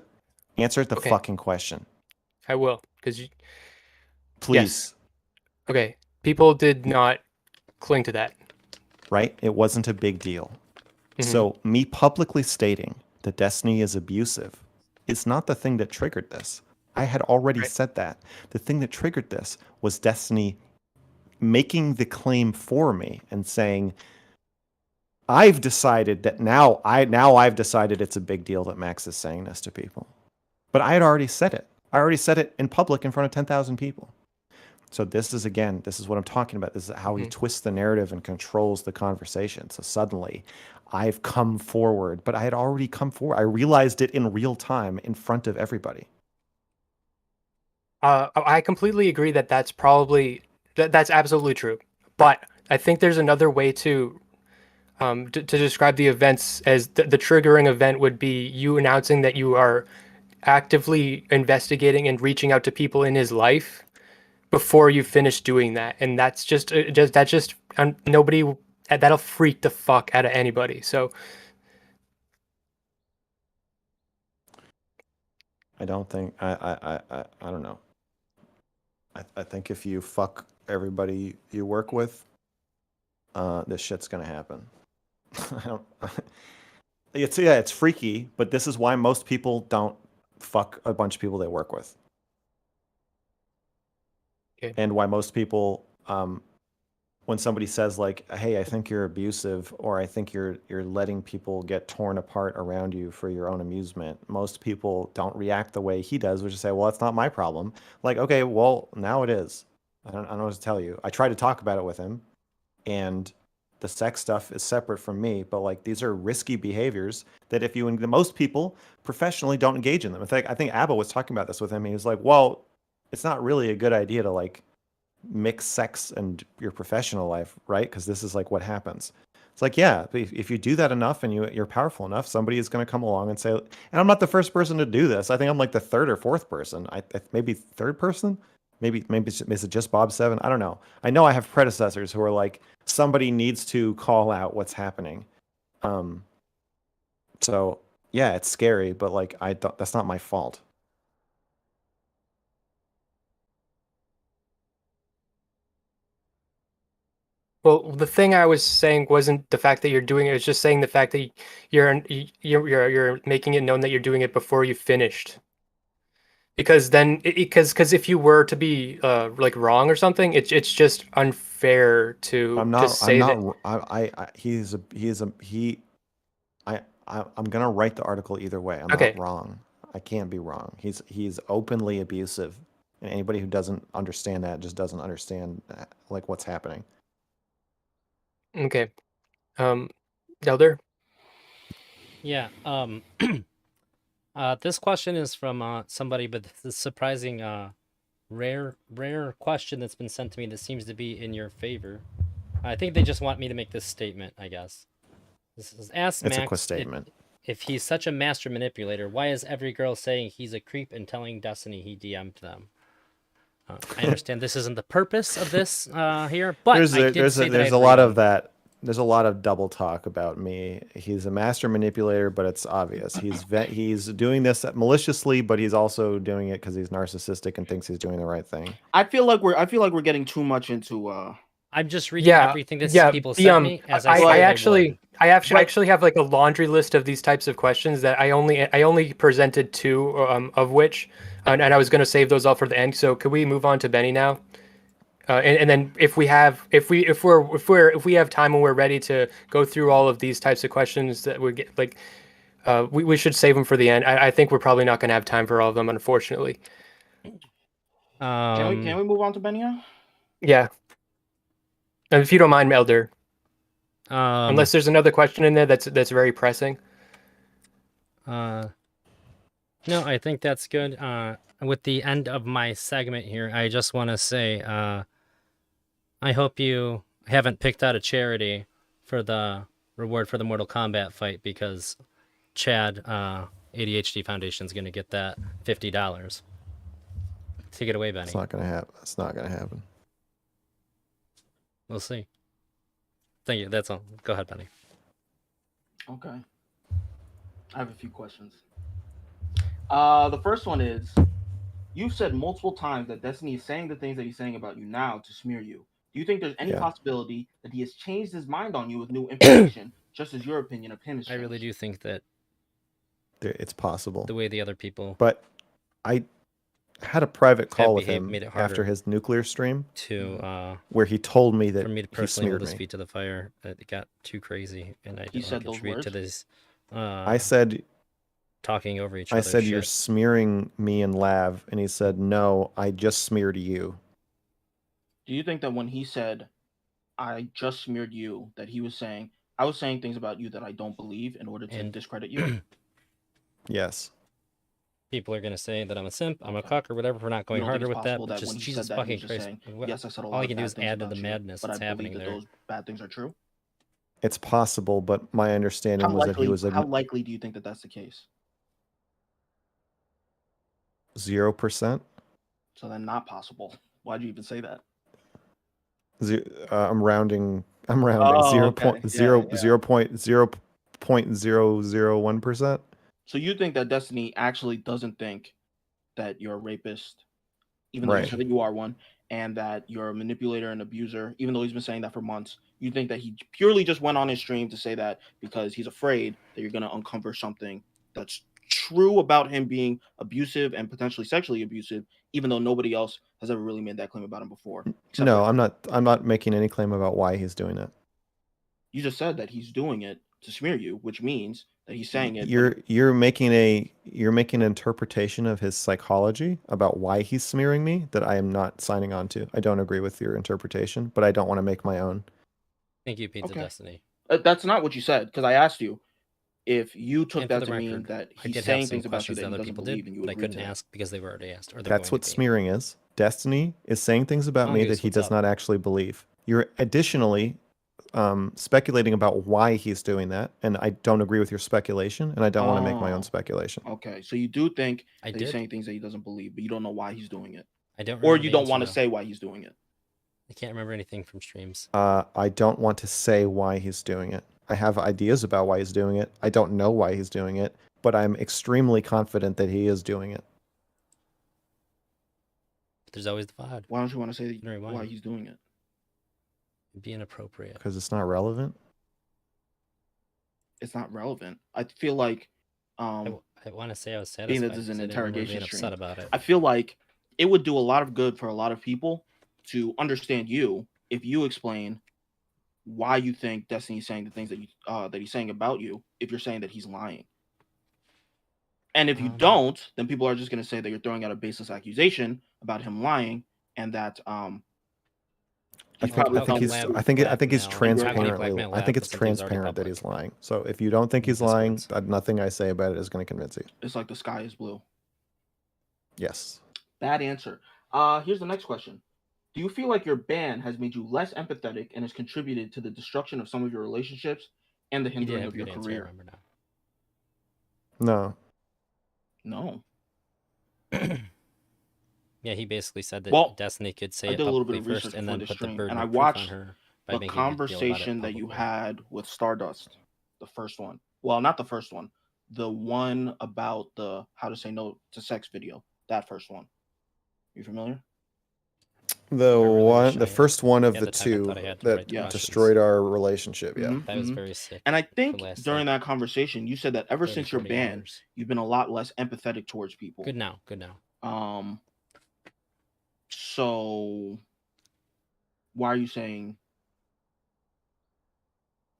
the Okay. fucking question. I will, because Please. okay. People did not cling to that. Right? It wasn't a big deal. Mhm. So me publicly stating that Destiny is abusive is not the thing that triggered this. I had already Right. said that. The thing that triggered this was Destiny making the claim for me and saying, I've decided that now I've decided it's a big deal that Max is saying this to people. But I had already said it. I already said it in public in front of 10,000 people. So this is what I'm talking about. This is how he twists the narrative and controls the conversation. So suddenly I've come forward, but I had already come forward. I realized it in real time in front of everybody. I completely agree that that's absolutely true. But I think there's another way to describe the events, as the triggering event would be you announcing that you are actively investigating and reaching out to people in his life before you finish doing that, and that's just nobody, that'll freak the fuck out of anybody. So I don't think I don't know. I think if you fuck everybody you work with, this shit's gonna happen. It's freaky, but this is why most people don't fuck a bunch of people they work with. Okay. And why most people, when somebody says like, "Hey, I think you're abusive," or "I think you're letting people get torn apart around you for your own amusement," most people don't react the way he does, which is say, "Well, that's not my problem." Like, okay, well, now it is. I don't know what to tell you. I tried to talk about it with him, and the sex stuff is separate from me, but like these are risky behaviors that if you, most people professionally don't engage in them. In fact, I think Abba was talking about this with him. He was like, well, it's not really a good idea to like mix sex and your professional life, right? Because this is like what happens. It's like, yeah, if you do that enough and you're powerful enough, somebody is going to come along and say, and I'm not the first person to do this. I think I'm like the third or fourth person. Maybe third person. Maybe is it just Bob 7? I don't know. I know I have predecessors who are like, somebody needs to call out what's happening. So yeah, it's scary, but like that's not my fault. Well, the thing I was saying wasn't the fact that you're doing it. It was just saying the fact that you're making it known that you're doing it before you finished. Because then, because if you were to be like wrong or something, it's just unfair to just say that. I'm gonna write the article either way. I'm Okay. not wrong. I can't be wrong. He's openly abusive, and anybody who doesn't understand that just doesn't understand like what's happening. Okay. Elder? Yeah. This question is from somebody, but this is surprising, rare question that's been sent to me that seems to be in your favor. I think they just want me to make this statement, I guess. This is ask It's Max a quick statement. if he's such a master manipulator, why is every girl saying he's a creep and telling Destiny he DM'd them? I understand this isn't the purpose of this here, but there's a lot of that. There's a lot of double talk about me. He's a master manipulator, but it's obvious. He's doing this maliciously, but he's also doing it because he's narcissistic and thinks he's doing the right thing. I feel like we're getting too much into. I'm just reading everything that people sent me. As I actually have like a laundry list of these types of questions that I only presented 2 of which, and I was going to save those all for the end. So could we move on to Benny now? And then if we have time and we're ready to go through all of these types of questions that we get, like we should save them for the end. I think we're probably not going to have time for all of them, unfortunately. Can we move on to Benny now? Yeah. If you don't mind, Elder, unless Unless there's another question in there that's very pressing. no, I think that's good. With the end of my segment here, I just want to say, I hope you haven't picked out a charity for the reward for the Mortal Kombat fight, because Chad, ADHD Foundation, is going to get that $50. Take it away, Benny. It's not gonna happen. It's not gonna happen. We'll see. Thank you. That's all. Go ahead, Benny. Okay. I have a few questions. The first one is, you've said multiple times that Destiny is saying the things that he's saying about you now to smear you. Do you think there's any possibility that he has changed his mind on you with new information, just as your opinion of him is changed? I really do think that It's possible. the way the other people But I had a private call with behaved him made it after harder his nuclear stream to where he told me that for me to he personally hold smeared his me. feet to the fire. It got too crazy, and I He didn't said want to those contribute to words? this. I said Talking over each I other. said you're smearing me and Lav, and he said no, I just smeared you. Do you think that when he said, I just smeared you, that he was saying, I was saying things about you that I don't believe in order to discredit you? Yes. People are gonna say that I'm a simp, I'm a cuck, or whatever for not going harder with that. But That just when he Jesus said that, he fucking was just Christ! saying, What- yes, I said a lot all you of can do bad is things add to the about you, madness but that's I happening believe that there. those bad things are true. It's possible, but my understanding was that he was How likely do you think that that's the case? 0%. So then, not possible. Why'd you even say that? I'm rounding. Oh, Zero okay. point Yeah, yeah. 0.001%. So you think that Destiny actually doesn't think that you're a rapist, even though you Right. said that you are one, and that you're a manipulator and abuser, even though he's been saying that for months. You think that he purely just went on his stream to say that because he's afraid that you're going to uncover something that's true about him being abusive and potentially sexually abusive, even though nobody else has ever really made that claim about him before. No, I'm not making any claim about why he's doing it. You just said that he's doing it to smear you, which means that he's saying it. You're making an interpretation of his psychology about why he's smearing me that I am not signing on to. I don't agree with your interpretation, but I don't want to make my own. Thank you, Pizza Destiny. That's not what you said, because I asked you if you took And for that the to mean record, that I he's did saying have some things about you questions that he other doesn't people believe, did, and you but I agreed couldn't to that. ask because they were already asked. Or That's what smearing is. Destiny is saying things about me that he what's does up? not actually believe. You're additionally speculating about why he's doing that, and I don't agree with your speculation, and I don't want to make my own speculation. Okay, so you do think I that he's saying things that he doesn't believe, but you don't know why he's doing it. I don't. Or remember you the don't answer, want to though. say why he's doing it. I can't remember anything from streams. I don't want to say why he's doing it. I have ideas about why he's doing it. I don't know why he's doing it, but I'm extremely confident that he is doing it. There's always the VOD. Why don't you want to say why he's doing it? It'd be inappropriate. Because it's not relevant. It's not relevant. I feel like I want to say I was satisfied. being that this is an because I didn't remember interrogation being stream, upset about it. I feel like it would do a lot of good for a lot of people to understand you if you explain why you think Destiny's saying the things that you that he's saying about you, if you're saying that he's lying. And if you don't, then people are just going to say that you're throwing out a baseless accusation about him lying, and that I think it's transparent that he's lying. So if you don't think he's lying, nothing I say about it is going to convince you. It's like the sky is blue. Yes. Bad answer. Here's the next question. Do you feel like your ban has made you less empathetic and has contributed to the destruction of some of your relationships and the hindering of your career? No. No. Yeah, he basically said that Destiny could say it publicly first and then put the burden of proof on her by the making her deal about it conversation that you had with Stardust, the first one. Well, not the first one. The one about the how to say no to sex video. That first one. You familiar? The first one of the two that destroyed our relationship. Yeah. That was very sick. And I think during that conversation, you said that ever since your ban, you've been a lot less empathetic towards people. Good now. So why are you saying?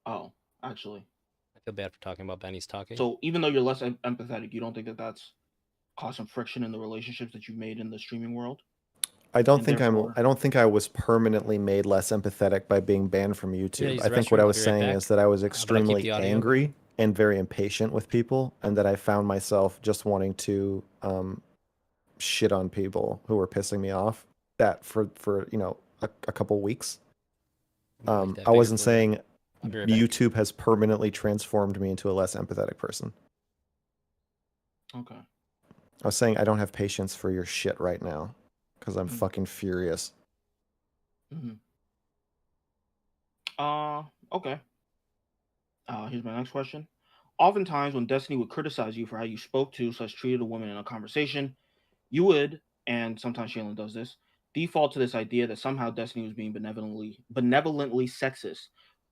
Oh, actually, I feel bad for talking about Benny's talking. So even though you're less empathetic, you don't think that that's caused some friction in the relationships that you've made in the streaming world? I don't And think therefore- I don't think I was permanently made less empathetic by being banned from YouTube. use I the think what restroom. I I'll was be right saying back. is that I was But I'll keep extremely the audio. angry and very impatient with people, and that I found myself just wanting to shit on people who were pissing me off. That for a couple weeks. I'll make that I bigger wasn't for you. saying I'll be right back. YouTube has permanently transformed me into a less empathetic person. Okay. I was saying I don't have patience for your shit right now because I'm fucking furious. Okay. Here's my next question. Oftentimes, when Destiny would criticize you for how you spoke to / treated a woman in a conversation, you would, and sometimes Shaylin does this, default to this idea that somehow Destiny was being benevolently sexist.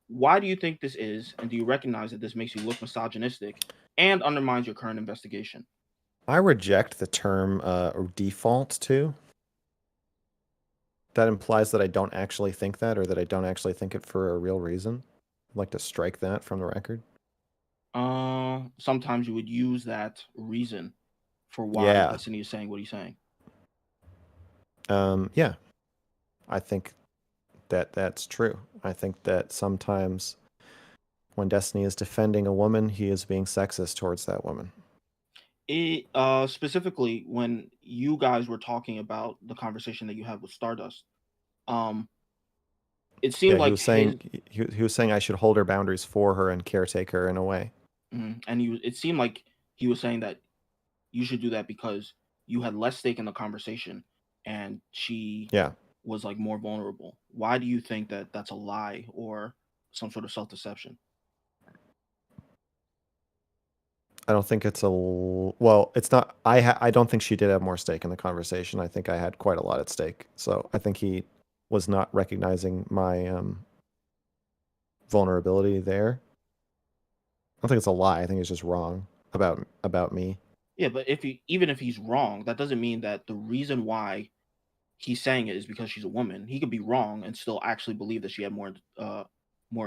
Why do you think this is, and do you recognize that this makes you look misogynistic and undermines your current investigation? I reject the term default to. That implies that I don't actually think that, or that I don't actually think it for a real reason. I'd like to strike that from the record. Sometimes you would use that reason for why Yeah. Destiny is saying what he's saying. Yeah. I think that that's true. I think that sometimes when Destiny is defending a woman, he is being sexist towards that woman. Specifically when you guys were talking about the conversation that you had with Stardust, it seemed like he was saying I should hold her boundaries for her and caretake her in a way. And it seemed like he was saying that you should do that because you had less stake in the conversation and she was like more vulnerable. Why do you think that that's a lie or some sort of self-deception? I don't think it's well, it's not. I don't think she did have more stake in the conversation. I think I had quite a lot at stake. So I think he was not recognizing my vulnerability there. I don't think it's a lie. I think it's just wrong about me. Yeah, but even if he's wrong, that doesn't mean that the reason why he's saying it is because she's a woman. He could be wrong and still actually believe that she had more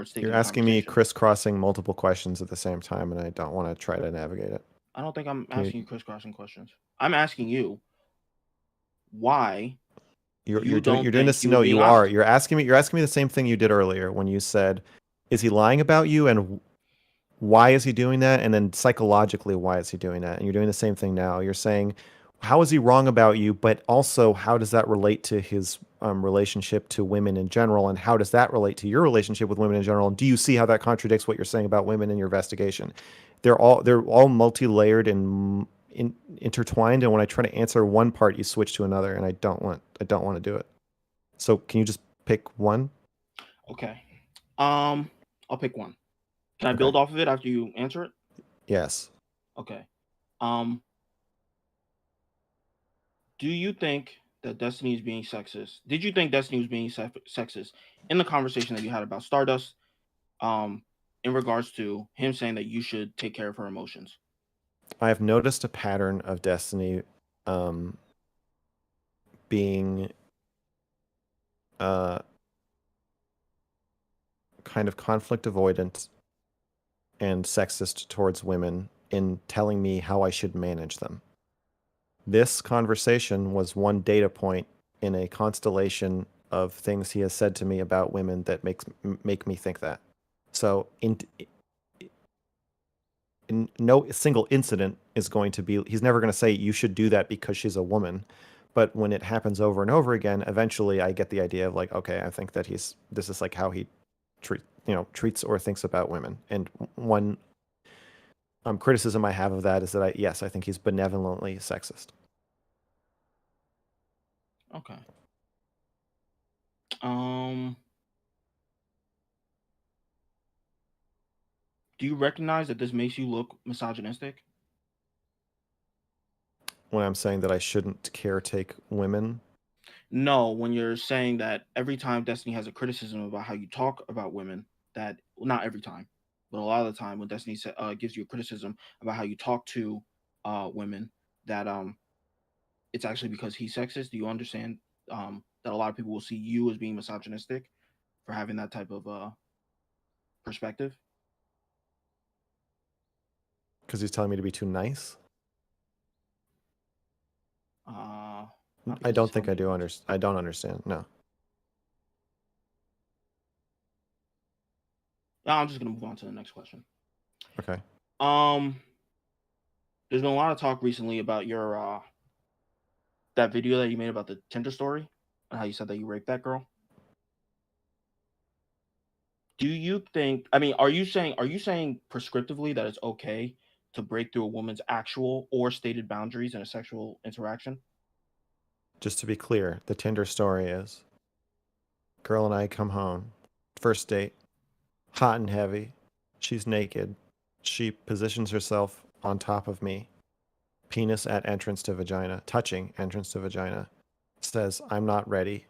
stake. You're asking me crisscrossing multiple questions at the same time, and I don't want to try to navigate it. I don't think I'm asking you crisscrossing questions. I'm asking you why you're doing this. No, you honest. are. You're asking me the same thing you did earlier when you said, "Is he lying about you?" and why is he doing that? And then psychologically, why is he doing that? And you're doing the same thing now. You're saying, how is he wrong about you? But also, how does that relate to his relationship to women in general? And how does that relate to your relationship with women in general? And do you see how that contradicts what you're saying about women in your investigation? They're all multi-layered and intertwined. And when I try to answer one part, you switch to another, and I don't want to do it. So can you just pick one? Okay. I'll pick one. Can I build off of it after you answer it? Yes. Okay. Do you think that Destiny is being sexist? Did you think Destiny was being sexist in the conversation that you had about Stardust, in regards to him saying that you should take care of her emotions? I have noticed a pattern of Destiny being kind of conflict avoidant and sexist towards women in telling me how I should manage them. This conversation was one data point in a constellation of things he has said to me about women that make me think that. So in no single incident is going to be, he's never going to say you should do that because she's a woman. But when it happens over and over again, eventually I get the idea of like, okay, I think that this is like how he treats or thinks about women. And one criticism I have of that is that I think he's benevolently sexist. Okay. Do you recognize that this makes you look misogynistic? When I'm saying that I shouldn't caretake women? No, when you're saying that every time Destiny has a criticism about how you talk about women, that not every time, but a lot of the time when Destiny gives you a criticism about how you talk to women, that it's actually because he's sexist. Do you understand that a lot of people will see you as being misogynistic for having that type of perspective? Because he's telling me to be too nice? I don't think I do understand. I don't understand. No. I'm just gonna move on to the next question. Okay. There's been a lot of talk recently about your that video that you made about the Tinder story and how you said that you raped that girl. Do you think, I mean, are you saying prescriptively that it's okay to break through a woman's actual or stated boundaries in a sexual interaction? Just to be clear, the Tinder story is girl and I come home, first date, hot and heavy. She's naked. She positions herself on top of me, penis at entrance to vagina, touching entrance to vagina, says, I'm not ready.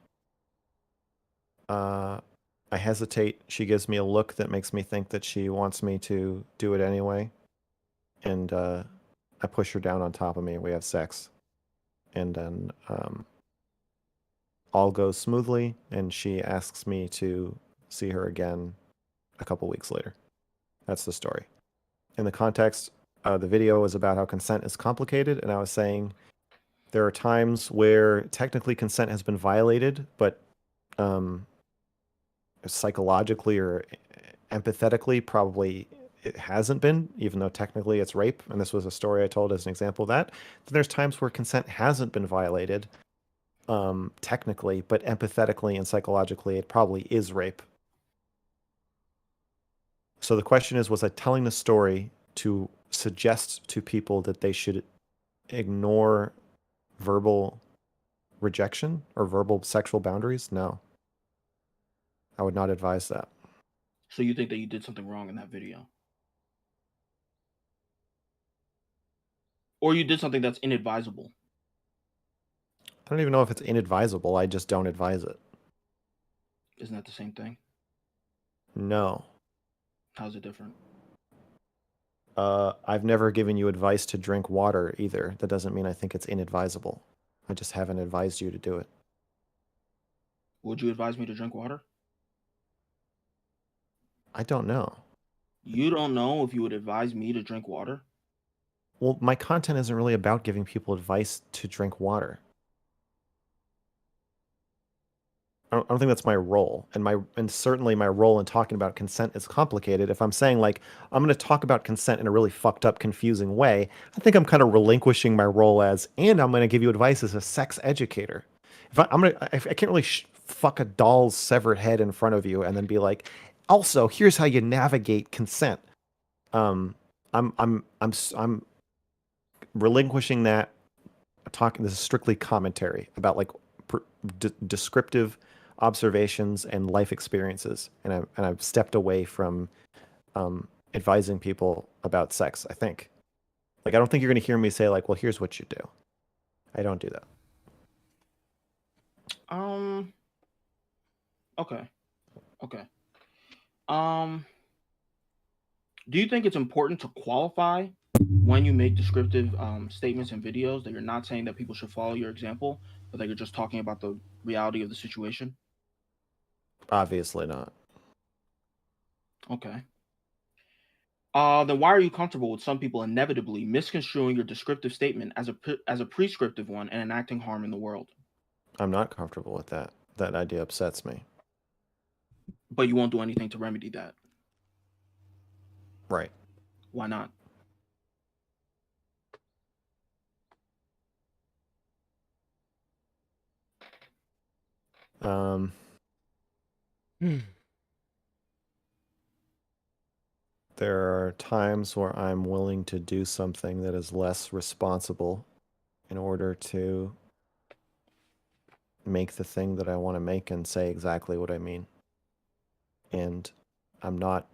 I hesitate. She gives me a look that makes me think that she wants me to do it anyway. And I push her down on top of me. We have sex. And then all goes smoothly. And she asks me to see her again a couple weeks later. That's the story. In the context, the video was about how consent is complicated. And I was saying there are times where technically consent has been violated, but psychologically or empathetically probably it hasn't been, even though technically it's rape, and this was a story I told as an example of that. Then there's times where consent hasn't been violated technically, but empathetically and psychologically it probably is rape. So the question is, was I telling the story to suggest to people that they should ignore verbal rejection or verbal sexual boundaries? No. I would not advise that. So you think that you did something wrong in that video? Or you did something that's inadvisable? I don't even know if it's inadvisable. I just don't advise it. Isn't that the same thing? No. How's it different? I've never given you advice to drink water either. That doesn't mean I think it's inadvisable. I just haven't advised you to do it. Would you advise me to drink water? I don't know. You don't know if you would advise me to drink water? Well, my content isn't really about giving people advice to drink water. I don't think that's my role. And certainly my role in talking about consent is complicated. If I'm saying like I'm going to talk about consent in a really fucked up, confusing way, I think I'm kind of relinquishing my role as, and I'm going to give you advice as a sex educator. If I can't really fuck a doll's severed head in front of you and then be like, also, here's how you navigate consent. I'm relinquishing that. This is strictly commentary about like descriptive observations and life experiences, and I've stepped away from advising people about sex. I think, like, I don't think you're going to hear me say like, well, here's what you do. I don't do that. Okay. Do you think it's important to qualify when you make descriptive statements and videos that you're not saying that people should follow your example, but that you're just talking about the reality of the situation? Obviously not. Okay. Then why are you comfortable with some people inevitably misconstruing your descriptive statement as a prescriptive one and enacting harm in the world? I'm not comfortable with that. That idea upsets me. But you won't do anything to remedy that. Right. Why not? There are times where I'm willing to do something that is less responsible in order to make the thing that I want to make and say exactly what I mean. And I'm not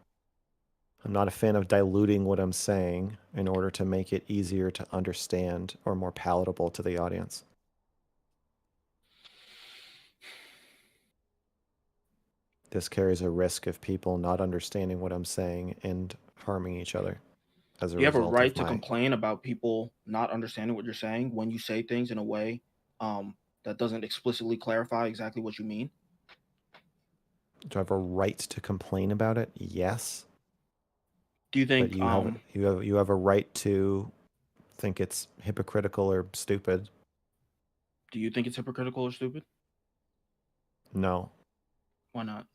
a fan of diluting what I'm saying in order to make it easier to understand or more palatable to the audience. This carries a risk of people not understanding what I'm saying and harming each other as a result. You have a right to complain about people not understanding what you're saying when you say things in a way that doesn't explicitly clarify exactly what you mean. Do I have a right to complain about it? Yes. Do you think but you have a right to think it's hypocritical or stupid? Do you think it's hypocritical or stupid? No, Why not?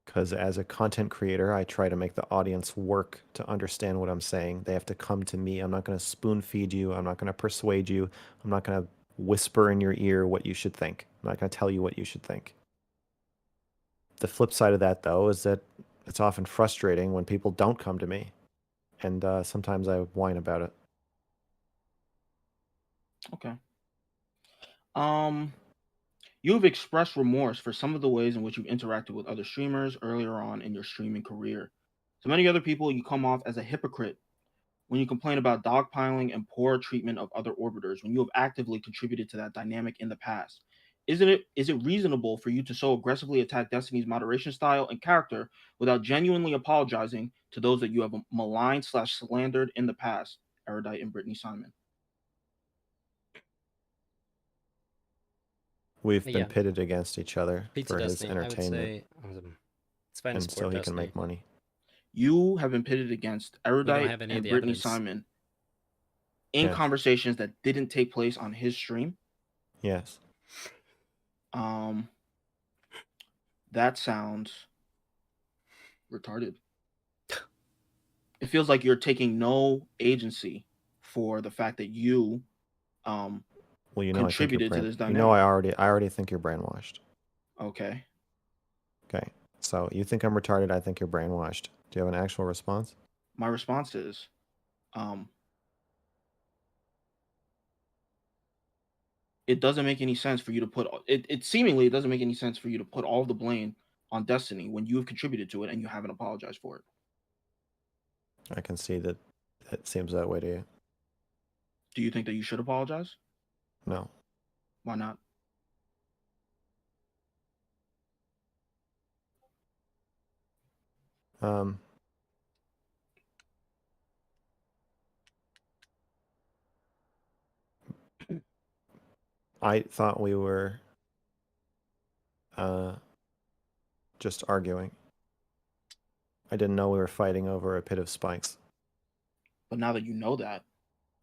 because as a content creator, I try to make the audience work to understand what I'm saying. They have to come to me. I'm not going to spoon feed you. I'm not going to persuade you. I'm not going to whisper in your ear what you should think. I'm not going to tell you what you should think. The flip side of that, though, is that it's often frustrating when people don't come to me. And sometimes I whine about it. Okay. You've expressed remorse for some of the ways in which you've interacted with other streamers earlier on in your streaming career. To many other people, you come off as a hypocrite when you complain about dogpiling and poor treatment of other orbiters when you have actively contributed to that dynamic in the past. Is it reasonable for you to so aggressively attack Destiny's moderation style and character without genuinely apologizing to those that you have maligned/slandered in the past, Erudite and Brittany Simon? We've been Yeah. pitted against each other Pizza for his Destiny, I would entertainment, say, it's fine to and so support he can Destiny. make money. You have been pitted against Erudite have any and of the Brittany evidence. Simon in Yes. conversations that didn't take place on his stream. Yes. That sounds retarded. It feels like you're taking no agency for the fact that you Well, you know, I think you're contributed to this you know, dynamic. I already think you're brainwashed. Okay. Okay. So you think I'm retarded? I think you're brainwashed. Do you have an actual response? My response is, it doesn't make any sense for you to put it seemingly it doesn't make any sense for you to put all the blame on Destiny when you have contributed to it and you haven't apologized for it. I can see that it seems that way to you. Do you think that you should apologize? No. Why not? I thought we were just arguing. I didn't know we were fighting over a pit of spikes. But now that you know that,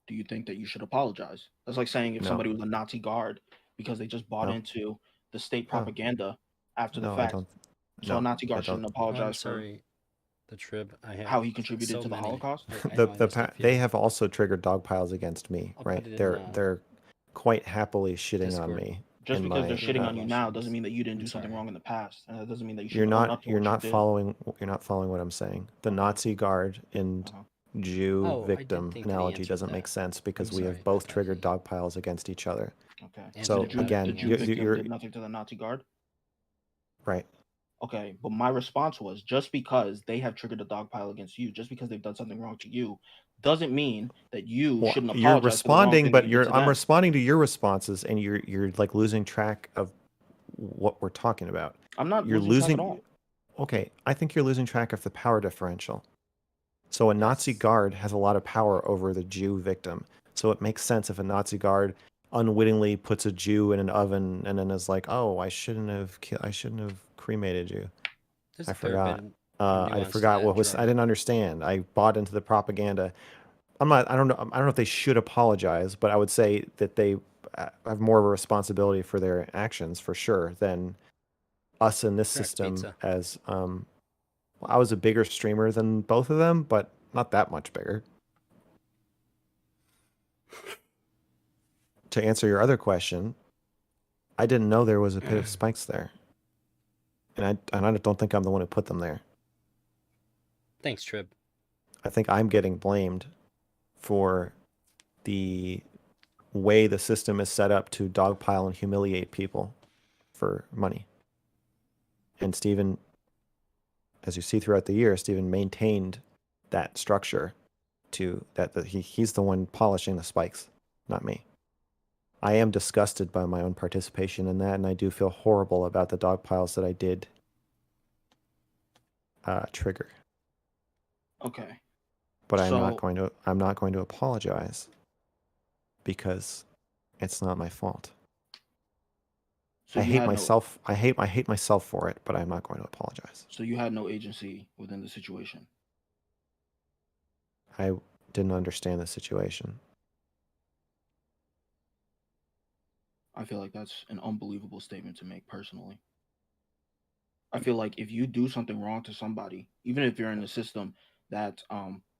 do you think that you should apologize? That's like saying if No. somebody was a Nazi guard because they just bought No. into the state No. propaganda after the No, I fact. don't. So No, a Nazi I guard shouldn't don't. Oh, I'm apologize for sorry. The Trib. I have how he contributed so to the many. Holocaust. I know, I just They have also triggered dogpiles against me, I'll right? put it in, They're quite happily shitting on Discord. me. Just in because my, they're shitting on you now questions. doesn't mean that you didn't I'm do something sorry. wrong in the past, and that doesn't mean that you should You're own not up to you're what not you did. following what I'm saying. The Nazi guard and Jew Oh, I did victim think that he analogy answered doesn't that. make sense because I'm we sorry have both about that. triggered dogpiles against each other. Okay. So, the Jew, again, the Jew you- victim you're- did nothing to the Nazi guard. Right. Okay, but my response was just because they have triggered a dogpile against you, just because they've done something wrong to you, doesn't mean that you Well, shouldn't apologize. you're for the wrong responding, thing but that you did to I'm them. responding to your responses, and you're like losing track of what we're talking about. I'm not You're losing track at all. Okay, I think you're losing track of the power differential. So a Nazi guard has a lot of power over the Jew victim. So it makes sense if a Nazi guard unwittingly puts a Jew in an oven and then is like, "Oh, I shouldn't have cremated you. There's I a fair forgot. bit of I nuance to forgot that, what was. I Gerard. didn't understand. I bought into the propaganda. I don't know if they should apologize, but I would say that they have more of a responsibility for their actions for sure than us in this Correct, system. pizza. As I was a bigger streamer than both of them, but not that much bigger. To answer your other question, I didn't know there was a pit of spikes there, and I don't think I'm the one who put them there. Thanks, Trib. I think I'm getting blamed for the way the system is set up to dogpile and humiliate people for money. And Steven, as you see throughout the year, Steven maintained that structure to that he's the one polishing the spikes, not me. I am disgusted by my own participation in that, and I do feel horrible about the dogpiles that I did trigger. Okay. But I'm So- not going to apologize because it's not my fault. So I you hate had myself. I hate myself for it, but I'm not going to apologize. So you had no agency within the situation. I didn't understand the situation. I feel like that's an unbelievable statement to make personally. I feel like if you do something wrong to somebody, even if you're in a system that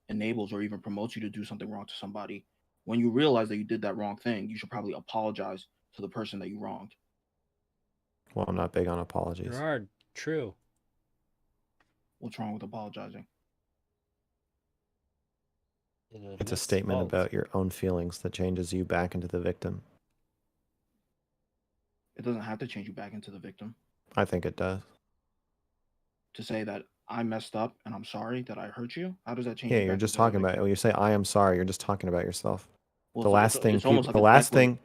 enables or even promotes you to do something wrong to somebody, when you realize that you did that wrong thing, you should probably apologize to the person that you wronged. Well, I'm not big on apologies. Gerard, true. What's wrong with apologizing? It's a statement about your own feelings that changes you back into the victim. It doesn't have to change you back into the victim. I think it does. To say that I messed up and I'm sorry that I hurt you, how does that change? Yeah, you you're back just into the talking about. victim? When you say "I am sorry," you're just talking about yourself. Well, The last thing. it's almost like The a last thing.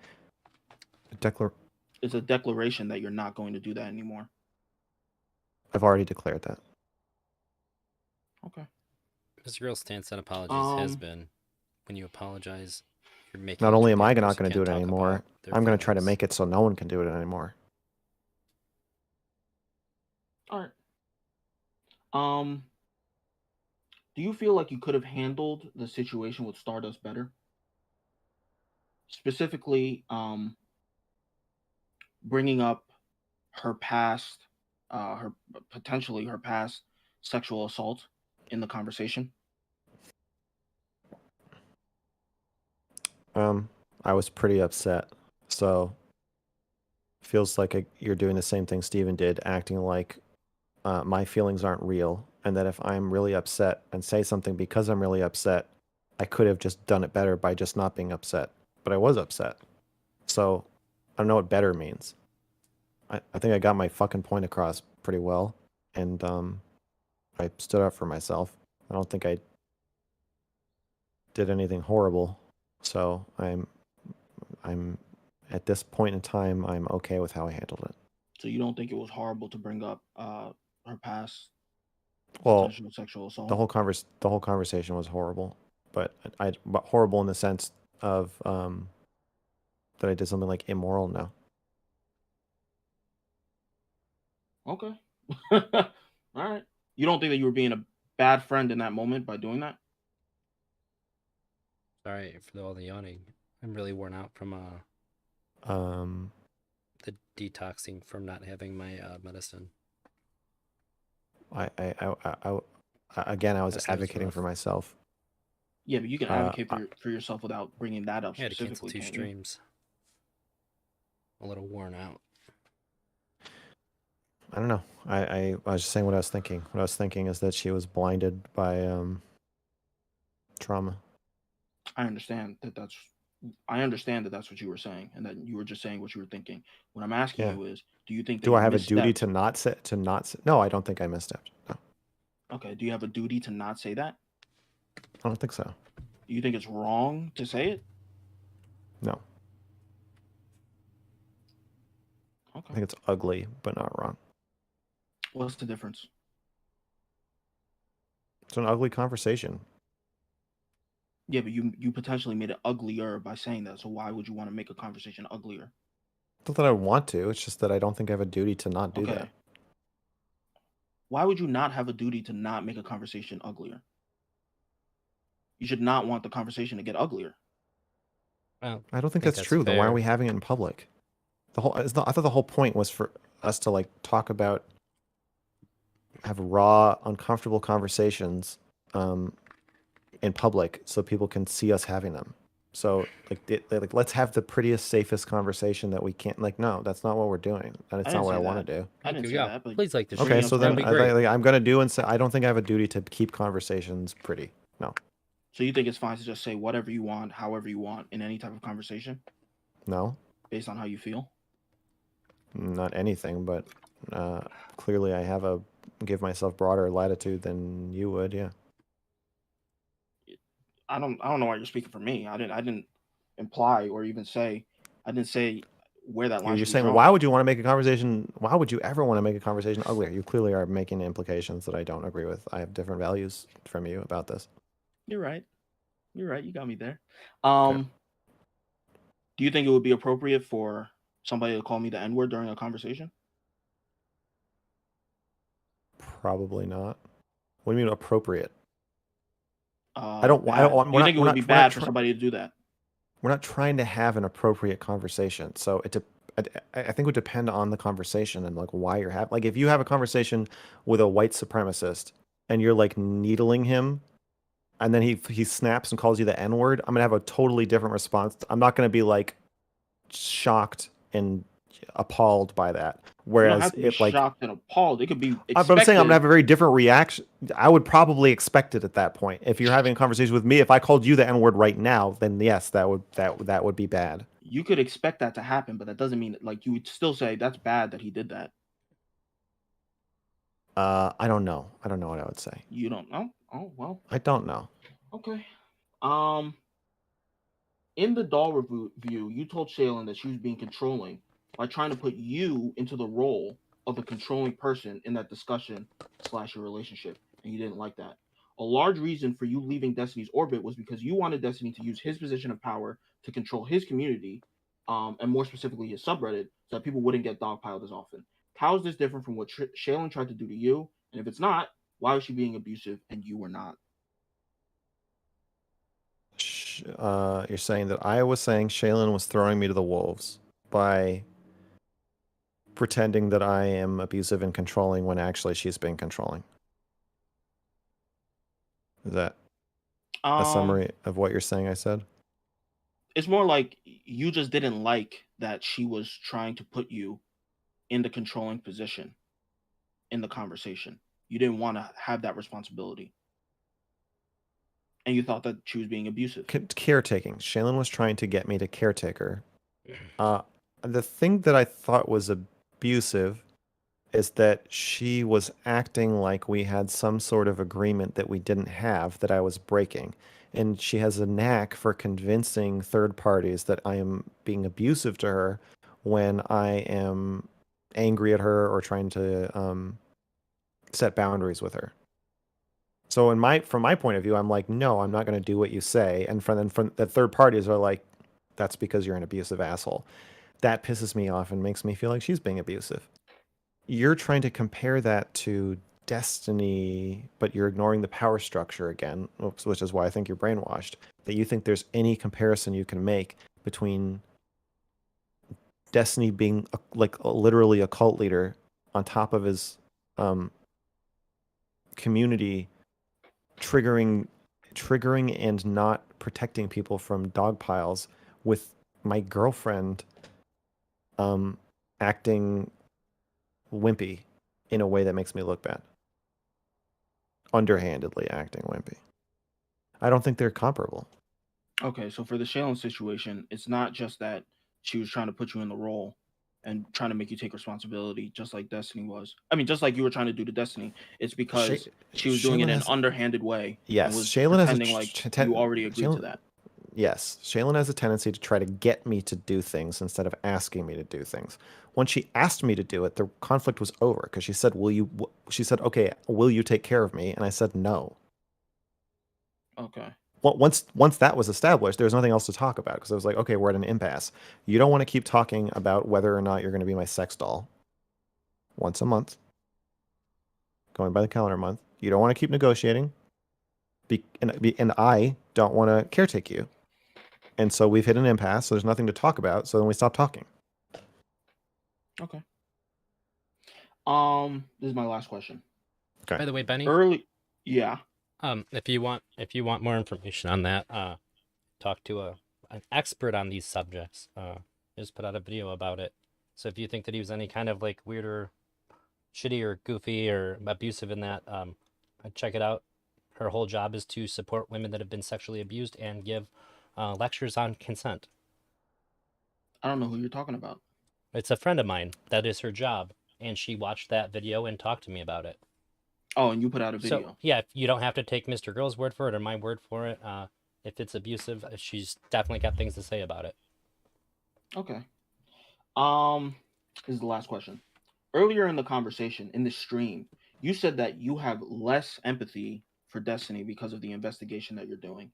It's a declaration that you're not going to do that anymore. I've already declared that. Okay. MrQueeb's stance on apologies has been, when you apologize, you're making. Not only am the I other not person going to do can't it talk anymore, about their I'm going to try to feelings. make it so no one can do it anymore. All right. Do you feel like you could have handled the situation with Stardust better? Specifically, bringing up her past, her past sexual assault in the conversation. I was pretty upset, so feels like you're doing the same thing Steven did, acting like my feelings aren't real, and that if I'm really upset and say something because I'm really upset, I could have just done it better by just not being upset. But I was upset. So I don't know what better means. I think I got my fucking point across pretty well, and I stood up for myself. I don't think I did anything horrible. So I'm at this point in time, I'm okay with how I handled it. So you don't think it was horrible to bring up her past potential sexual assault? The whole conversation was horrible, but horrible in the sense of that I did something like immoral. No. Okay. All right. You don't think that you were being a bad friend in that moment by doing that? Sorry for all the yawning. I'm really worn out from the detoxing from not having my medicine. I was advocating for myself. Yeah, but you can advocate for yourself without bringing that up. I had to cancel specifically, 2 streams. A little worn out. I don't know. I was just saying what I was thinking. What I was thinking is that she was blinded by trauma. I understand that that's what you were saying, and that you were just saying what you were thinking. What I'm asking you is, do you think that do I have a duty misstepped? to not say? No, I don't think I misstepped. No. Okay. Do you have a duty to not say that? I don't think so. Do you think it's wrong to say it? No. Okay. I think it's ugly, but not wrong. What's the difference? It's an ugly conversation. Yeah, but you potentially made it uglier by saying that. So why would you want to make a conversation uglier? Not that I want to. It's just that I don't think I have a duty to not do that. Why would you not have a duty to not make a conversation uglier? You should not want the conversation to get uglier. Well, I don't think that's true. Then why are we having it in public? I thought the whole point was for us to like talk about, have raw, uncomfortable conversations in public so people can see us having them. So like let's have the prettiest, safest conversation that we can. Like, no, that's not what we're doing, and it's not what I want to do. I didn't say that. But please like the okay, so then I'm gonna do and say I don't think I have a duty to keep conversations pretty. No. So you think it's fine to just say whatever you want, however you want, in any type of conversation? No. Based on how you feel? Not anything, but clearly I have give myself broader latitude than you would. Yeah. I don't know why you're speaking for me. I didn't imply or even say. I didn't say where that line. You're saying, why would you want to make a conversation? Why would you ever want to make a conversation uglier? You clearly are making implications that I don't agree with. I have different values from you about this. You're right. You got me there. Okay. Do you think it would be appropriate for somebody to call me the N-word during a conversation? Probably not. What do you mean appropriate? I don't want. Do you think it would be bad for somebody to do that? We're not trying to have an appropriate conversation. So I think it would depend on the conversation and like why you're having. Like if you have a conversation with a white supremacist and you're like needling him, and then he snaps and calls you the N-word, I'm gonna have a totally different response. I'm not gonna be like shocked and appalled by that. You don't Whereas have to be if like, shocked and appalled. It could be expected. but I'm saying I'm gonna have a very different reaction. I would probably expect it at that point. If you're having a conversation with me, if I called you the N-word right now, then yes, that would be bad. You could expect that to happen, but that doesn't mean like you would still say that's bad that he did that. I don't know. I don't know what I would say. You don't know? Oh well. I don't know. Okay. In the doll review, you told Shaylin that she was being controlling by trying to put you into the role of the controlling person in that discussion / your relationship, and you didn't like that. A large reason for you leaving Destiny's orbit was because you wanted Destiny to use his position of power to control his community, and more specifically his subreddit, so that people wouldn't get dogpiled as often. How is this different from what Shaylin tried to do to you? And if it's not, why was she being abusive and you were not? You're saying that I was saying Shaylin was throwing me to the wolves by pretending that I am abusive and controlling when actually she's being controlling. Is that a summary of what you're saying I said? It's more like you just didn't like that she was trying to put you in the controlling position in the conversation. You didn't want to have that responsibility. And you thought that she was being abusive. Caretaking. Shaylin was trying to get me to caretaker. The thing that I thought was abusive is that she was acting like we had some sort of agreement that we didn't have that I was breaking. And she has a knack for convincing third parties that I am being abusive to her when I am angry at her or trying to set boundaries with her. So from my point of view, I'm like, no, I'm not going to do what you say. And from the third parties are like, that's because you're an abusive asshole. That pisses me off and makes me feel like she's being abusive. You're trying to compare that to Destiny, but you're ignoring the power structure again, which is why I think you're brainwashed. That you think there's any comparison you can make between Destiny being literally a cult leader on top of his community triggering and not protecting people from dog piles, with my girlfriend acting wimpy in a way that makes me look bad. Underhandedly acting wimpy. I don't think they're comparable. Okay, so for the Shaylin situation, it's not just that she was trying to put you in the role and trying to make you take responsibility, just like Destiny was. I mean, just like you were trying to do to Destiny. It's because she was doing it in an underhanded way. Yes, and was Shaylin has pretending like you already agreed to that. Yes, Shaylin has a tendency to try to get me to do things instead of asking me to do things. Once she asked me to do it, the conflict was over because she said, She said, okay, will you take care of me? And I said no. Okay. Once that was established, there was nothing else to talk about because I was like, okay, we're at an impasse. You don't want to keep talking about whether or not you're going to be my sex doll once a month, going by the calendar month. You don't want to keep negotiating, and I don't want to caretake you. And so we've hit an impasse, so there's nothing to talk about, so then we stop talking. Okay. This is my last question. Okay. By the way, Benny. Yeah. If you want more information on that, talk to an expert on these subjects. Just put out a video about it. So if you think that he was any kind of like weird or shitty or goofy or abusive in that, check it out. Her whole job is to support women that have been sexually abused and give lectures on consent. I don't know who you're talking about. It's a friend of mine. That is her job. And she watched that video and talked to me about it. Oh, and you put out a video. So, yeah, you don't have to take MrGirl's word for it or my word for it. If it's abusive, she's definitely got things to say about it. Okay. This is the last question. Earlier in the conversation, in the stream, you said that you have less empathy for Destiny because of the investigation that you're doing.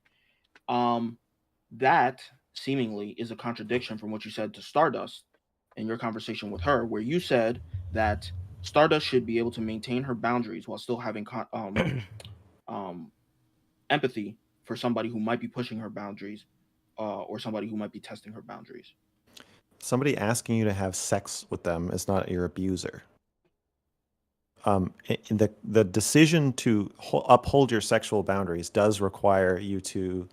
That seemingly is a contradiction from what you said to Stardust in your conversation with her, where you said that Stardust should be able to maintain her boundaries while still having empathy for somebody who might be pushing her boundaries, or somebody who might be testing her boundaries. Somebody asking you to have sex with them is not your abuser. The decision to uphold your sexual boundaries does require you to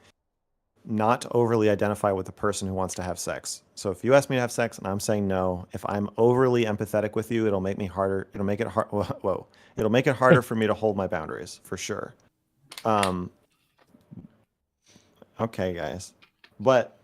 not overly identify with the person who wants to have sex. So if you ask me to have sex and I'm saying no, if I'm overly empathetic with you, it'll make me harder. It'll make it hard. Whoa! It'll make it harder for me to hold my boundaries for sure. Okay, guys, but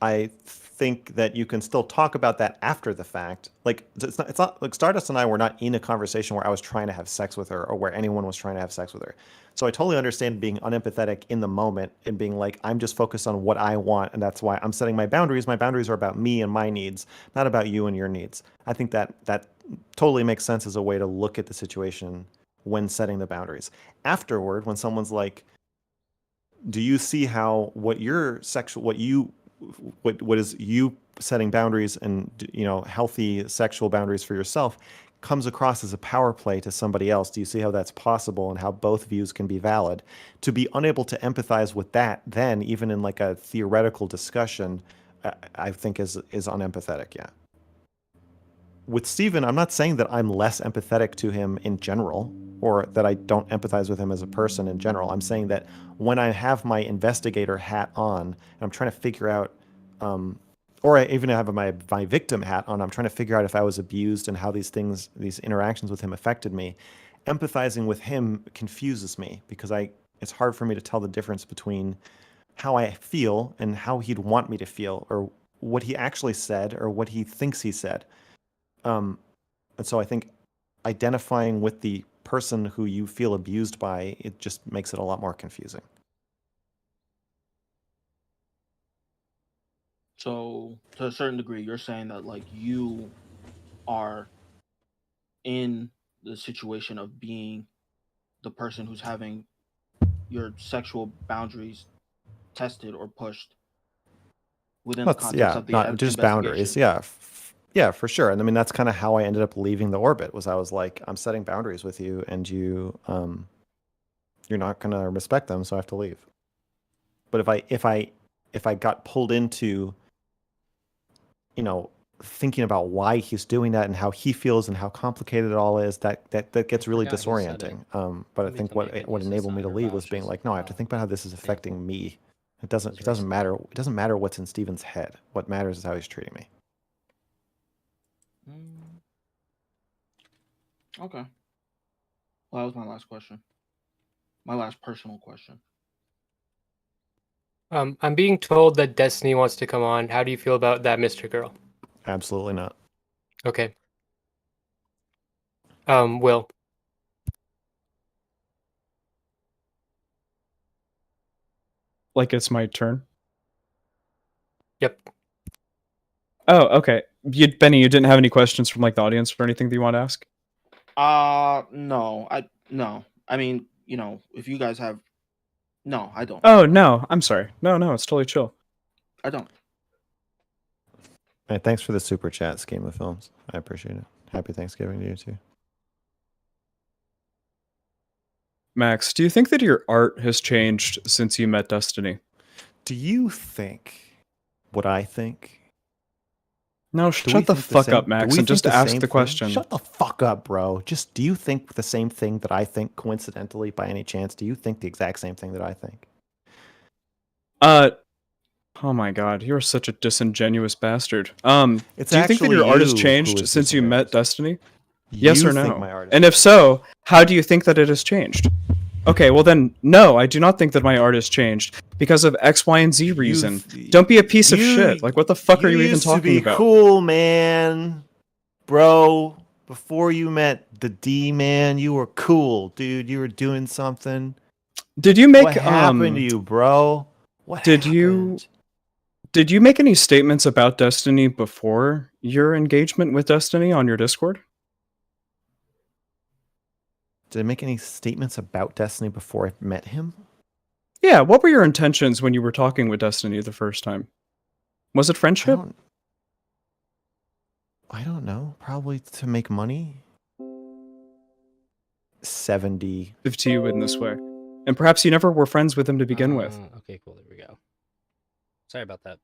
I think that you can still talk about that after the fact. Like it's not like Stardust and I were not in a conversation where I was trying to have sex with her or where anyone was trying to have sex with her. So I totally understand being unempathetic in the moment and being like, I'm just focused on what I want, and that's why I'm setting my boundaries. My boundaries are about me and my needs, not about you and your needs. I think that totally makes sense as a way to look at the situation when setting the boundaries. Afterward, when someone's like, do you see how what is you setting boundaries and, you know, healthy sexual boundaries for yourself comes across as a power play to somebody else? Do you see how that's possible and how both views can be valid? To be unable to empathize with that, then even in like a theoretical discussion, I think is unempathetic. Yeah. With Steven, I'm not saying that I'm less empathetic to him in general, or that I don't empathize with him as a person in general. I'm saying that when I have my investigator hat on and I'm trying to figure out, or I even have my victim hat on, I'm trying to figure out if I was abused and how these interactions with him affected me. Empathizing with him confuses me because it's hard for me to tell the difference between how I feel and how he'd want me to feel, or what he actually said or what he thinks he said. And so I think identifying with the person who you feel abused by, it just makes it a lot more confusing. So to a certain degree, you're saying that like you are in the situation of being the person who's having your sexual boundaries tested or pushed within the context of the not just boundaries. Yeah, for sure. And I mean, that's kind of how I ended up leaving the orbit. Was I was like, I'm setting boundaries with you, and you're not going to respect them, so I have to leave. But if I got pulled into, you know, thinking about why he's doing that and how he feels and how complicated it all is, that gets really disorienting. But I think what enabled me to leave was being like, no, I have to think about how this is affecting me. It doesn't matter. It doesn't matter what's in Steven's head. What matters is how he's treating me. Okay. Well, that was my last question. My last personal question. I'm being told that Destiny wants to come on. How do you feel about that, Mr. Girl? Absolutely not. Okay. Will. Like it's my turn? Yep. Oh, okay. Benny, you didn't have any questions from like the audience or anything that you want to ask? No. I mean, you know, if you guys have, no, I don't. Oh no, I'm sorry. No, it's totally chill. I don't. Hey, thanks for the super chat, Scheme of Films. I appreciate it. Happy Thanksgiving to you too. Max, do you think that your art has changed since you met Destiny? Do you think what I think? No, shut the fuck up, Max, and just ask the question. Shut the fuck up, bro. Just, do you think the same thing that I think coincidentally by any chance? Do you think the exact same thing that I think? Oh my god, you're such a disingenuous bastard. It's do you think that your art has changed since you met Destiny? Yes or no? And if so, how do you think that it has changed? Okay, well then, no, I do not think that my art has changed because of X, Y, and Z reason. Don't be a piece of shit. Like, what the fuck are you even talking about? Cool, man. Bro, before you met the D man, you were cool, dude. You were doing something. Did you make what happened to you, bro? Did you make any statements about Destiny before your engagement with Destiny on your Discord? Did I make any statements about Destiny before I met him? Yeah, what were your intentions when you were talking with Destiny the first time? Was it friendship? I don't know. Probably to make money. 70. To you in this way. And perhaps you never were friends with him to begin with. Okay, cool. There we go. Sorry about that.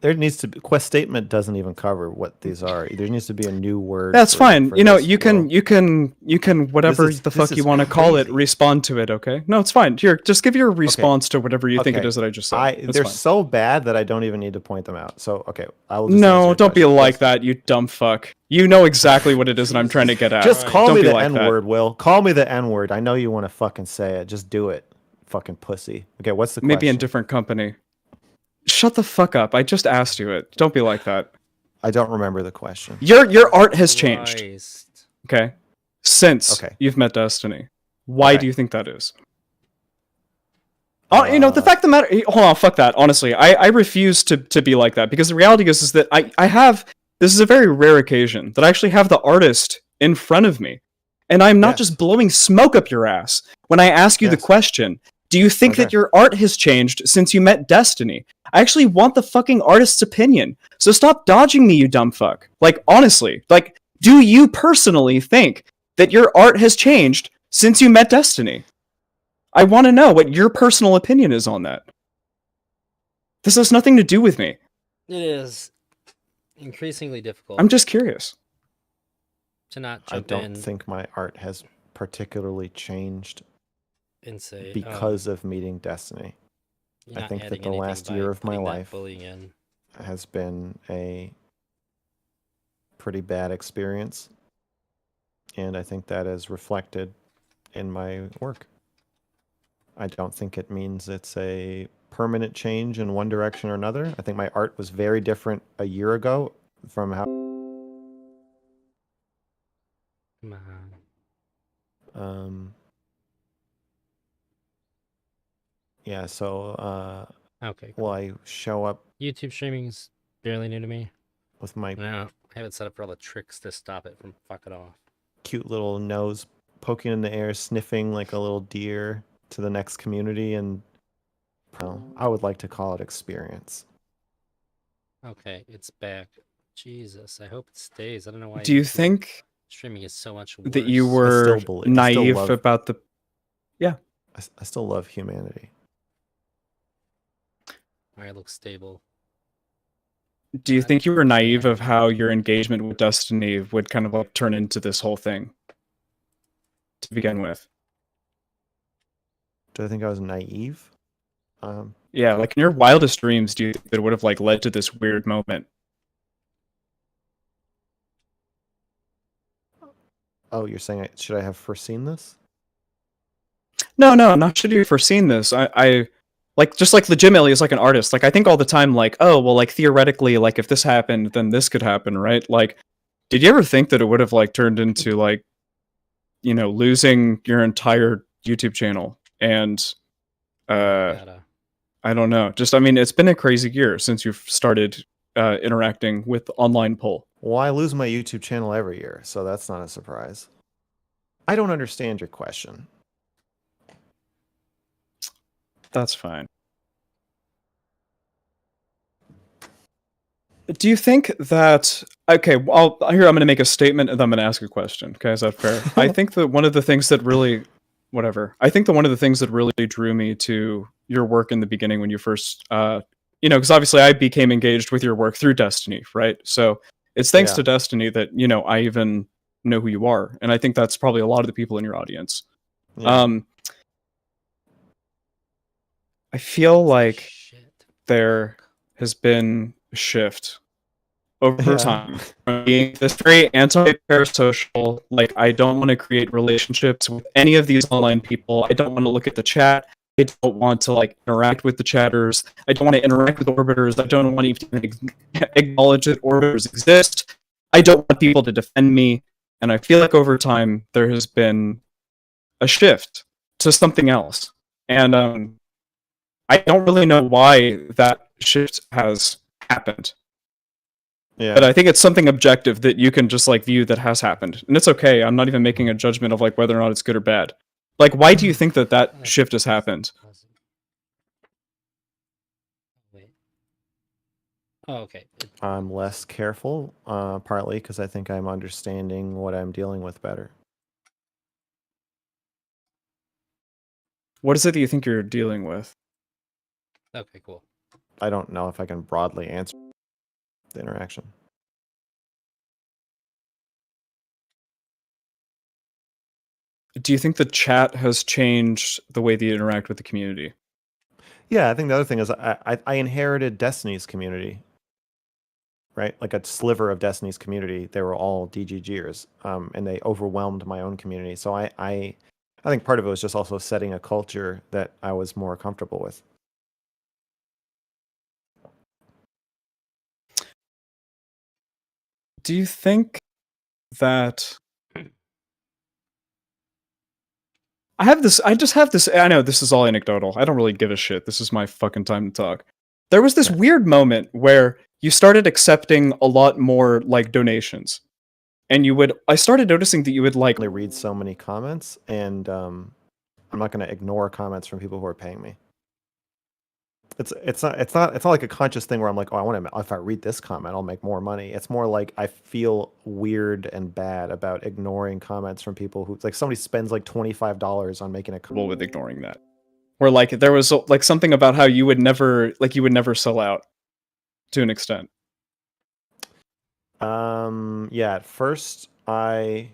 There needs to be quest statement doesn't even cover what these are. There needs to be a new word. That's fine. for You know, this you can whatever is- the this fuck you is want to call it, crazy. respond to it. Okay? No, it's fine. Here, just give your response to whatever you think it Okay. is that I just said. It's They're fine. so bad that I don't even need to point them out. So okay, I will. Just answer No, your don't be question. like Yes. that, you dumb fuck. You know exactly what it is that I'm trying to get at. Just call Don't me be the like N that. word, Will. Call me the N word. I know you want to fucking say it. Just do it, fucking pussy. Okay, what's the question? Maybe in different company. Shut the fuck up. I just asked you it. Don't be like that. I don't remember the question. Your art has changed. Christ. Okay? Since Okay. you've met Destiny. Why Okay. do you think that is? You know, the fact of the matter... Hold on, fuck that. Honestly, I refuse to be like that, because the reality is that I have... This is a very rare occasion that I actually have the artist in front of me. And I'm not Yes. just blowing smoke up your ass when I ask you the Yes. question, do you think that Okay. your art has changed since you met Destiny? I actually want the fucking artist's opinion. So stop dodging me, you dumb fuck. Like, honestly, like, do you personally think that your art has changed since you met Destiny? I want to know what your personal opinion is on that. This has nothing to do with me. It is increasingly difficult I'm just curious. to not I jump don't in think my art has particularly changed and say because of meeting Destiny. you're I not think that adding the anything last by year of my putting that life bullying in. has been a pretty bad experience, and I think that is reflected in my work. I don't think it means it's a permanent change in one direction or another. I think my art was very different a year ago from how Come on. yeah, so Okay. will Cool. I show up YouTube streaming's barely new to me. with my No, I have it set up for all the tricks to stop it from fucking off. cute little nose poking in the air, sniffing like a little deer to the next community, and well, I would like to call it experience. Okay, it's back. Jesus, I hope it stays. I don't know why. Do you YouTube think streaming is so much worse? that you I were still believe- I still naive love- about the... I still love humanity. Alright, looks stable. Do you God think you were naive damn. of how your engagement with Destiny would kind of like turn into this whole thing to begin with? Do I think I was naive? Yeah, like in your wildest dreams, do you think that would have like led to this weird moment? Oh, you're saying should I have foreseen this? No, not should you have foreseen this. I like just like legitimately as like an artist, like I think all the time like, oh well, like theoretically, like if this happened, then this could happen, right? Like, did you ever think that it would have like turned into like, you know, losing your entire YouTube channel and Gotta. I don't know. Just I mean, it's been a crazy year since you've started interacting with online poll. Well, I lose my YouTube channel every year, so that's not a surprise. I don't understand your question. That's fine. Do you think that okay? Well, here I'm going to make a statement and then I'm going to ask a question. Okay, is that fair? I think that one of the things that really, whatever. I think that one of the things that really drew me to your work in the beginning when you first, you know, because obviously I became engaged with your work through Destiny, right? So it's thanks Yeah. to Destiny that you know I even know who you are, and I think that's probably a lot of the people in your audience. Yeah. I feel like Shit. there has been a shift over Yeah. time from being this very anti-parasocial, like I don't want to create relationships with any of these online people. I don't want to look at the chat. I don't want to like interact with the chatters. I don't want to interact with orbiters. I don't want to even acknowledge that orbiters exist. I don't want people to defend me. And I feel like over time there has been a shift to something else. And I don't really know why that shift has happened. Yeah. But I think it's something objective that you can just like view that has happened. And it's okay. I'm not even making a judgment of like whether or not it's good or bad. Like why do you think that that shift has happened? Wait. Oh, okay. I'm less careful, partly because I think I'm understanding what I'm dealing with better. What is it that you think you're dealing with? Okay, cool. I don't know if I can broadly answer the interaction. Do you think the chat has changed the way that you interact with the community? Yeah, I think the other thing is I inherited Destiny's community, right? Like a sliver of Destiny's community. They were all DGGers, and they overwhelmed my own community. So I think part of it was just also setting a culture that I was more comfortable with. Do you think that I just have this, I know this is all anecdotal. I don't really give a shit. This is my fucking time to talk. There was this weird moment where you started accepting a lot more, like, donations. And I started noticing that you would, like... I read so many comments, and I'm not going to ignore comments from people who are paying me. It's not like a conscious thing where I'm like, oh, I want to, if I read this comment, I'll make more money. It's more like I feel weird and bad about ignoring comments from people who, like, somebody spends like $25 on making a comment. With ignoring that. Where, like, there was, like, something about how you would never sell out to an extent. Yeah, at first I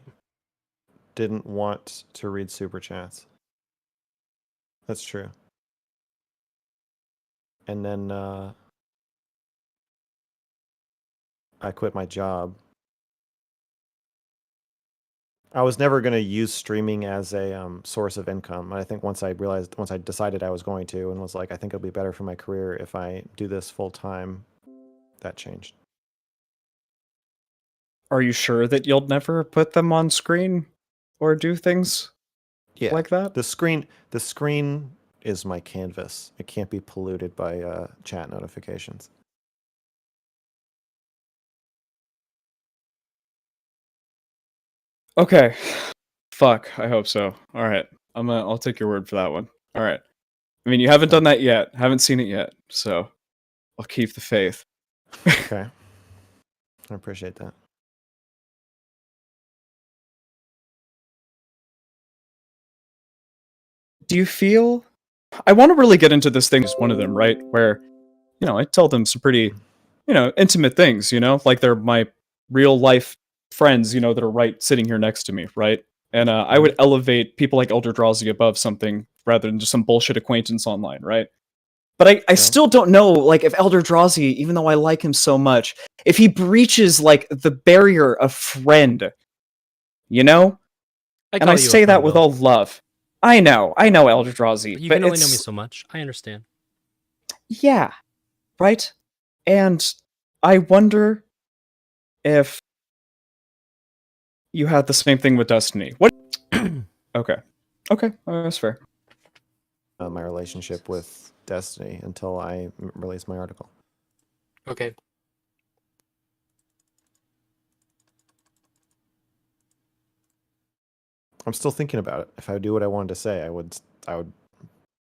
didn't want to read super chats. That's true. And then I quit my job. I was never going to use streaming as a source of income. I think once I decided I was going to, and was like, I think it'll be better for my career if I do this full time, that changed. Are you sure that you'll never put them on screen or do things like that? The screen is my canvas. It can't be polluted by chat notifications. Okay. Fuck, I hope so. All right. I'll take your word for that one. All right. I mean, you haven't done that yet. Haven't seen it yet. So, I'll keep the faith. Okay. I appreciate that. Do you feel... I want to really get into this thing as one of them, right? Where, you know, I tell them some pretty, you know, intimate things, you know? Like they're my real life friends, you know, that are right sitting here next to me, right? And I would elevate people like ElderDrazi above something rather than just some bullshit acquaintance online, right? But I still don't know, like, if ElderDrazi, even though I like him so much, if he breaches, like, the barrier of friend, you know? And I say that with all love. I know, ElderDrazi. But you can only know me so much. I understand. Yeah, right? And I wonder if you had the same thing with Destiny. What? Okay. Okay, that's fair. My relationship with Destiny until I release my article. Okay. I'm still thinking about it. If I do what I wanted to say, I would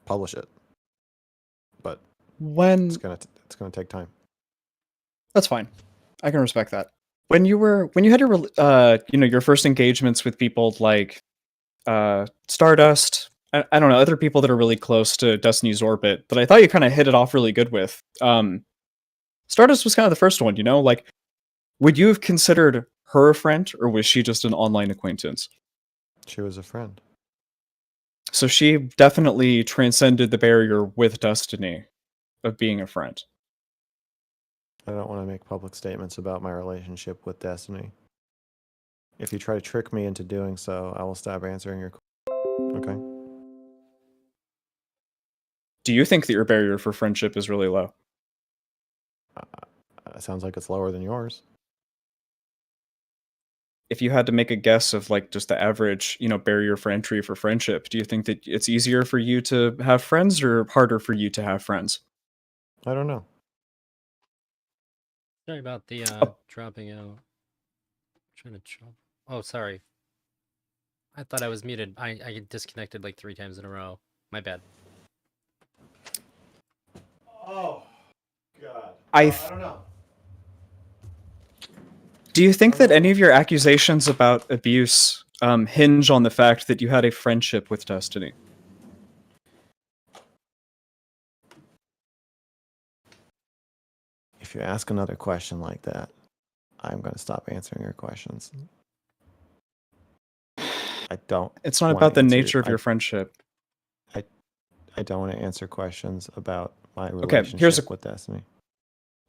publish it. But it's gonna take time. That's fine. I can respect that. When you had your you know, your first engagements with people like Stardust, I don't know, other people that are really close to Destiny's orbit that I thought you kind of hit it off really good with. Stardust was kind of the first one, you know? Like, would you have considered her a friend, or was she just an online acquaintance? She was a friend. So she definitely transcended the barrier with Destiny of being a friend. I don't want to make public statements about my relationship with Destiny. If you try to trick me into doing so, I will stop answering your question. Okay? Do you think that your barrier for friendship is really low? It sounds like it's lower than yours. If you had to make a guess of, like, just the average, you know, barrier for entry for friendship, do you think that it's easier for you to have friends or harder for you to have friends? I don't know. Sorry about the dropping out. Trying to drop. Oh, sorry. I thought I was muted. I disconnected like 3 times in a row. My bad. Oh, God. I don't know. Do you think that any of your accusations about abuse hinge on the fact that you had a friendship with Destiny? If you ask another question like that, I'm going to stop answering your questions. I don't. It's not wanna about the answer- nature of your friendship. I don't want to answer questions about my Okay, relationship here's a- with Destiny.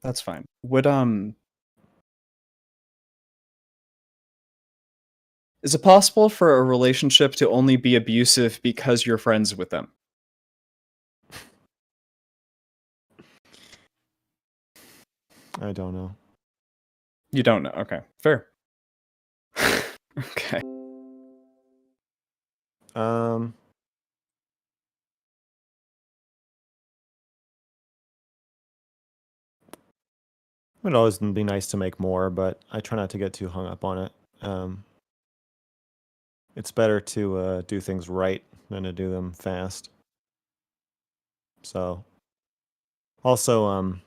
That's fine. Would is it possible for a relationship to only be abusive because you're friends with them? I don't know. You don't know. Okay, fair. Okay. It would always be nice to make more, but I try not to get too hung up on it. It's better to do things right than to do them fast. So, also,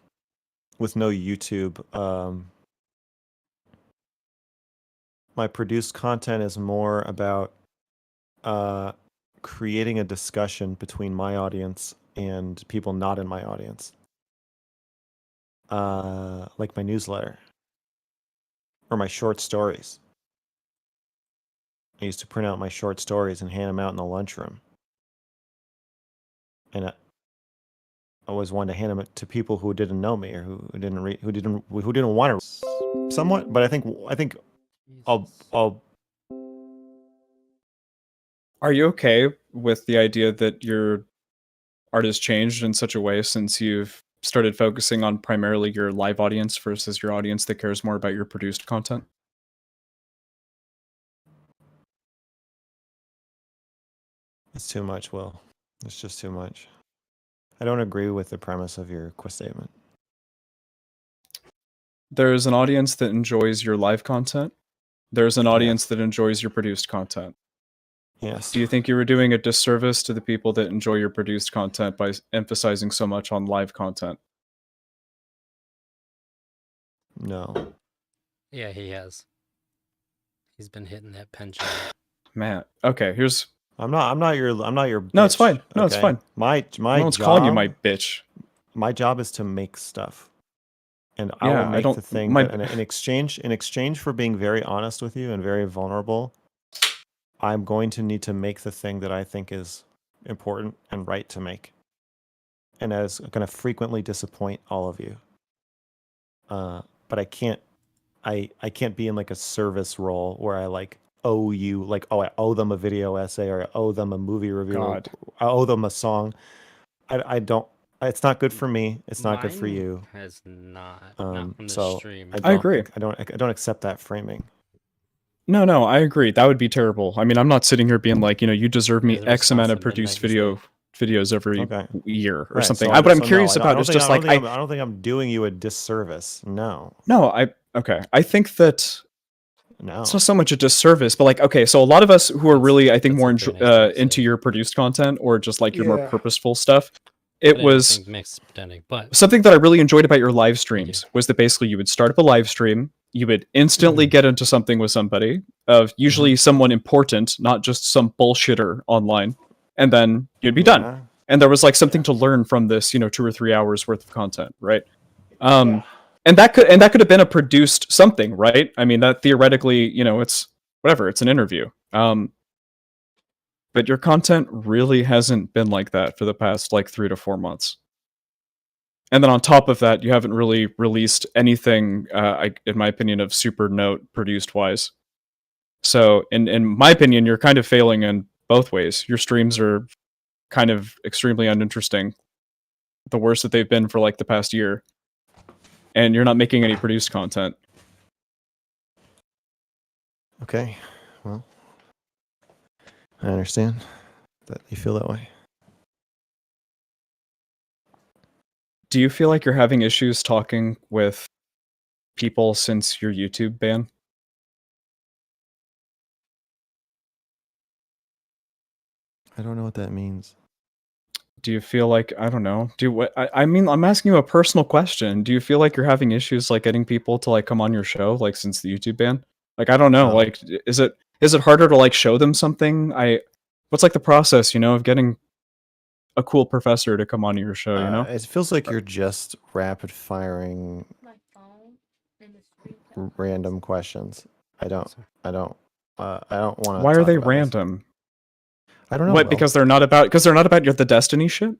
with no YouTube, my produced content is more about creating a discussion between my audience and people not in my audience. Like my newsletter or my short stories. I used to print out my short stories and hand them out in the lunchroom. And I always wanted to hand them to people who didn't know me or who didn't want to somewhat, but I think I'll Are you okay with the idea that your art has changed in such a way since you've started focusing on primarily your live audience versus your audience that cares more about your produced content? It's too much, Will. It's just too much. I don't agree with the premise of your statement. There's an audience that enjoys your live content. There's an audience that enjoys your produced content. Yes. Do you think you were doing a disservice to the people that enjoy your produced content by emphasizing so much on live content? No. Yeah, he has. He's been hitting that pension. Man, okay, here's... I'm not your bitch, No, it's fine. No, it's okay? fine. My No one's job, calling you my bitch. My job is to make stuff. And I Yeah, will make I don't... the thing my... that, in exchange for being very honest with you and very vulnerable, I'm going to need to make the thing that I think is important and right to make. And that is going to frequently disappoint all of you. But I can't be in like a service role where I like owe you, like, oh, I owe them a video essay or I owe them a movie review. God. I owe them a song. I don't. It's not good for me. It's not good for Mine you. Has not from the So stream. I agree. I don't accept that framing. No, I agree. That would be terrible. I mean, I'm not sitting here being like, you deserve me Yeah, the X amount of response at produced midnight videos every Okay. year or Right, something. so What I'm so curious no, about is just like I don't think I'm doing you a disservice. No. No, I think that No. it's not so much a disservice, but like, okay, so a lot of us who are really, I think, that's more a very nice thing to into say. your produced content or just like your more Yeah. purposeful stuff, But it I don't was think mixed pretending, but something that I really enjoyed about your live streams was that basically you would start up a live stream, you would instantly get into something with somebody, usually someone important, not just some bullshitter online, and then you'd be done. Yeah. And there was like something to learn from this, 2 or 3 hours worth of content, right? And that could have been a produced something, right? I mean, that theoretically, it's whatever, it's an interview. But your content really hasn't been like that for the past like 3 to 4 months. And then on top of that, you haven't really released anything, in my opinion, of super note produced wise. So in my opinion, you're kind of failing in both ways. Your streams are kind of extremely uninteresting, the worst that they've been for like the past year. And you're not making any produced content. Okay. Well, I understand that you feel that way. Do you feel like you're having issues talking with people since your YouTube ban? I don't know what that means. Do you feel like, I don't know, I mean, I'm asking you a personal question. Do you feel like you're having issues like getting people to like come on your show, like since the YouTube ban? Like, I don't know, No. like, is it harder to like show them something? What's like the process, of getting a cool professor to come on your show, It feels like you're just rapid firing random questions. I don't want to. Why are they random? I don't know. What? Because they're not about the Destiny shit.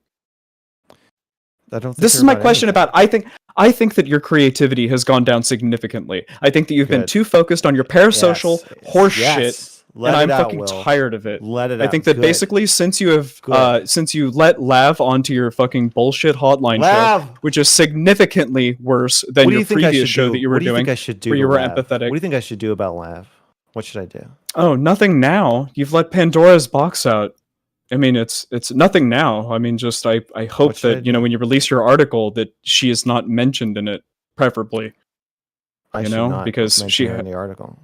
I don't. Think this is my question about. I think that your creativity has gone down significantly. I think that you've been too focused on your parasocial horse shit. And I'm fucking tired of it. Let it out. I think that basically since you have since you let Lav onto your fucking bullshit hotline show, which is significantly worse than your previous show that you were doing, where you were empathetic. What do you think I should do about Lav? What should I do? Oh, nothing now. You've let Pandora's box out. I mean, it's nothing now. I mean, just I hope that when you release your article that she is not mentioned in it, preferably. Because she in the article.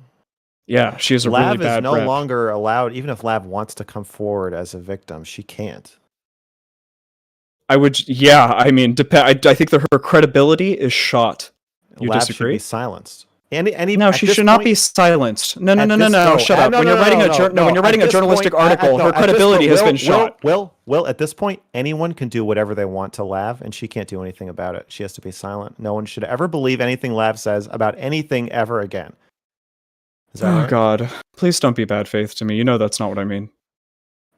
Yeah, she has a Lav really bad is no rep. longer allowed. Even if Lav wants to come forward as a victim, she can't. I would. Yeah, I mean, I think that her credibility is shot. You Lav disagree? Should be silenced. No, she should not be silenced. No. Shut up. When you're writing a journalistic article, her credibility has been shot. Will, at this point, anyone can do whatever they want to Lav, and she can't do anything about it. She has to be silent. No one should ever believe anything Lav says about anything ever again. Oh right? God! Please don't be bad faith to me. You know that's not what I mean.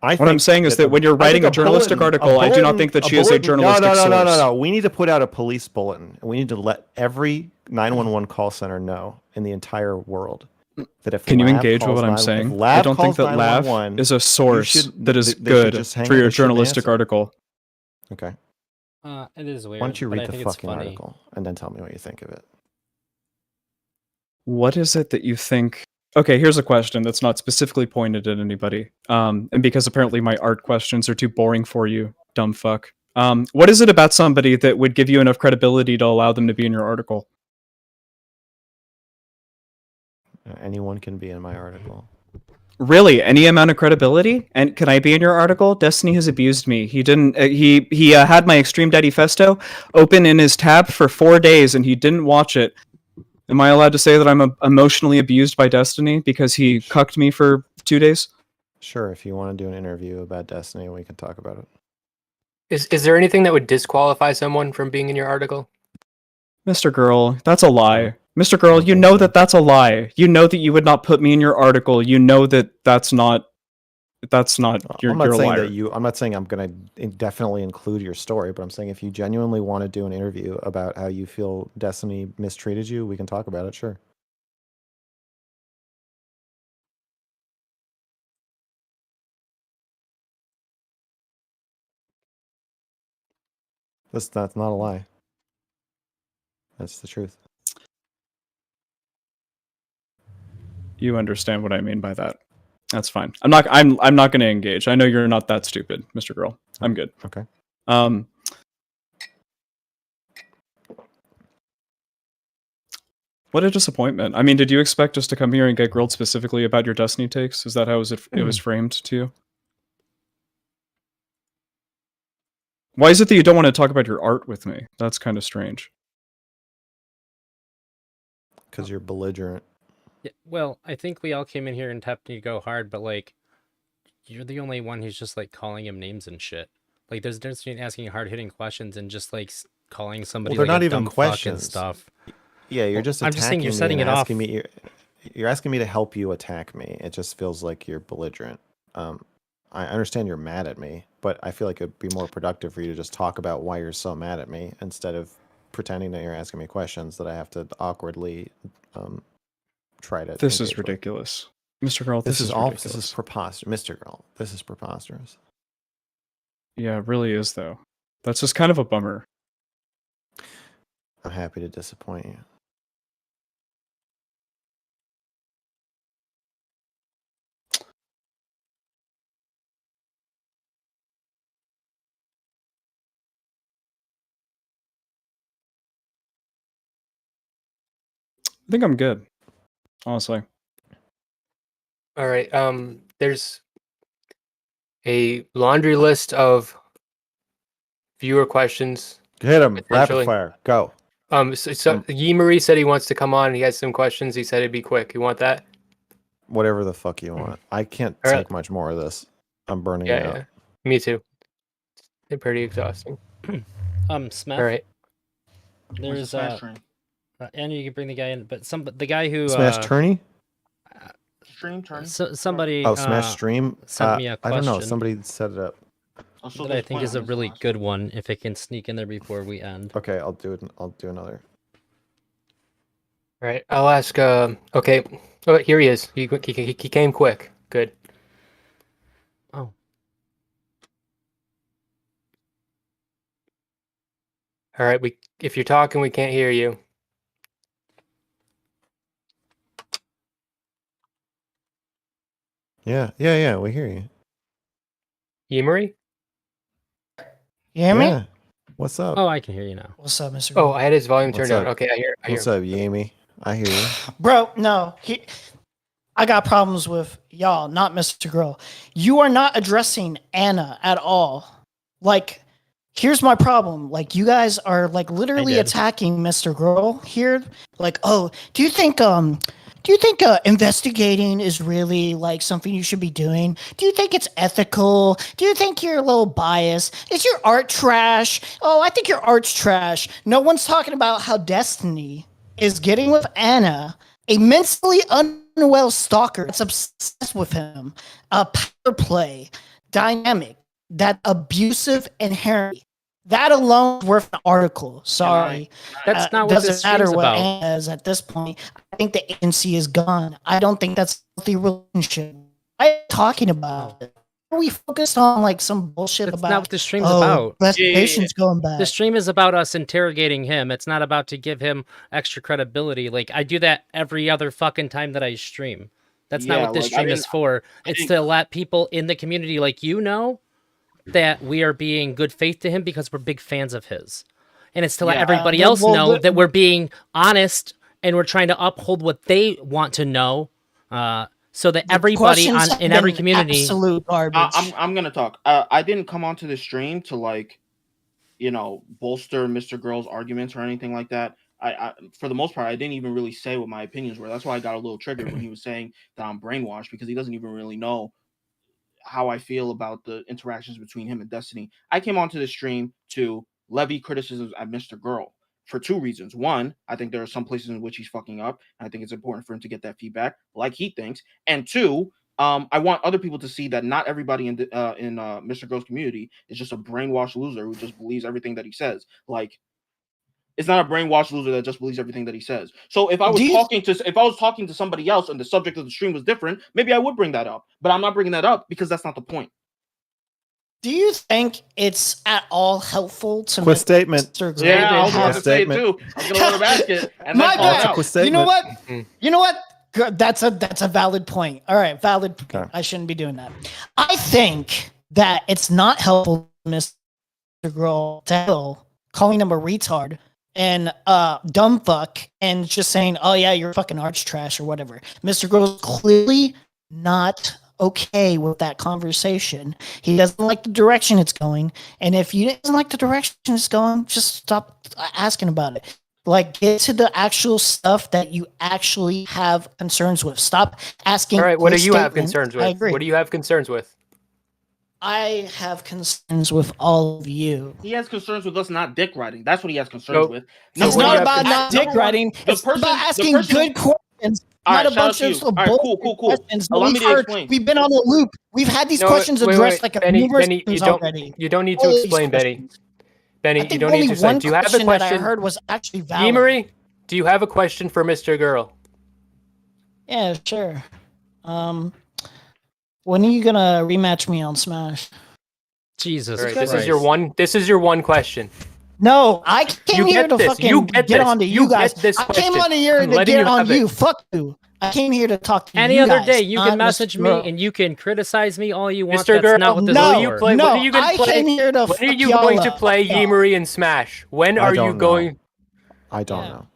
What I'm saying is that when you're writing a journalistic article, I do not think that she is a journalistic source. No. We need to put out a police bulletin. We need to let every 911 call center know in the entire world that if Can you engage with what I'm saying? I don't think that Lav is a source that is good for your journalistic article. Okay. It is weird. Why don't you read the fucking article and then tell me what you think of it? What is it that you think? Okay, here's a question that's not specifically pointed at anybody. And because apparently my art questions are too boring for you, dumb fuck. What is it about somebody that would give you enough credibility to allow them to be in your article? Anyone can be in my article. Really? Any amount of credibility? And can I be in your article? Destiny has abused me. He didn't. He had my Extreme Daddy Festo open in his tab for 4 days, and he didn't watch it. Am I allowed to say that I'm emotionally abused by Destiny because he cucked me for 2 days? Sure, if you want to do an interview about Destiny, we can talk about it. Is there anything that would disqualify someone from being in your article? MrGirl, that's a lie. MrGirl, you know that that's a lie. You know that you would not put me in your article. You know that that's not. You're a liar. I'm not saying I'm going to indefinitely include your story, but I'm saying if you genuinely want to do an interview about how you feel Destiny mistreated you, we can talk about it. Sure. That's not a lie. That's the truth. You understand what I mean by that. That's fine. I'm not going to engage. I know you're not that stupid, MrGirl. I'm good. Okay. What a disappointment. I mean, did you expect us to come here and get grilled specifically about your Destiny takes? Is that how it was framed to you? Why is it that you don't want to talk about your art with me? That's kind of strange. Because you're belligerent. Yeah, well, I think we all came in here and tapped you go hard, but like, you're the only one who's just like calling him names and shit. Like, there's a difference between asking hard hitting questions and just like calling somebody. Well, they're like not a even dumb questions. And stuff. Yeah, you're just. I'm just saying you're setting it off. You're asking me to help you attack me. It just feels like you're belligerent. I understand you're mad at me, but I feel like it'd be more productive for you to just talk about why you're so mad at me instead of pretending that you're asking me questions that I have to awkwardly try to. This is ridiculous, MrGirl. This is ridiculous. This is preposterous, MrGirl. This is preposterous. Yeah, it really is, though. That's just kind of a bummer. I'm happy to disappoint you. I think I'm good, honestly. All right. There's a laundry list of viewer questions. Hit him. Rapid fire. Go. So Yi Marie said he wants to come on. He has some questions. He said it'd be quick. You want that? Whatever the fuck you want. I can't take much more of this. I'm burning out. Yeah. Me too. It's pretty exhausting. Smeth. All right. There's And you can bring the guy in, but the guy who Smash Turney? Stream turn. Somebody Oh, Smash Stream? sent me a I don't know. question Somebody set it up. Also, that I think is a really good one. If it can sneak in there before we end. Okay, I'll do it. I'll do another. All right, I'll ask. Okay, oh, here he is. He came quick. Good. Oh. All right, if you're talking, we can't hear you. Yeah, we hear you. Yemery? You hear me? Yeah. What's up? Oh, I can hear you now. What's up, Mr. Oh, I had his volume What's turned down. up? Okay, I hear. What's up, Yami? I hear you. Bro, no. I got problems with y'all, not Mr. Girl. You are not addressing Anna at all. Like, here's my problem. Like, you guys are like literally attacking Mr. Girl here. Like, oh, do you think investigating is really like something you should be doing? Do you think it's ethical? Do you think you're a little biased? Is your art trash? Oh, I think your art's trash. No one's talking about how Destiny is getting with Anna, a mentally unwell stalker that's obsessed with him, a power play dynamic, that abusive inherently. That alone is worth an article. Sorry. That's not what this doesn't matter stream's what about. Anna is at this point. I think the agency is gone. I don't think that's a healthy relationship. Why are you talking about it? Are we focused on like some bullshit That's about not what the stream's about. investigations going back? The stream is about us interrogating him. It's not about to give him extra credibility. Like, I do that every other fucking time that I stream. That's not what this stream is for. It's to let people in the community like you know that we are being good faith to him because we're big fans of his. And it's to let everybody else know that we're being honest and we're trying to uphold what they want to know. So that everybody in every community. Absolute garbage. I'm gonna talk. I didn't come onto the stream to like, bolster Mr. Girl's arguments or anything like that. I for the most part, I didn't even really say what my opinions were. That's why I got a little triggered when he was saying that I'm brainwashed, because he doesn't even really know how I feel about the interactions between him and Destiny. I came onto the stream to levy criticisms at Mr. Girl for two reasons. One, I think there are some places in which he's fucking up, and I think it's important for him to get that feedback, like he thinks. And two, I want other people to see that not everybody in Mr. Girl's community is just a brainwashed loser who just believes everything that he says. Like, it's not a brainwashed loser that just believes everything that he says. So if I was talking to somebody else and the subject of the stream was different, maybe I would bring that up. But I'm not bringing that up because that's not the point. Do you think it's at all helpful to Quick statement. Mr. Girl? Yeah, I was about to say it statement. too. I'm gonna let him ask it. And My then bad. You know what? You know what? That's a valid point. All right, valid point. Okay. I shouldn't be doing that. I think that it's not helpful, Mr. Girl, to hell, calling him a retard and dumb fuck and just saying, oh yeah, you're fucking arch trash or whatever. Mr. Girl's clearly not okay with that conversation. He doesn't like the direction it's going. And if you doesn't like the direction it's going, just stop asking about it. Like, get to the actual stuff that you actually have concerns with. Stop asking. All right, what do you have concerns with? I agree. What do you have concerns with? I have concerns with all of you. He has concerns with us not dick riding. That's what he has concerns with. It's not about not dick riding. It's about asking good questions. Not a bunch of cool. questions. Allow me to explain. We've been on the loop. We've had these questions addressed like Benny, numerous Benny, times already. you don't need to explain, Benny. Benny, you don't need to explain. Do you have a question? That I heard was actually valid. Yemery, do you have a question for Mr. Girl? Yeah, sure. When are you gonna rematch me on Smash? Jesus All right, Christ. this is your one question. No, I came here to fucking get on to you guys. I came on here to get on you. Fuck you. I came here to talk to you. Any other guys, day, you can not message Mr. me Girl. and you can criticize me all you want. Mr. That's Girl, not what this no, is for. When are you going I to play? came here to When are you going to play Yemery and Smash? When are you going? I don't know.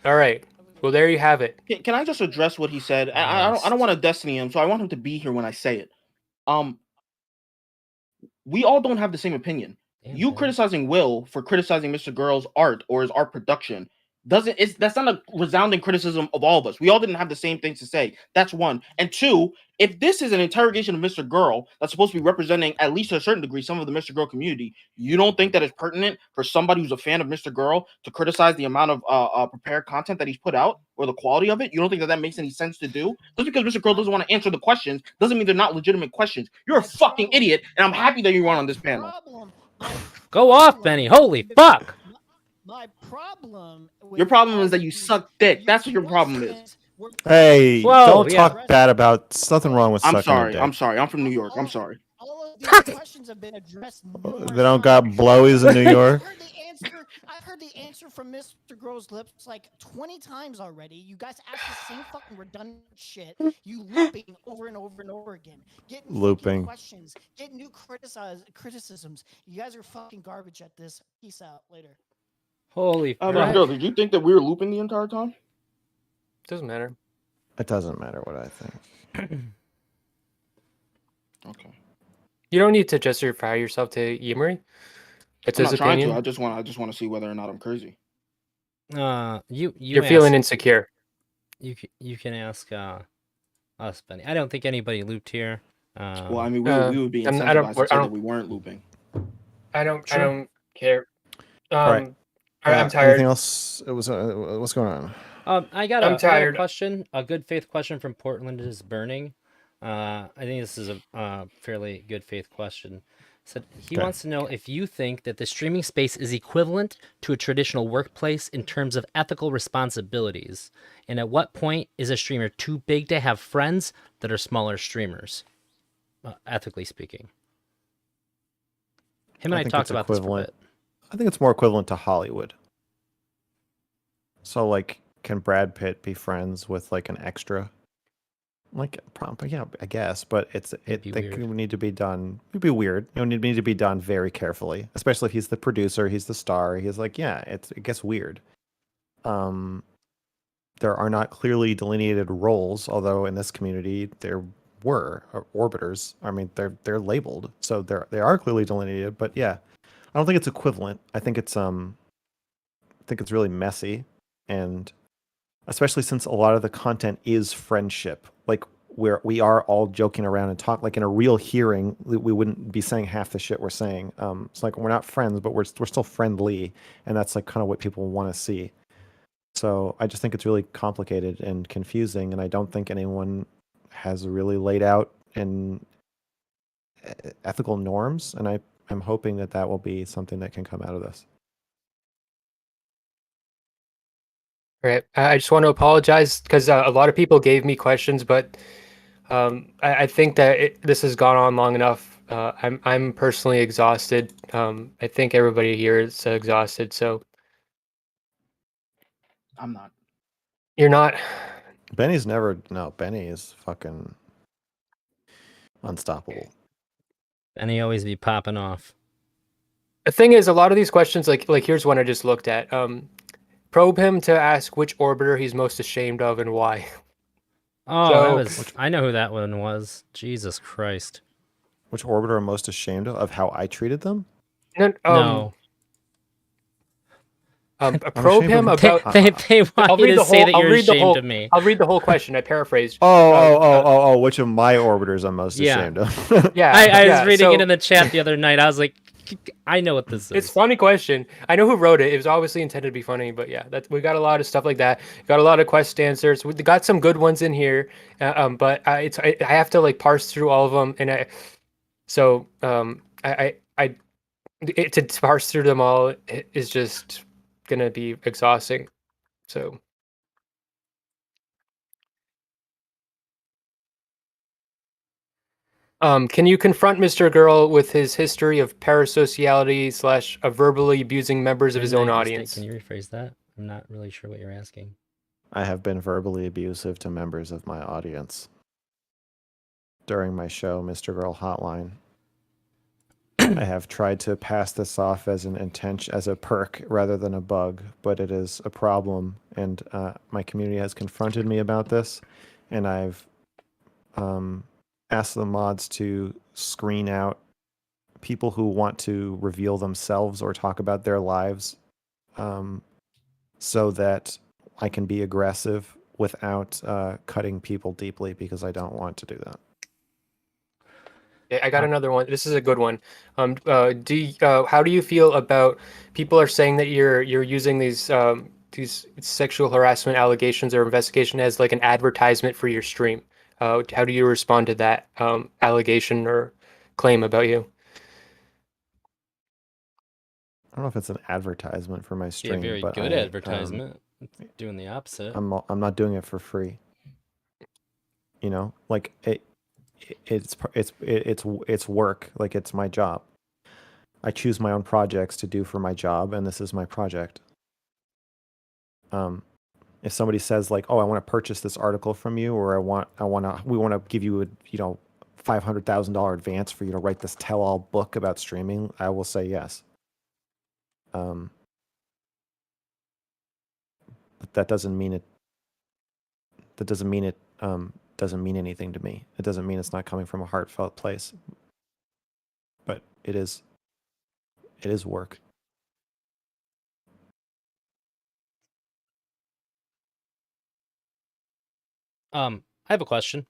All right. Well, there you have it. Can I just address what he said? I don't want to destiny him, so I want him to be here when I say it. We all don't have the same opinion. You criticizing Will for criticizing Mr. Girl's art or his art production that's not a resounding criticism of all of us. We all didn't have the same things to say. That's one. And two, if this is an interrogation of Mr. Girl that's supposed to be representing, at least to a certain degree, some of the Mr. Girl community, you don't think that it's pertinent for somebody who's a fan of Mr. Girl to criticize the amount of prepared content that he's put out or the quality of it? You don't think that makes any sense to do? Just because Mr. Girl doesn't want to answer the questions doesn't mean they're not legitimate questions. You're a fucking idiot, and I'm happy that you weren't on this panel. Go off, Benny. Holy fuck. My problem. Your problem is that you suck dick. That's what your problem is. Hey, Whoa, don't yeah. talk bad about. There's nothing wrong with sucking a dick. I'm sorry. I'm from New York. I'm sorry. All of these questions have been addressed. They don't got blowies in New York. I've heard the answer from Mr. Girl's lips like 20 times already. You guys ask the same fucking redundant shit. You looping over and over and over again. Getting Looping questions. Getting new criticisms. You guys are fucking garbage at this. Peace out. Later. Holy fuck. Girl, did you think that we were looping the entire time? Doesn't matter. It doesn't matter what I think. Okay. You don't need to justify yourself to Yimri. It's his opinion. I just want to see whether or not I'm crazy. You're feeling insecure. You can ask us, Benny. I don't think anybody looped here. Well, I mean, we would be incentivized to say that we weren't looping. I don't care. All right. I'm tired. Anything else? What's going on? I got I'm tired. a question, a good faith question from Portland is Burning. I think this is a fairly good faith question. Said he wants to know if you think that the streaming space is equivalent to a traditional workplace in terms of ethical responsibilities, and at what point is a streamer too big to have friends that are smaller streamers, ethically speaking. Him and I talked about this for a bit. I think it's more equivalent to Hollywood. So, like, can Brad Pitt be friends with like an extra? Like, yeah, I guess, but they need to be done. It'd be weird. It would need to be done very carefully, especially if he's the producer, he's the star. He's like, yeah, it gets weird. There are not clearly delineated roles, although in this community there were orbiters. I mean, they're labeled, so they are clearly delineated. But yeah, I don't think it's equivalent. I think it's really messy, and especially since a lot of the content is friendship, like where we are all joking around and talk like in a real hearing, we wouldn't be saying half the shit we're saying. It's like we're not friends, but we're still friendly, and that's like kind of what people want to see. So I just think it's really complicated and confusing, and I don't think anyone has really laid out in ethical norms, and I'm hoping that will be something that can come out of this. All right. I just want to apologize because a lot of people gave me questions, but I think that this has gone on long enough. I'm personally exhausted. I think everybody here is exhausted. So I'm not. You're not. Benny is fucking unstoppable. Benny always be popping off. The thing is, a lot of these questions, like here's one I just looked at. Probe him to ask which orbiter he's most ashamed of and why. Oh, I know who that one was. Jesus Christ. Which orbiter I'm most ashamed of how I treated them? No. Probe him about. They want you to say that you're ashamed of me. I'll read the whole question. I paraphrased. Which of my orbiters I'm most ashamed of? Yeah. I was reading it in the chat the other night. I was like, I know what this is. It's a funny question. I know who wrote it. It was obviously intended to be funny, but yeah, we got a lot of stuff like that. Got a lot of quest answers. We got some good ones in here, but I have to like parse through all of them, and to parse through them all is just gonna be exhausting. So. Can you confront Mr. Girl with his history of parasociality / of verbally abusing members of his own audience? Can you rephrase that? I'm not really sure what you're asking. I have been verbally abusive to members of my audience during my show, Mr. Girl Hotline. I have tried to pass this off as as a perk rather than a bug, but it is a problem, and my community has confronted me about this, and I've ask the mods to screen out people who want to reveal themselves or talk about their lives so that I can be aggressive without cutting people deeply, because I don't want to do that. Okay, I got another one. This is a good one. How do you feel about people are saying that you're using these sexual harassment allegations or investigation as like an advertisement for your stream? How do you respond to that allegation or claim about you? I don't know if it's an advertisement for my Be a stream, very but good advertisement. Doing the opposite. I'm not doing it for free. You know, like it's work. Like, it's my job. I choose my own projects to do for my job, and this is my project. If somebody says like, "Oh, I want to purchase this article from you," or we want to give you a $500,000 advance for you to write this tell-all book about streaming, I will say yes. But that doesn't mean it. That doesn't mean it doesn't mean anything to me. It doesn't mean it's not coming from a heartfelt place. But it is work. I have a question.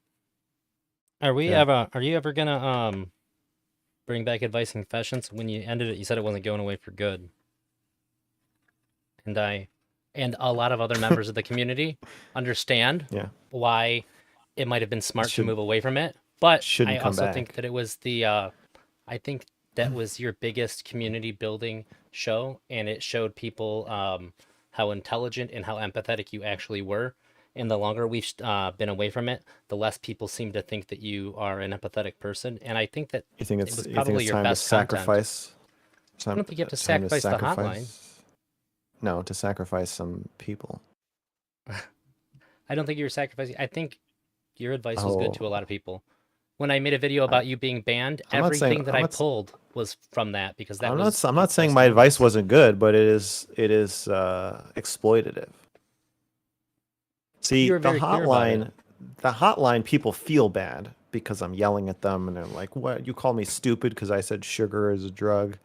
Are you ever gonna bring back advice and confessions? When you ended it, you said it wasn't going away for good. And a lot of other members of the community understand why it might have been smart to move away from it. But I also think that it was I think that was your biggest community building show, and it showed people how intelligent and how empathetic you actually were. And the longer we've been away from it, the less people seem to think that you are an empathetic person. And I think that it was probably your best sacrifice. I don't think you have to sacrifice the hotline. No, to sacrifice some people. I don't think you're sacrificing. I think your advice was good to a lot of people. When I made a video about you being banned, everything that I pulled was from that, because that I'm not saying my advice wasn't good, but it is exploitative. See, the hotline people feel bad because I'm yelling at them, and they're like, "What? You call me stupid because I said sugar is a drug?"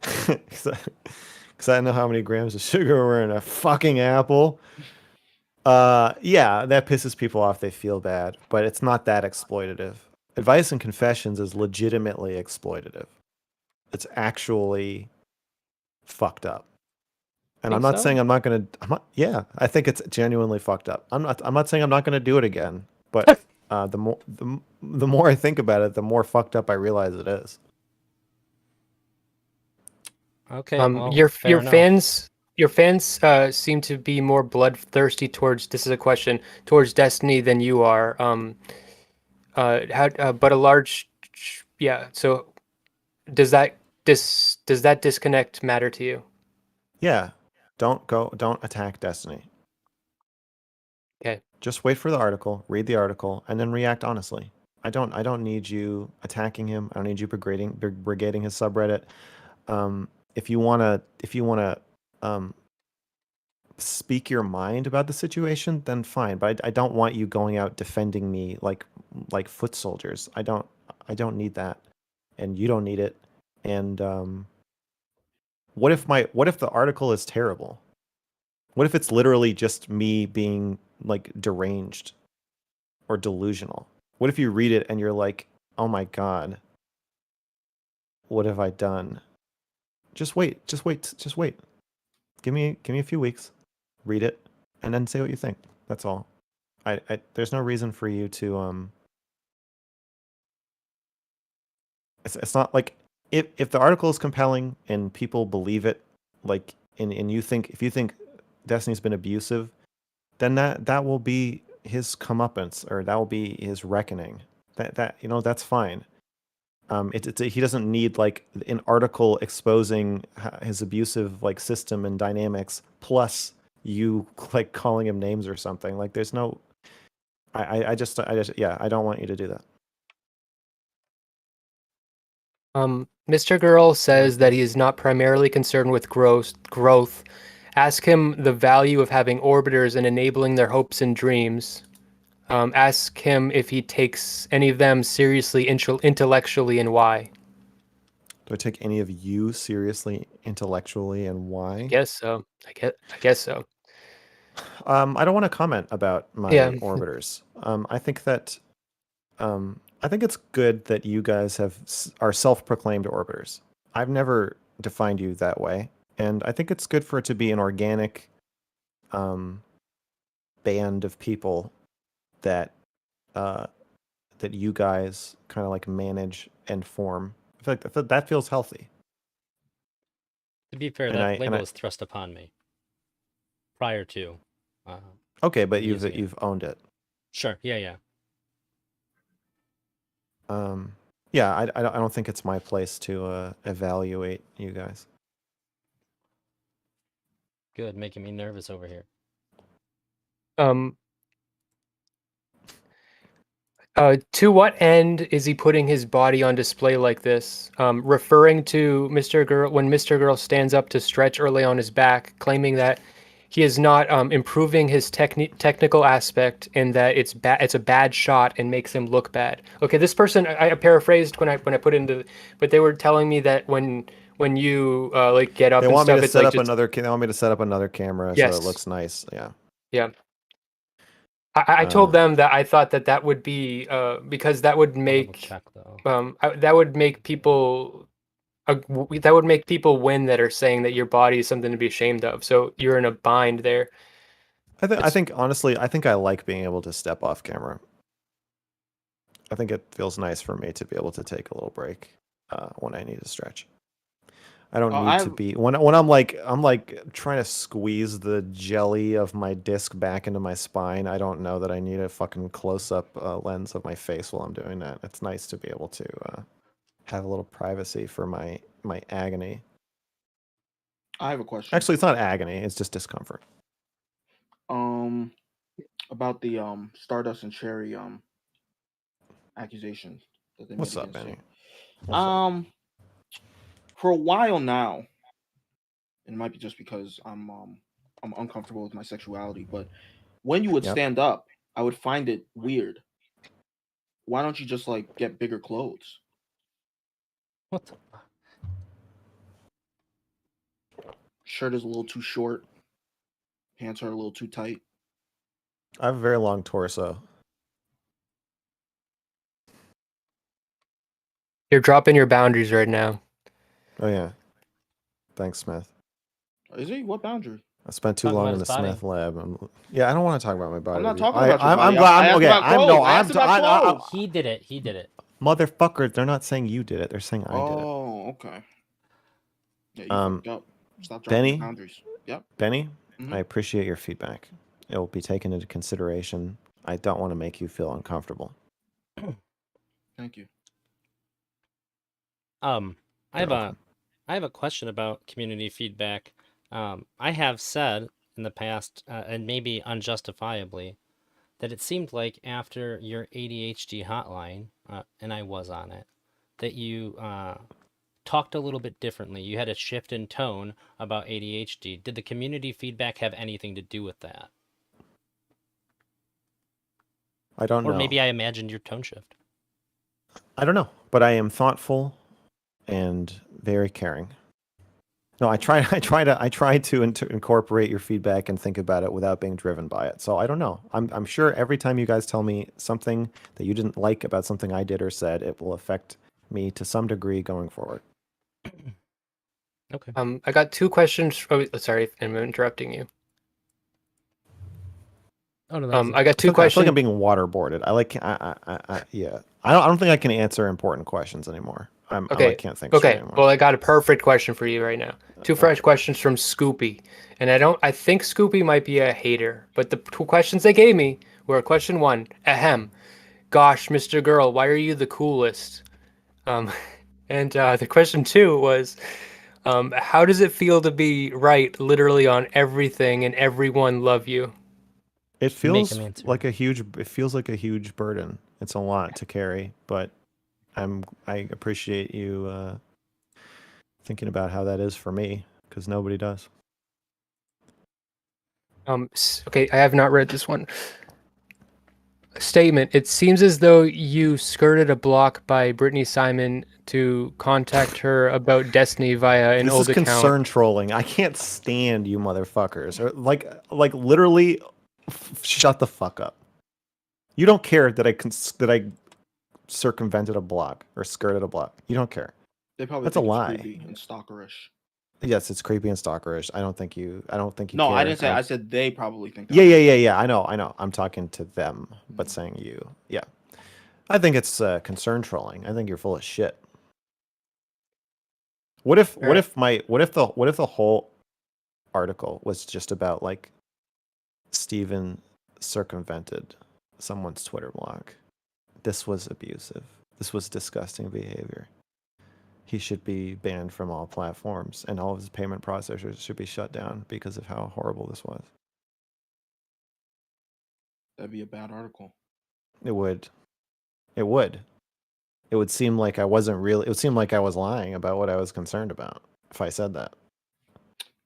Because I know how many grams of sugar were in a fucking apple. Yeah, that pisses people off. They feel bad, but it's not that exploitative. Advice and confessions is legitimately exploitative. It's actually fucked up. And I'm not saying I'm not gonna. I think it's genuinely fucked up. I'm not saying I'm not gonna do it again. But the more I think about it, the more fucked up I realize it is. Okay. Your fans seem to be more bloodthirsty towards. This is a question towards Destiny than you are. But a large, So, does that disconnect matter to you? Yeah. Don't attack Destiny. Okay. Just wait for the article, read the article, and then react honestly. I don't need you attacking him. I don't need you brigading his subreddit. If you wanna speak your mind about the situation, then fine. But I don't want you going out defending me like foot soldiers. I don't need that, and you don't need it. And what if the article is terrible? What if it's literally just me being like deranged or delusional? What if you read it and you're like, "Oh my god, what have I done?" Just wait. Give me a few weeks, read it, and then say what you think. That's all. There's no reason for you to It's not like if the article is compelling and people believe it, like and if you think Destiny's been abusive, then that will be his comeuppance, or that will be his reckoning. That's fine. He doesn't need like an article exposing his abusive like system and dynamics plus you like calling him names or something. Like there's no. I don't want you to do that. MrQueeb says that he is not primarily concerned with growth. Ask him the value of having orbiters and enabling their hopes and dreams. Ask him if he takes any of them seriously intellectually, and why. Do I take any of you seriously intellectually, and why? I guess so. I guess so. I don't want to comment about my Yeah. orbiters. I think that I think it's good that you guys are self-proclaimed orbiters. I've never defined you that way, and I think it's good for it to be an organic band of people that that you guys kind of like manage and form. I feel like that feels healthy. To be fair, And that I- label and I- was thrust upon me prior to. Okay, but using it. you've owned it. Sure. Yeah. Yeah, I don't think it's my place to evaluate you guys. Good, making me nervous over here. To what end is he putting his body on display like this? Referring to Mr. Girl when Mr. Girl stands up to stretch or lay on his back, claiming that he is not improving his technical aspect and that it's a bad shot and makes him look bad. Okay, this person I paraphrased when I put into, but they were telling me that when you like get up They and want me stuff, to it's set like up just, another. They want me to set up another camera so Yes. it looks nice. Yeah. yeah. I told them that I thought that would be because that would Double make check though. that would make people that would make people win that are saying that your body is something to be ashamed of. So you're in a bind there. I think honestly, I think I like being able to step off camera. I think it feels nice for me to be able to take a little break when I need to stretch. I don't need to be when I'm like trying to squeeze the jelly of my disc back into my spine. I don't know that I need a fucking close up lens of my face while I'm doing that. It's nice to be able to have a little privacy for my agony. I have a question. Actually, it's not agony; it's just discomfort. About the Stardust and Cherry accusations that they made What's up, against Benny? you. For a while now, it might be just because I'm uncomfortable with my sexuality, but when you would Yep. stand up, I would find it weird. Why don't you just like get bigger clothes? What the fuck? Shirt is a little too short. Pants are a little too tight. I have a very long torso. You're dropping your boundaries right now. Oh yeah. Thanks, Smith. Is he? What boundary? I spent too Talking long about in the his body. Smith lab. Yeah, I don't want to talk about my body. I'm not with you. talking about your I'm body. glad. I I'm asked okay. about I'm no. clothes. I I'm. asked about clothes. He did it. He did it. Motherfucker, they're not saying you did it. They're saying I did it. Oh, okay. Yeah, you fucked up. Stop dropping Benny? your boundaries. Yep. Benny, Mhm. I appreciate your feedback. It will be taken into consideration. I don't want to make you feel uncomfortable. Thank you. I have welcome. a question about community feedback. I have said in the past, and maybe unjustifiably, that it seemed like after your ADHD hotline, and I was on it, that you talked a little bit differently. You had a shift in tone about ADHD. Did the community feedback have anything to do with that? I don't know. Or maybe I imagined your tone shift. I don't know, but I am thoughtful and very caring. No, I try to incorporate your feedback and think about it without being driven by it. So I don't know. I'm sure every time you guys tell me something that you didn't like about something I did or said, it will affect me to some degree going forward. Okay. I got two questions. Oh, sorry, I'm interrupting you. Oh no, that was I got two I feel questions. like I'm being waterboarded. Yeah. I don't think I can answer important questions anymore. I can't think straight anymore. Well, I got a perfect question for you right now. Two fresh questions from Scoopy, and I think Scoopy might be a hater, but the two questions they gave me were: question one, ahem, gosh, Mr. Girl, why are you the coolest? And the question two was, how does it feel to be right, literally on everything, and everyone love you? It feels him answer. like a huge burden. It's a lot to carry, but I appreciate you thinking about how that is for me, because nobody does. Okay, I have not read this one. statement. It seems as though you skirted a block by Brittany Simon to contact her about Destiny via an This old is account. concern trolling. I can't stand you motherfuckers. Or like literally, shut the fuck up. You don't care that I circumvented a block or skirted a block. You don't care. They probably That's a think it's lie. creepy and stalkerish. Yes, it's creepy and stalkerish. I don't think you No, care. I didn't say. I said they probably think that. Yeah. I know. I'm talking to them, but saying you. Yeah. I think it's concern trolling. I think you're full of shit. What if the whole article was just about like Steven circumvented someone's Twitter block? This was abusive. This was disgusting behavior. He should be banned from all platforms, and all of his payment processors should be shut down because of how horrible this was. That'd be a bad article. It would. It would. It would seem like I wasn't really. It would seem like I was lying about what I was concerned about if I said that.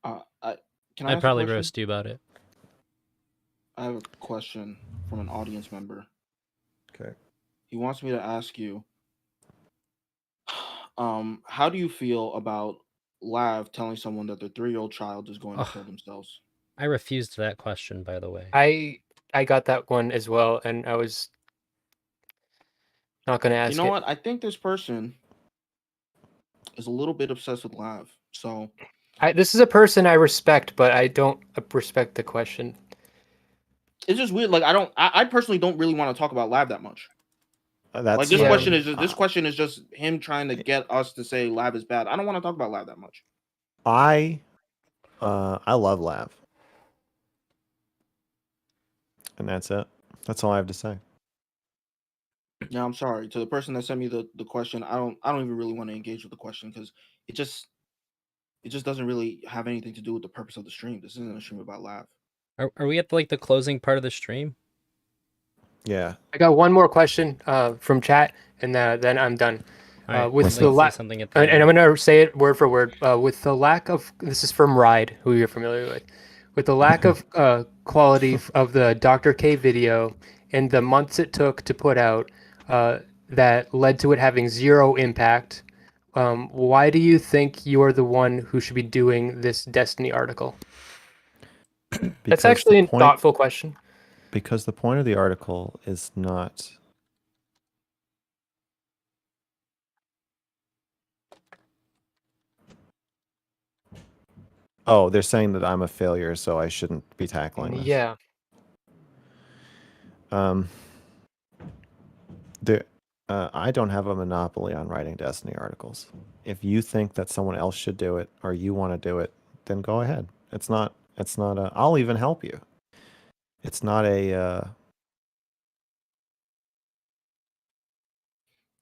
Can I I'd ask probably a question? roast you about it. I have a question from an audience member. Okay. He wants me to ask you, how do you feel about Lav telling someone that their 3-year-old child is going to kill themselves? I refused that question, by the way. I got that one as well, and I was not going to ask You know it. what? I think this person is a little bit obsessed with Lav. So This is a person I respect, but I don't respect the question. it's just weird. Like I personally don't really want to talk about Lav that much. That's Like this fine. question is just this question is just him trying to get us to say Lav is bad. I don't want to talk about Lav that much. I love Lav. And that's it. That's all I have to say. Yeah, I'm sorry to the person that sent me the question. I don't even really want to engage with the question because it just doesn't really have anything to do with the purpose of the stream. This isn't a stream about Lav. Are we at like the closing part of the stream? Yeah. I got one more question from chat, and then I'm done. With I'd the like to say something at the and end. I'm going to say it word for word. With the lack of, this is from Ride, who you're familiar with the lack of quality of the Dr. K video and the months it took to put out, that led to it having zero impact. Why do you think you're the one who should be doing this Destiny article? That's actually a thoughtful question. Because the point of the article is not. Oh, they're saying that I'm a failure, so I shouldn't be tackling this. Yeah. I don't have a monopoly on writing Destiny articles. If you think that someone else should do it or you want to do it, then go ahead. It's not a. I'll even help you. It's not a.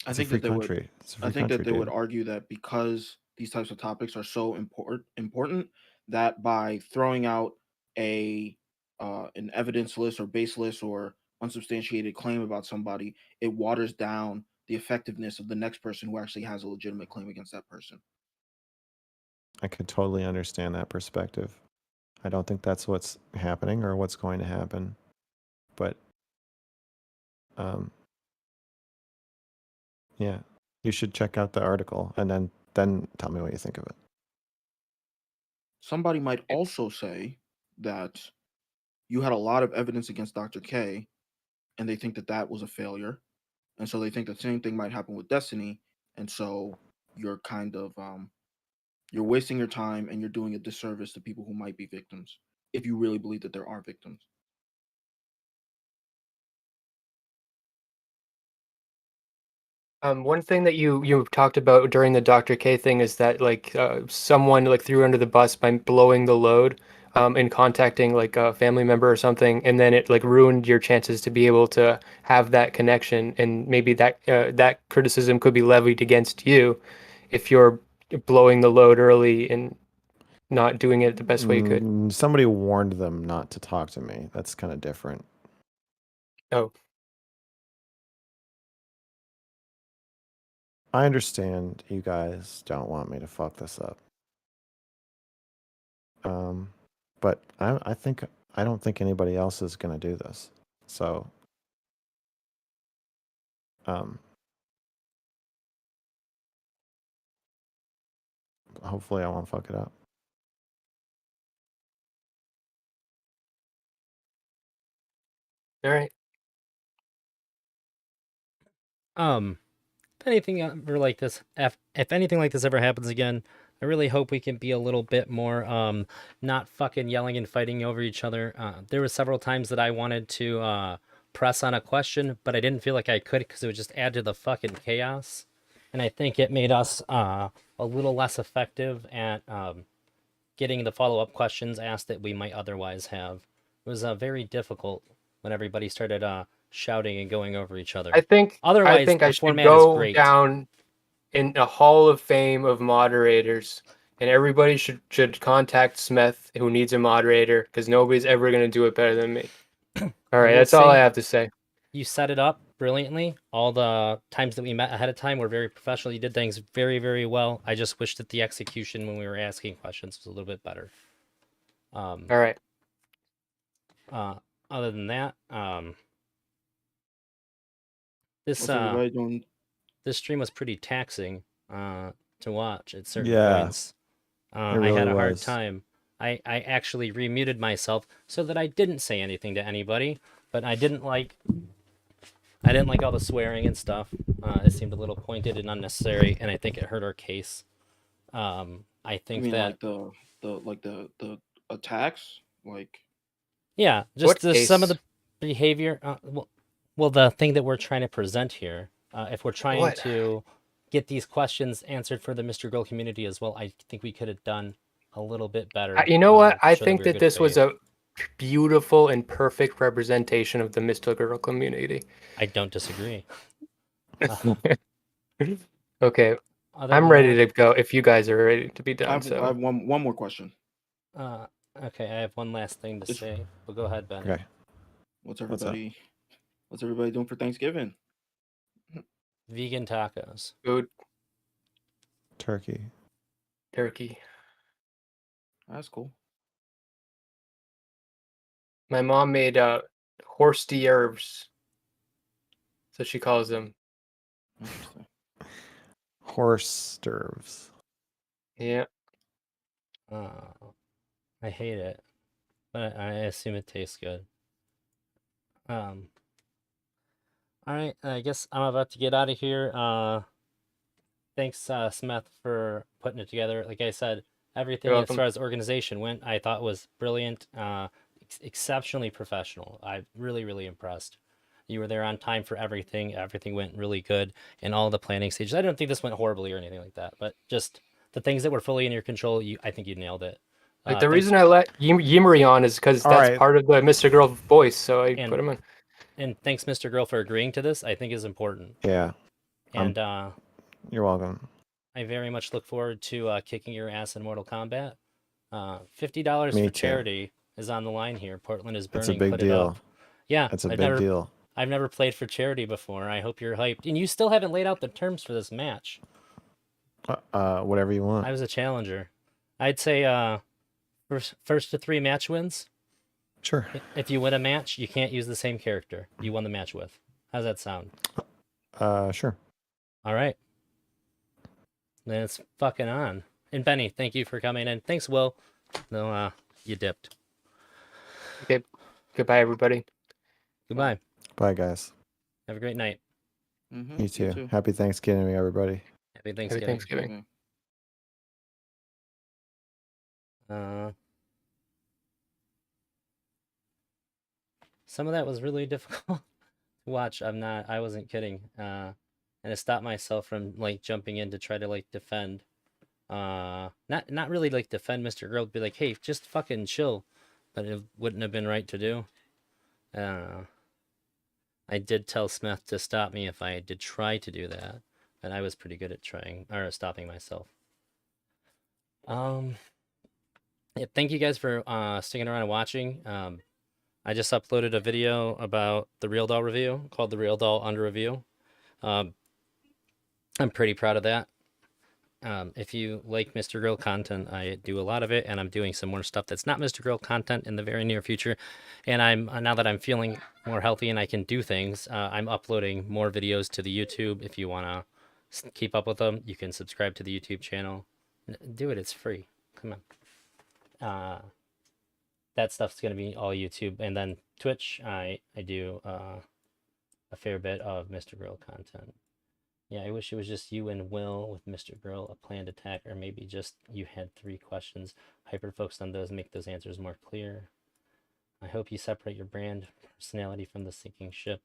I It's think a free that they country. would. I think that they would argue that because these types of topics are so important that by throwing out an evidence-less or baseless or unsubstantiated claim about somebody, it waters down the effectiveness of the next person who actually has a legitimate claim against that person. I could totally understand that perspective. I don't think that's what's happening or what's going to happen, but yeah, you should check out the article and then tell me what you think of it. Somebody might also say that you had a lot of evidence against Dr. K, and they think that that was a failure, and so they think the same thing might happen with Destiny, and so you're kind of you're wasting your time and you're doing a disservice to people who might be victims if you really believe that there are victims. One thing that you talked about during the Dr. K thing is that like someone like threw under the bus by blowing the load and contacting like a family member or something, and then it like ruined your chances to be able to have that connection, and maybe that that criticism could be levied against you if you're blowing the load early and not doing it the best way you could. Somebody warned them not to talk to me. That's kind of different. Oh. I understand you guys don't want me to fuck this up. But I don't think anybody else is going to do this. So Hopefully I won't fuck it up. All right. If anything ever like this, if anything like this ever happens again, I really hope we can be a little bit more not fucking yelling and fighting over each other. There were several times that I wanted to press on a question, but I didn't feel like I could because it would just add to the fucking chaos. And I think it made us a little less effective at getting the follow-up questions asked that we might otherwise have. It was very difficult when everybody started shouting and going over each other. I think Otherwise, I the should format is go great. down in a hall of fame of moderators, and everybody should contact Smeth, who needs a moderator, because nobody's ever going to do it better than me. All right, will that's all I say- have to say. You set it up brilliantly. All the times that we met ahead of time were very professional. You did things very, very well. I just wish that the execution when we were asking questions was a little bit better. All right. Other than that, this What's everybody doing? this stream was pretty taxing to watch at certain Yeah, points. it I really had a hard was. time. I actually remuted myself so that I didn't say anything to anybody, but I didn't like all the swearing and stuff. It seemed a little pointed and unnecessary, and I think it hurt our case. I You think mean that like the attacks? Like yeah, What just some of case? the behavior. Well, the thing that we're trying to present here, if we're trying What? to get these questions answered for the Mr. Girl community as well, I think we could have done a little bit better. You know what? to I show think we were that good this was faith. a beautiful and perfect representation of the Mr. Girl community. I don't disagree. Okay, Other I'm than ready that, to go if you guys are ready to be I done. have So one more question. okay, I have one last thing to It's- say. But go ahead, Ben. Okay. What's What's up? everybody doing for Thanksgiving? Vegan tacos. food, Turkey. turkey. That's cool. My mom made horse d'oeuvres. So she calls them. Interesting. Horse stirves. Yeah. I hate it, but I assume it tastes good. All right, I guess I'm about to get out of here. Thanks, Smeth, for putting it together. Like I said, everything You're as welcome. far as organization went, I thought was brilliant, exceptionally professional. I'm really, really impressed. You were there on time for everything. Everything went really good in all the planning stages. I don't think this went horribly or anything like that, but just the things that were fully in your control, I think you nailed it. Like the Thanks- reason I let Yimri on is because All that's right. part of the Mr. Girl voice, so I And- put him in. And thanks, Mr. Girl, for agreeing to this. I think is important. Yeah, And you're welcome. I very much look forward to kicking your ass in Mortal Kombat. $50 Me for too. charity is on the line here. Portland is burning. It's a big Put it up. deal. Yeah, It's a I've big never, deal. I've never played for charity before. I hope you're hyped. And you still haven't laid out the terms for this match. Whatever you want. I was a challenger. I'd say first to 3 match wins. Sure. If you win a match, you can't use the same character you won the match with. How's that sound? Sure. All right. Then it's fucking on. And Benny, thank you for coming in. Thanks, Will. No, you dipped. Okay. Goodbye, everybody. Goodbye. Bye, guys. Have a great night. Mm-hmm. You too. Happy Thanksgiving, everybody. Happy Happy Thanksgiving. Thanksgiving. Some of that was really difficult to watch. I wasn't kidding. And I stopped myself from like jumping in to try to like defend. Not really like defend Mr. Girl, be like, hey, just fucking chill. But it wouldn't have been right to do. I did tell Smith to stop me if I did try to do that. And I was pretty good at stopping myself. Yeah, thank you guys for sticking around and watching. I just uploaded a video about the Real Doll review called The Real Doll Under Review. I'm pretty proud of that. If you like MrQueeb content, I do a lot of it, and I'm doing some more stuff that's not MrQueeb content in the very near future. And I'm now that I'm feeling more healthy and I can do things, I'm uploading more videos to the YouTube. If you want to keep up with them, you can subscribe to the YouTube channel. Do it; it's free. Come on. That stuff's gonna be all YouTube, and then Twitch. I do a fair bit of MrQueeb content. Yeah, I wish it was just you and Will with MrQueeb, a planned attack, or maybe just you had 3 questions. Hyper focused on those, make those answers more clear. I hope you separate your brand personality from the sinking ship.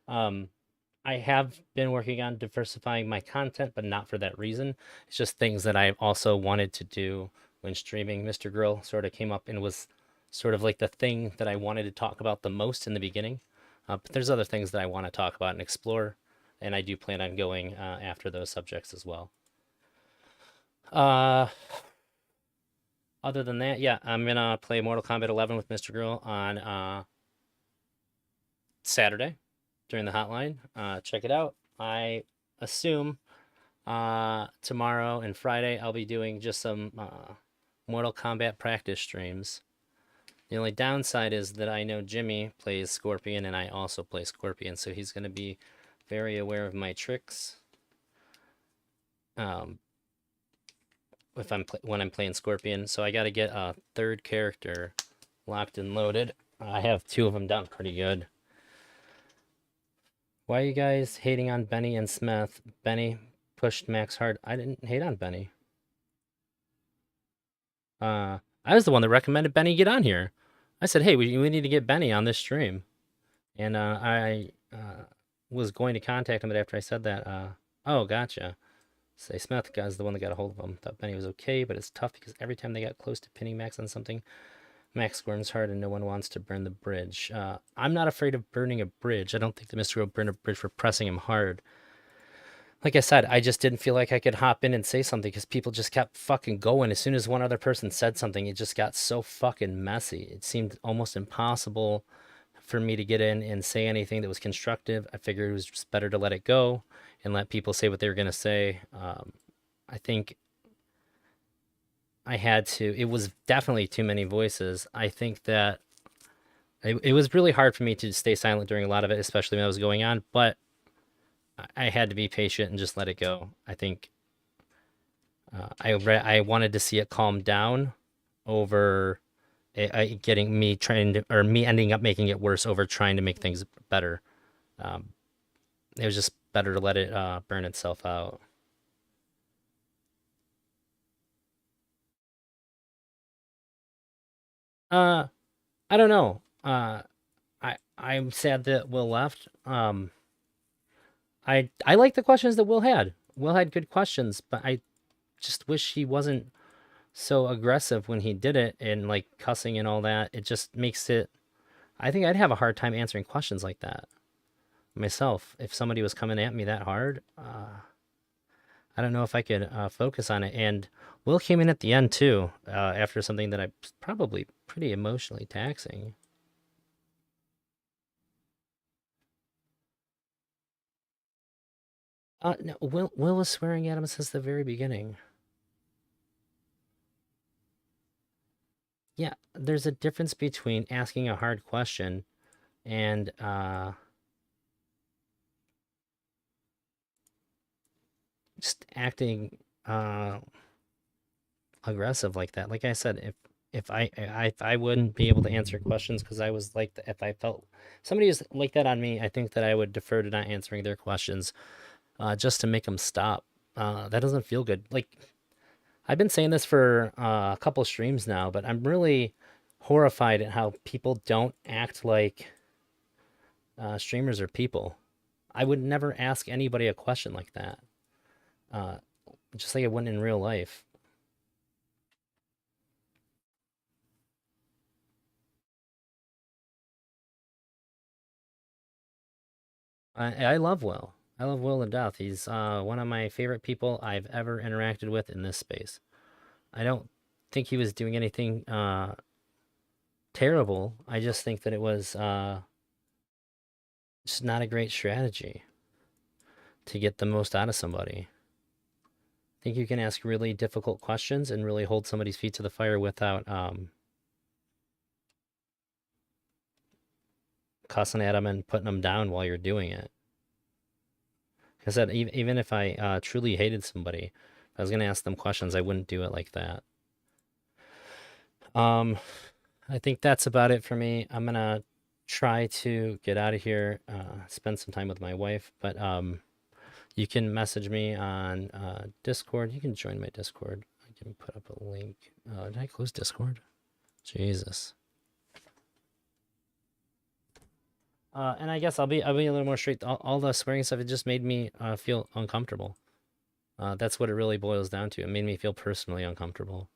I have been working on diversifying my content, but not for that reason. It's just things that I also wanted to do when streaming. MrQueeb sort of came up and was sort of like the thing that I wanted to talk about the most in the beginning. But there's other things that I want to talk about and explore, and I do plan on going after those subjects as well. Other than that, yeah, I'm gonna play Mortal Kombat 11 with MrQueeb on Saturday during the hotline. Check it out. I assume tomorrow and Friday I'll be doing just some Mortal Kombat practice streams. The only downside is that I know Jimmy plays Scorpion and I also play Scorpion, so he's going to be very aware of my tricks. When I'm playing Scorpion, so I got to get a 3rd character locked and loaded. I have 2 of them done pretty good. Why are you guys hating on Benny and Smeth? Benny pushed Max hard. I didn't hate on Benny. I was the one that recommended Benny get on here. I said, hey, we need to get Benny on this stream. And I was going to contact him, but after I said that, oh, gotcha. Say Smeth guy's the one that got a hold of him. Thought Benny was okay, but it's tough because every time they got close to pinning Max on something, Max squirms hard and no one wants to burn the bridge. I'm not afraid of burning a bridge. I don't think the MrQueeb burned a bridge for pressing him hard. Like I said, I just didn't feel like I could hop in and say something because people just kept fucking going. As soon as one other person said something, it just got so fucking messy. It seemed almost impossible for me to get in and say anything that was constructive. I figured it was just better to let it go and let people say what they were going to say. I think I had to. It was definitely too many voices. I think that it was really hard for me to stay silent during a lot of it, especially when I was going on, but I had to be patient and just let it go. I think I wanted to see it calm down over getting me trying to, or me ending up making it worse over trying to make things better. It was just better to let it burn itself out. I don't know. I'm sad that Will left. I like the questions that Will had. Will had good questions, but I just wish he wasn't so aggressive when he did it and like cussing and all that. It just makes it. I think I'd have a hard time answering questions like that myself if somebody was coming at me that hard. I don't know if I could focus on it. And Will came in at the end too, after something that I probably pretty emotionally taxing. No, Will was swearing at him since the very beginning. Yeah, there's a difference between asking a hard question and just acting aggressive like that. Like I said, if I wouldn't be able to answer questions because I was like, if I felt somebody was like that on me, I think that I would defer to not answering their questions, just to make them stop. That doesn't feel good. Like I've been saying this for a couple streams now, but I'm really horrified at how people don't act like streamers are people. I would never ask anybody a question like that. Just like I wouldn't in real life. I love Will. I love Will to death. He's one of my favorite people I've ever interacted with in this space. I don't think he was doing anything terrible. I just think that it was just not a great strategy to get the most out of somebody. think you can ask really difficult questions and really hold somebody's feet to the fire without cussing at them and putting them down while you're doing it. Because even if I truly hated somebody, if I was going to ask them questions, I wouldn't do it like that. I think that's about it for me. I'm going to try to get out of here, spend some time with my wife, but you can message me on Discord. You can join my Discord. I can put up a link. Did I close Discord? Jesus. And I guess I'll be a little more straight. All the swearing stuff, it just made me feel uncomfortable. That's what it really boils down to. It made me feel personally uncomfortable.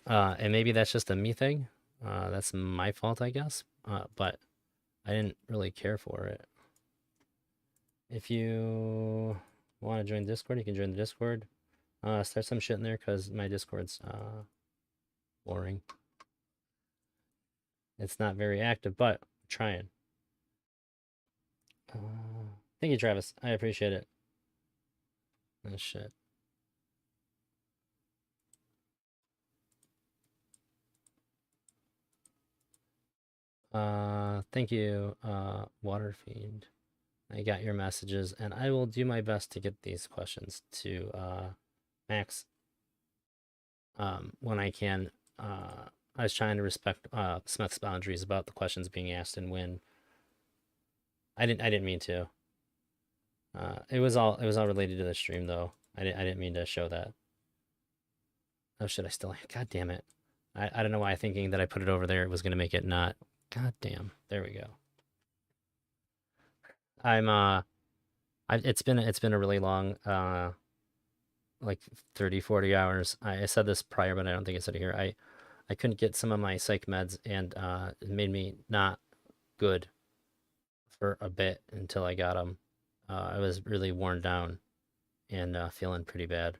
And maybe that's just a me thing. That's my fault, I guess. But I didn't really care for it. If you want to join Discord, you can join the Discord. Start some shit in there because my Discord's boring. It's not very active, but I'm trying. Thank you, Travis. I appreciate it. Oh, shit. Thank you, Waterfiend. I got your messages, and I will do my best to get these questions to Max when I can. I was trying to respect Smeth's boundaries about the questions being asked and when. I didn't mean to. It was all related to the stream though. I didn't mean to show that. Oh shit! I still. God damn it! I don't know why thinking that I put it over there it was gonna make it not. God damn. There we go. It's been a really long like 30-40 hours. I said this prior, but I don't think I said it here. I couldn't get some of my psych meds, and it made me not good for a bit until I got them. I was really worn down and feeling pretty bad.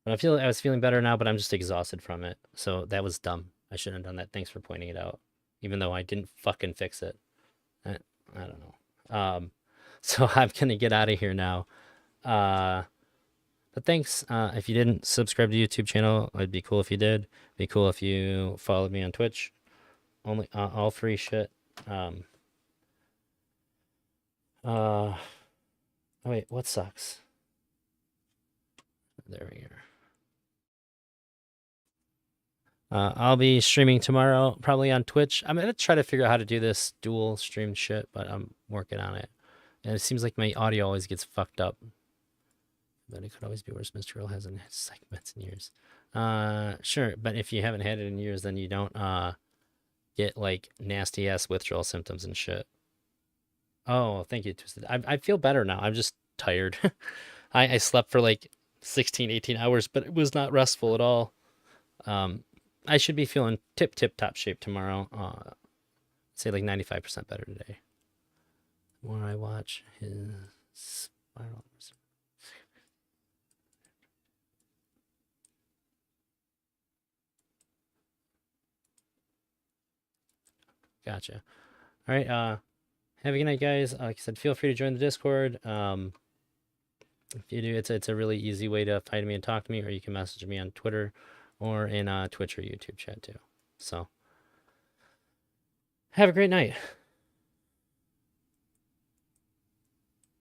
But I was feeling better now, but I'm just exhausted from it. So that was dumb. I shouldn't have done that. Thanks for pointing it out, even though I didn't fucking fix it. I don't know. So I'm gonna get out of here now. But thanks. If you didn't subscribe to the YouTube channel, it'd be cool if you did. It'd be cool if you followed me on Twitch. Only all free shit. Oh wait, what sucks? There we are. I'll be streaming tomorrow, probably on Twitch. I'm gonna try to figure out how to do this dual stream shit, but I'm working on it. And it seems like my audio always gets fucked up. But it could always be worse. MrQueeb hasn't had psych meds in years. Sure, but if you haven't had it in years, then you don't get like nasty ass withdrawal symptoms and shit. Oh, thank you, Twisted. I feel better now. I'm just tired. I slept for like 16, 18 hours, but it was not restful at all. I should be feeling tip top shape tomorrow. Say like 95% better today. When I watch his spiral. Gotcha. All right. Have a good night, guys. Like I said, feel free to join the Discord. If you do, it's a really easy way to find me and talk to me, or you can message me on Twitter or in Twitch or YouTube chat too. So have a great night.